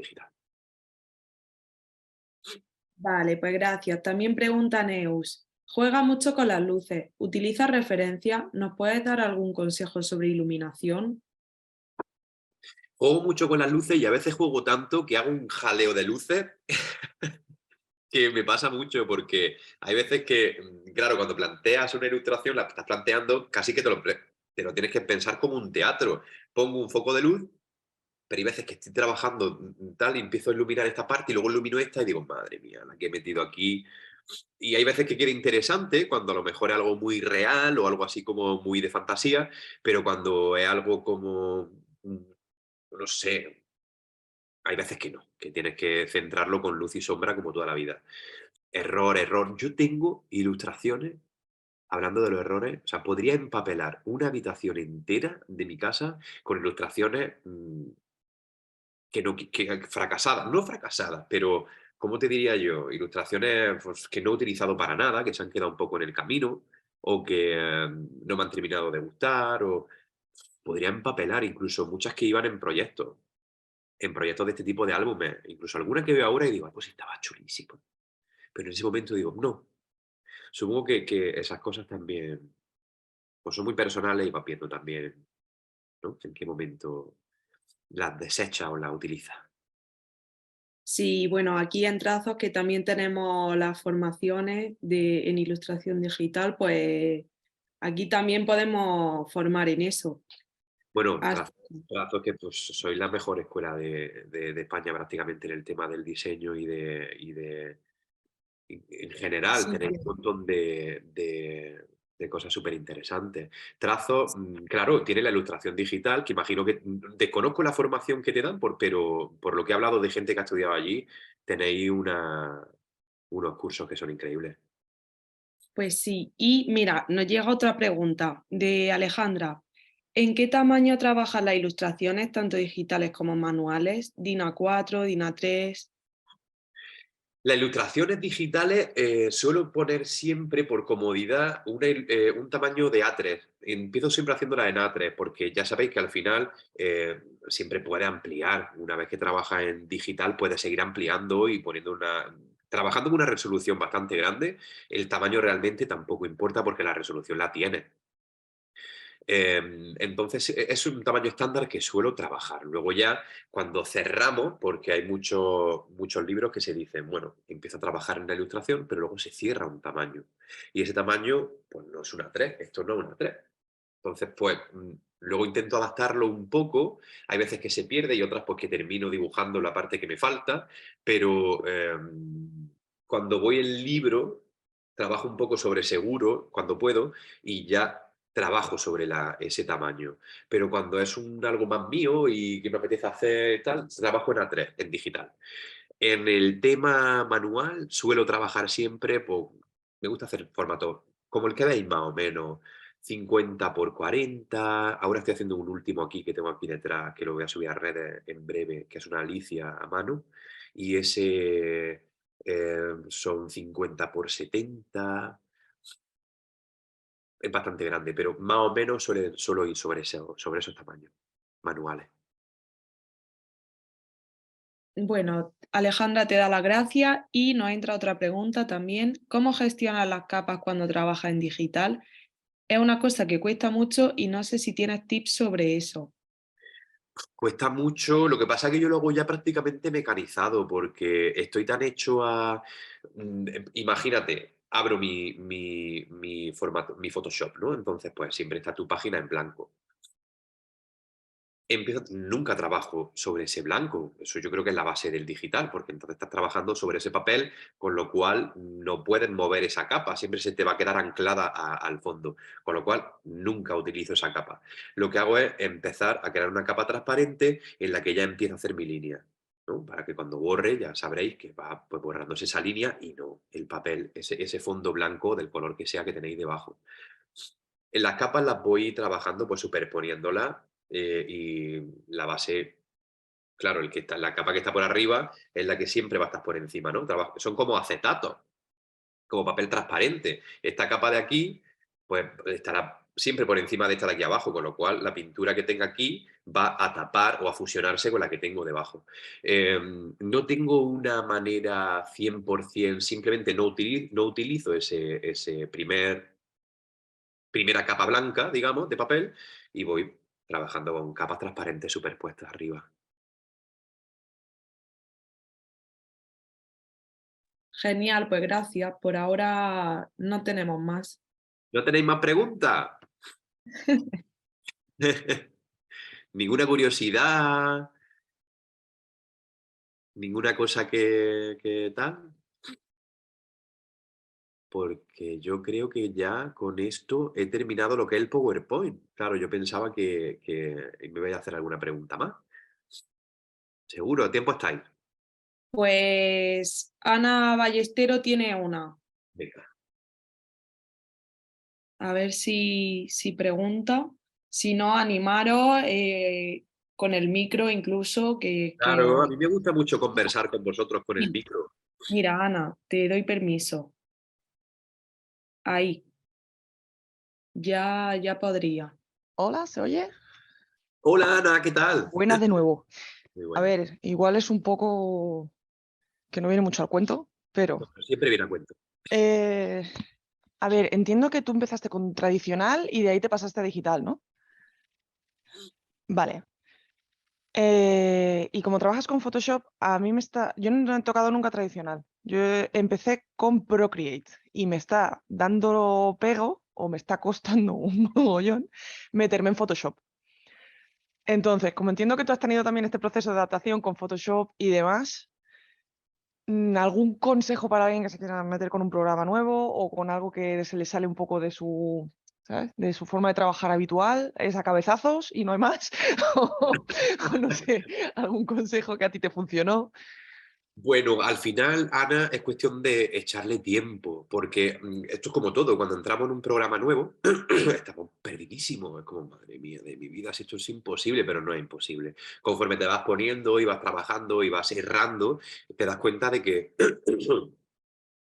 Speaker 1: Vale, pues gracias. También pregunta Neus, juega mucho con las luces, ¿utiliza referencia? ¿Nos puedes dar algún consejo sobre iluminación?
Speaker 2: Juego mucho con las luces y a veces juego tanto que hago un jaleo de luces que me pasa mucho porque hay veces que, claro, cuando planteas una ilustración, la estás planteando casi que te lo tienes que pensar como un teatro. Pongo un foco de luz, pero hay veces que estoy trabajando tal y empiezo a iluminar esta parte y luego ilumino esta y digo, madre mía, la que he metido aquí. Y hay veces que queda interesante, cuando a lo mejor es algo muy real o algo así como muy de fantasía, pero cuando es algo como, no sé, hay veces que no, que tienes que centrarlo con luz y sombra como toda la vida. Error, error. Yo tengo ilustraciones, hablando de los errores, o sea, podría empapelar una habitación entera de mi casa con ilustraciones que fracasadas, no fracasadas, pero, ¿cómo te diría yo? Ilustraciones pues, que no he utilizado para nada, que se han quedado un poco en el camino, o que no me han terminado de gustar, o podría empapelar incluso muchas que iban en proyectos de este tipo de álbumes, incluso algunas que veo ahora y digo, "Ah, pues estaba chulísimo". Pero en ese momento digo, no. Supongo que esas cosas también pues son muy personales y vas viendo también, ¿no? En qué momento las desecha o las utiliza.
Speaker 1: Sí, bueno, aquí en Trazos que también tenemos las formaciones en ilustración digital, pues aquí también podemos formar en eso.
Speaker 2: Bueno,
Speaker 1: Así
Speaker 2: Trazos que pues soy la mejor escuela de España prácticamente en el tema del diseño en general,
Speaker 1: sí,
Speaker 2: tenéis un montón de cosas súper interesantes. Trazo, claro, tiene la ilustración digital, que imagino que desconozco la formación que te dan, pero por lo que he hablado de gente que ha estudiado allí, tenéis unos cursos que son increíbles.
Speaker 1: pues sí. Y mira, nos llega otra pregunta de Alejandra. ¿En qué tamaño trabajan las ilustraciones, tanto digitales como manuales? ¿DIN A4, DIN A3?
Speaker 2: Las ilustraciones digitales suelo poner siempre por comodidad un tamaño de A3. Empiezo siempre haciéndola en A3 porque ya sabéis que al final siempre puede ampliar. Una vez que trabajas en digital puedes seguir ampliando y poniendo trabajando con una resolución bastante grande, el tamaño realmente tampoco importa porque la resolución la tiene. Entonces, es un tamaño estándar que suelo trabajar. Luego ya, cuando cerramos, porque hay muchos libros que se dicen, bueno, empiezo a trabajar en la ilustración, pero luego se cierra un tamaño. Y ese tamaño, pues no es una 3, esto no es una 3. Entonces, pues luego intento adaptarlo un poco. Hay veces que se pierde y otras pues que termino dibujando la parte que me falta, pero cuando voy en libro trabajo un poco sobre seguro cuando puedo y ya trabajo sobre ese tamaño. Pero cuando es algo más mío y que me apetece hacer tal, trabajo en A3, en digital. En el tema manual suelo trabajar siempre, pues, me gusta hacer formato como el que veis más o menos, 50 por 40. Ahora estoy haciendo un último aquí que tengo aquí detrás, que lo voy a subir a redes en breve, que es una Alicia a mano. Y ese son 50 por 70. Es bastante grande, pero más o menos suelo ir sobre esos tamaños manuales.
Speaker 1: Bueno, Alejandra te da las gracias y nos entra otra pregunta también. ¿Cómo gestionas las capas cuando trabajas en digital? Es una cosa que cuesta mucho y no sé si tienes tips sobre eso.
Speaker 2: Cuesta mucho, lo que pasa es que yo lo hago ya prácticamente mecanizado, porque estoy tan hecho a... imagínate, abro mi formato, mi Photoshop, ¿no? Entonces, pues siempre está tu página en blanco. Nunca trabajo sobre ese blanco, eso yo creo que es la base del digital, porque entonces estás trabajando sobre ese papel, con lo cual no puedes mover esa capa, siempre se te va a quedar anclada al fondo, con lo cual nunca utilizo esa capa. Lo que hago es empezar a crear una capa transparente en la que ya empiezo a hacer mi línea, ¿no? Para que cuando borre ya sabréis que va pues, borrándose esa línea y no el papel, ese fondo blanco del color que sea que tenéis debajo. En las capas las voy trabajando pues superponiéndolas y la base, claro, la capa que está por arriba es la que siempre va a estar por encima, ¿no? Son como acetatos, como papel transparente. Esta capa de aquí, pues estará siempre por encima de esta de aquí abajo, con lo cual la pintura que tenga aquí va a tapar o a fusionarse con la que tengo debajo. No tengo una manera 100%, simplemente no utilizo ese primera capa blanca, digamos, de papel, y voy trabajando con capas transparentes superpuestas arriba.
Speaker 1: Genial, pues gracias. Por ahora no tenemos más.
Speaker 2: ¿No tenéis más preguntas? ¿Ninguna curiosidad? ¿Ninguna cosa que tal? Porque yo creo que ya con esto he terminado lo que es el PowerPoint. Claro, yo pensaba que me iba a hacer alguna pregunta más. Seguro, ¿a tiempo estáis?
Speaker 1: Pues Ana Ballestero tiene una.
Speaker 2: Venga.
Speaker 1: A ver si pregunta. Si no, animaros con el micro incluso
Speaker 2: Claro, a mí me gusta mucho conversar con vosotros con el micro.
Speaker 1: Mira, Ana, te doy permiso. Ahí. Ya podría.
Speaker 4: Hola, ¿se oye?
Speaker 2: Hola Ana, ¿qué tal?
Speaker 4: Buenas de nuevo.
Speaker 2: Muy
Speaker 4: A
Speaker 2: bueno.
Speaker 4: ver, igual es un poco que no viene mucho al cuento, pero
Speaker 2: Siempre viene a cuento.
Speaker 4: a ver, entiendo que tú empezaste con tradicional y de ahí te pasaste a digital, ¿no? Vale. Y como trabajas con Photoshop, yo no he tocado nunca tradicional. Yo empecé con Procreate y me está dando pego o me está costando un mogollón meterme en Photoshop. Entonces, como entiendo que tú has tenido también este proceso de adaptación con Photoshop y demás, ¿algún consejo para alguien que se quiera meter con un programa nuevo o con algo que se le sale un poco de su, ¿sabes?, de su forma de trabajar habitual? ¿Es a cabezazos y no hay más? O no sé, algún consejo que a ti te funcionó.
Speaker 2: Bueno, al final, Ana, es cuestión de echarle tiempo, porque esto es como todo, cuando entramos en un programa nuevo, estamos perdidísimos, es como, madre mía, de mi vida, si esto es imposible, pero no es imposible. Conforme te vas poniendo y vas trabajando y vas errando, te das cuenta de que,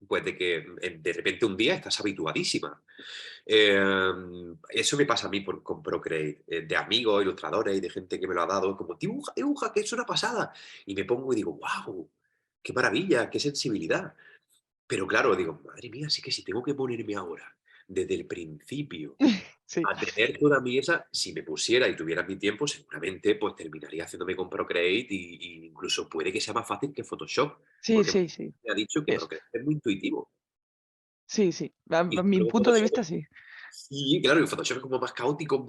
Speaker 2: pues de que de repente un día estás habituadísima. Eso me pasa a mí con Procreate, de amigos, ilustradores y de gente que me lo ha dado, como dibuja, dibuja, que es una pasada. Y me pongo y digo, wow, qué maravilla, qué sensibilidad. Pero claro, digo, madre mía, sí que si tengo que ponerme ahora, desde el principio,
Speaker 4: Sí,
Speaker 2: a tener toda mi esa, si me pusiera y tuviera mi tiempo, seguramente pues terminaría haciéndome con Procreate y incluso puede que sea más fácil que Photoshop,
Speaker 4: sí,
Speaker 2: porque
Speaker 4: sí, sí.
Speaker 2: me ha dicho que
Speaker 4: Es,
Speaker 2: Procreate es muy intuitivo.
Speaker 4: sí, sí. A
Speaker 2: Y
Speaker 4: mi
Speaker 2: luego
Speaker 4: punto de
Speaker 2: Photoshop
Speaker 4: vista, sí.
Speaker 2: Sí, claro, el Photoshop es como más caótico,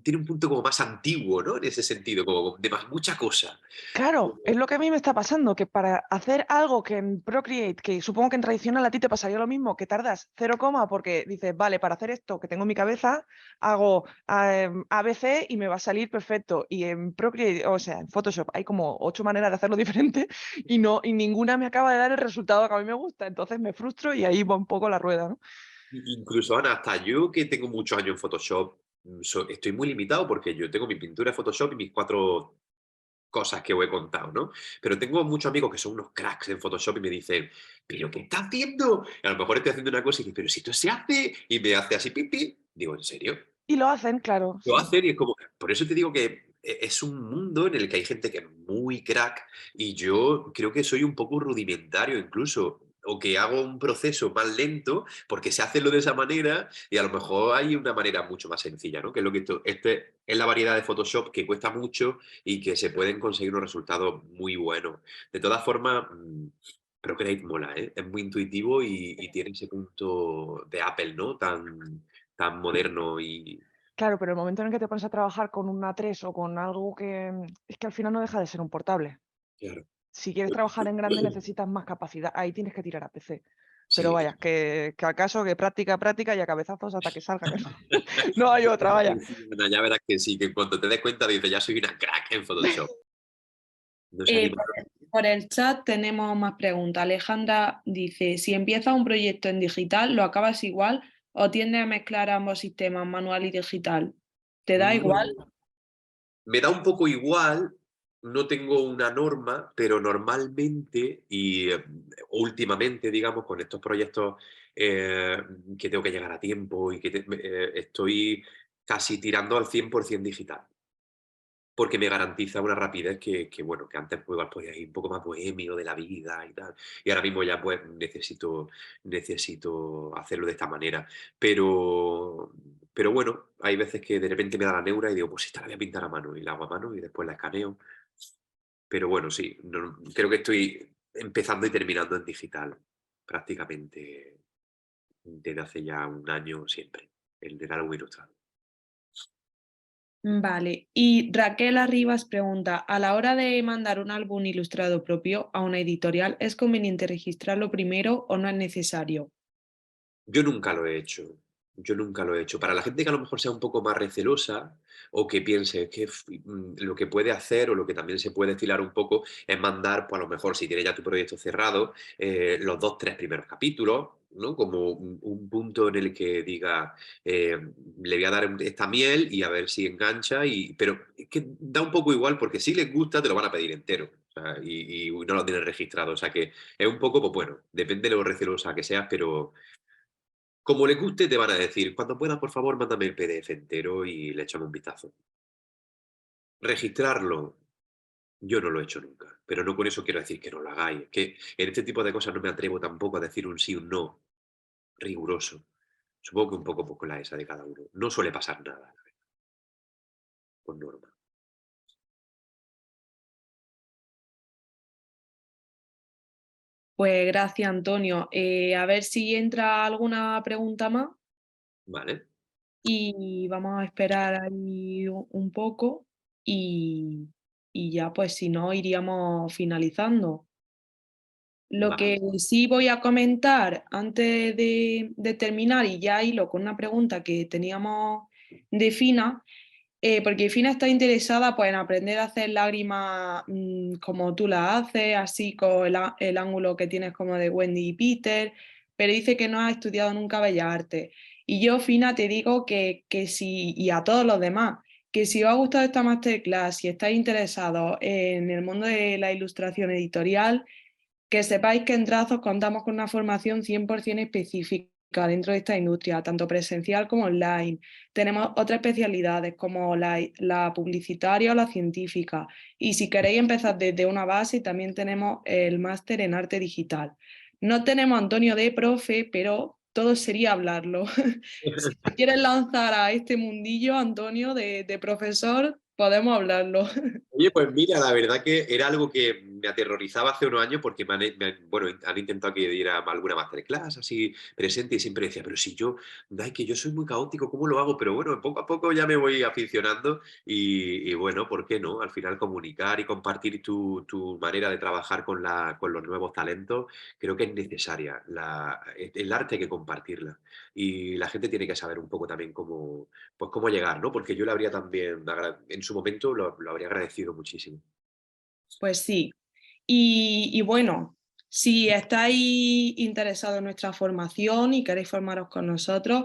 Speaker 2: tiene un punto como más antiguo, ¿no? En ese sentido, como de mucha cosa.
Speaker 4: Claro, es lo que a mí me está pasando, que para hacer algo que en Procreate, que supongo que en tradicional a ti te pasaría lo mismo, que tardas 0, porque dices, vale, para hacer esto que tengo en mi cabeza, hago ABC y me va a salir perfecto. Y en Procreate, o sea, en Photoshop hay como 8 maneras de hacerlo diferente y ninguna me acaba de dar el resultado que a mí me gusta. Entonces me frustro y ahí va un poco la rueda, ¿no?
Speaker 2: Incluso, Ana, hasta yo que tengo muchos años en Photoshop, estoy muy limitado porque yo tengo mi pintura de Photoshop y mis 4 cosas que os he contado, ¿no? Pero tengo muchos amigos que son unos cracks en Photoshop y me dicen, ¿pero qué estás haciendo? Y a lo mejor estoy haciendo una cosa y digo, pero si esto se hace, y me hace así pipi. Digo, ¿en serio?
Speaker 4: Y lo hacen, claro,
Speaker 2: Lo
Speaker 4: sí.
Speaker 2: hacen y es como, por eso te digo que es un mundo en el que hay gente que es muy crack y yo creo que soy un poco rudimentario incluso, o que hago un proceso más lento porque sé hacerlo de esa manera y a lo mejor hay una manera mucho más sencilla, ¿no? Que es lo que este es la variedad de Photoshop que cuesta mucho y que se pueden conseguir unos resultados muy buenos. De todas formas, Procreate mola, ¿eh? Es muy intuitivo y tiene ese punto de Apple, ¿no? Tan moderno y
Speaker 4: Claro, pero el momento en el que te pones a trabajar con una 3 o con algo que es que al final no deja de ser un portable.
Speaker 2: claro.
Speaker 4: Si quieres trabajar en grande necesitas más capacidad, ahí tienes que tirar a PC. Pero
Speaker 2: Sí.
Speaker 4: vaya, que acaso que práctica y a cabezazos hasta que salga. No hay otra, vaya.
Speaker 2: Ana, ya verás que sí, que en cuanto te des cuenta dices, ya soy una crack en Photoshop. No se anima.
Speaker 1: Por el chat tenemos más preguntas. Alejandra dice, si empiezas un proyecto en digital, ¿lo acabas igual o tiendes a mezclar ambos sistemas, manual y digital? ¿Te da igual?
Speaker 2: Me da un poco igual, no tengo una norma, pero normalmente y últimamente, digamos, con estos proyectos que tengo que llegar a tiempo y que estoy casi tirando al 100% digital. Porque me garantiza una rapidez bueno, que antes pues, igual podía ir un poco más bohemio de la vida y tal. Y ahora mismo ya pues necesito hacerlo de esta manera. Pero bueno, hay veces que de repente me da la neura y digo, pues esta la voy a pintar a mano y la hago a mano y después la escaneo. Pero bueno, sí, creo que estoy empezando y terminando en digital prácticamente desde hace ya un año siempre, el álbum ilustrado.
Speaker 1: Vale. Y Raquel Arribas pregunta, a la hora de mandar un álbum ilustrado propio a una editorial, ¿es conveniente registrarlo primero o no es necesario?
Speaker 2: Yo nunca lo he hecho. Yo nunca lo he hecho. Para la gente que a lo mejor sea un poco más recelosa o que piense que lo que puede hacer o lo que también se puede estilar un poco es mandar, pues a lo mejor si tienes ya tu proyecto cerrado, los 2, 3 primeros capítulos, ¿no? Como un punto en el que diga, le voy a dar esta miel y a ver si engancha, pero es que da un poco igual porque si les gusta te lo van a pedir entero. O sea, y no lo tienes registrado. O sea que es un poco, pues bueno, depende de lo recelosa que seas, pero como le guste, te van a decir, cuando puedas, por favor, mándame el PDF entero y le echamos un vistazo. Registrarlo, yo no lo he hecho nunca, pero no con eso quiero decir que no lo hagáis. Es que en este tipo de cosas no me atrevo tampoco a decir un sí o un no riguroso. Supongo que un poco pues, con la esa de cada uno. No suele pasar nada, la verdad, por norma.
Speaker 1: Pues gracias, Antonio. A ver si entra alguna pregunta más
Speaker 2: ¿Vale?
Speaker 1: y vamos a esperar ahí un poco y, y ya pues si no iríamos finalizando. Lo
Speaker 2: Vale.
Speaker 1: que sí voy a comentar antes de terminar y ya hilo con una pregunta que teníamos de Fina, porque Fina está interesada pues, en aprender a hacer lágrimas como tú las haces, así con el ángulo que tienes como de Wendy y Peter, pero dice que no ha estudiado nunca Bellas Artes. Y yo, Fina, te digo que si, y a todos los demás, que si os ha gustado esta masterclass, si estáis interesados en el mundo de la ilustración editorial, que sepáis que en Trazos contamos con una formación 100% específica dentro de esta industria, tanto presencial como online. Tenemos otras especialidades como la publicitaria o la científica. Y si queréis empezar desde una base, también tenemos el máster en arte digital. No tenemos a Antonio de profe, pero todo sería hablarlo. Si te quieres lanzar a este mundillo, Antonio, de profesor, podemos hablarlo.
Speaker 2: Oye, pues mira, la verdad que era algo que me aterrorizaba hace unos años porque bueno, han intentado que diera alguna masterclass así presente y siempre decía, pero si yo, ay, que yo soy muy caótico, ¿cómo lo hago? Pero bueno, poco a poco ya me voy aficionando y bueno, ¿por qué no? Al final comunicar y compartir tu manera de trabajar con los nuevos talentos, creo que es necesaria. El arte hay que compartirla y la gente tiene que saber un poco también cómo llegar, ¿no? Porque yo le habría también, en su momento lo habría agradecido muchísimo.
Speaker 1: Pues sí. Y bueno, si estáis interesados en nuestra formación y queréis formaros con nosotros,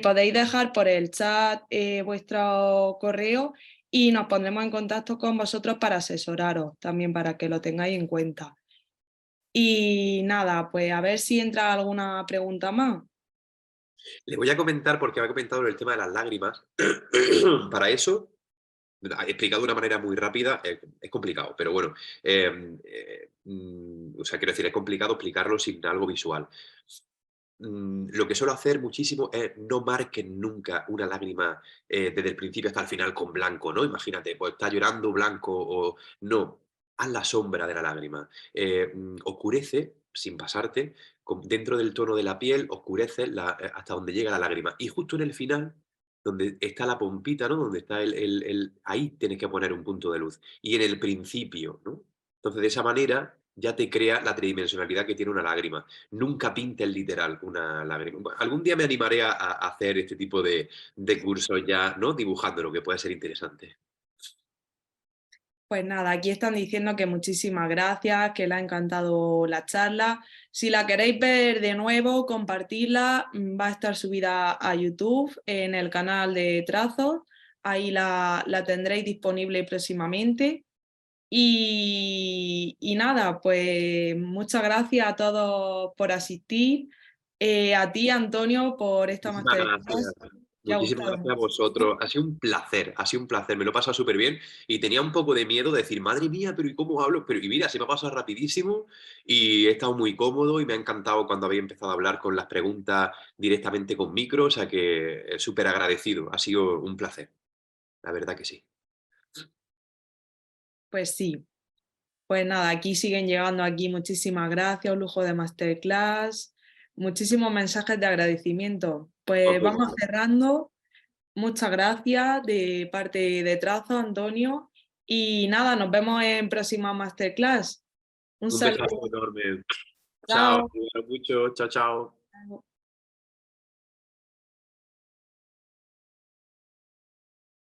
Speaker 1: podéis dejar por el chat vuestro correo y nos pondremos en contacto con vosotros para asesoraros, también para que lo tengáis en cuenta. Y nada, pues a ver si entra alguna pregunta más.
Speaker 2: Le voy a comentar, porque me ha comentado el tema de las lágrimas. Para eso, explicado de una manera muy rápida, es complicado, pero bueno, o sea, quiero decir, es complicado explicarlo sin algo visual. Lo que suelo hacer muchísimo es no marquen nunca una lágrima desde el principio hasta el final con blanco, ¿no? Imagínate, pues está llorando blanco o no. Haz la sombra de la lágrima. Oscurece, sin pasarte, dentro del tono de la piel, oscurece hasta donde llega la lágrima. Y justo en el final, donde está la pompita, ¿no? Donde está ahí tienes que poner un punto de luz. Y en el principio, ¿no? Entonces, de esa manera ya te crea la tridimensionalidad que tiene una lágrima. Nunca pintes literal una lágrima. Bueno, algún día me animaré a hacer este tipo de cursos ya, ¿no? Dibujando, lo que puede ser interesante.
Speaker 1: Pues nada, aquí están diciendo que muchísimas gracias, que les ha encantado la charla. Si la queréis ver de nuevo, compartirla, va a estar subida a YouTube en el canal de Trazos. Ahí la tendréis disponible próximamente. Y nada, pues muchas gracias a todos por asistir. A ti, Antonio, por esta
Speaker 2: Muchísimas
Speaker 1: masterclass.
Speaker 2: gracias.
Speaker 1: Me ha
Speaker 2: Muchísimas
Speaker 1: gustado
Speaker 2: gracias a
Speaker 1: muchísimo.
Speaker 2: vosotros. Ha sido un placer, me lo he pasado súper bien y tenía un poco de miedo de decir, madre mía, pero ¿y cómo hablo? Pero y mira, se me ha pasado rapidísimo y he estado muy cómodo y me ha encantado cuando había empezado a hablar con las preguntas directamente con micro, o sea que súper agradecido. Ha sido un placer, la verdad que sí.
Speaker 1: Pues sí. Pues nada, aquí siguen llegando aquí muchísimas gracias, un lujo de masterclass, muchísimos mensajes de agradecimiento. Pues
Speaker 2: Ok.
Speaker 1: vamos cerrando. Muchas gracias de parte de Trazo, Antonio. Y nada, nos vemos en próxima masterclass. Un
Speaker 2: Un besazo
Speaker 1: saludo.
Speaker 2: enorme. Chao,
Speaker 1: Chao.
Speaker 2: te quiero mucho. Chao, chao.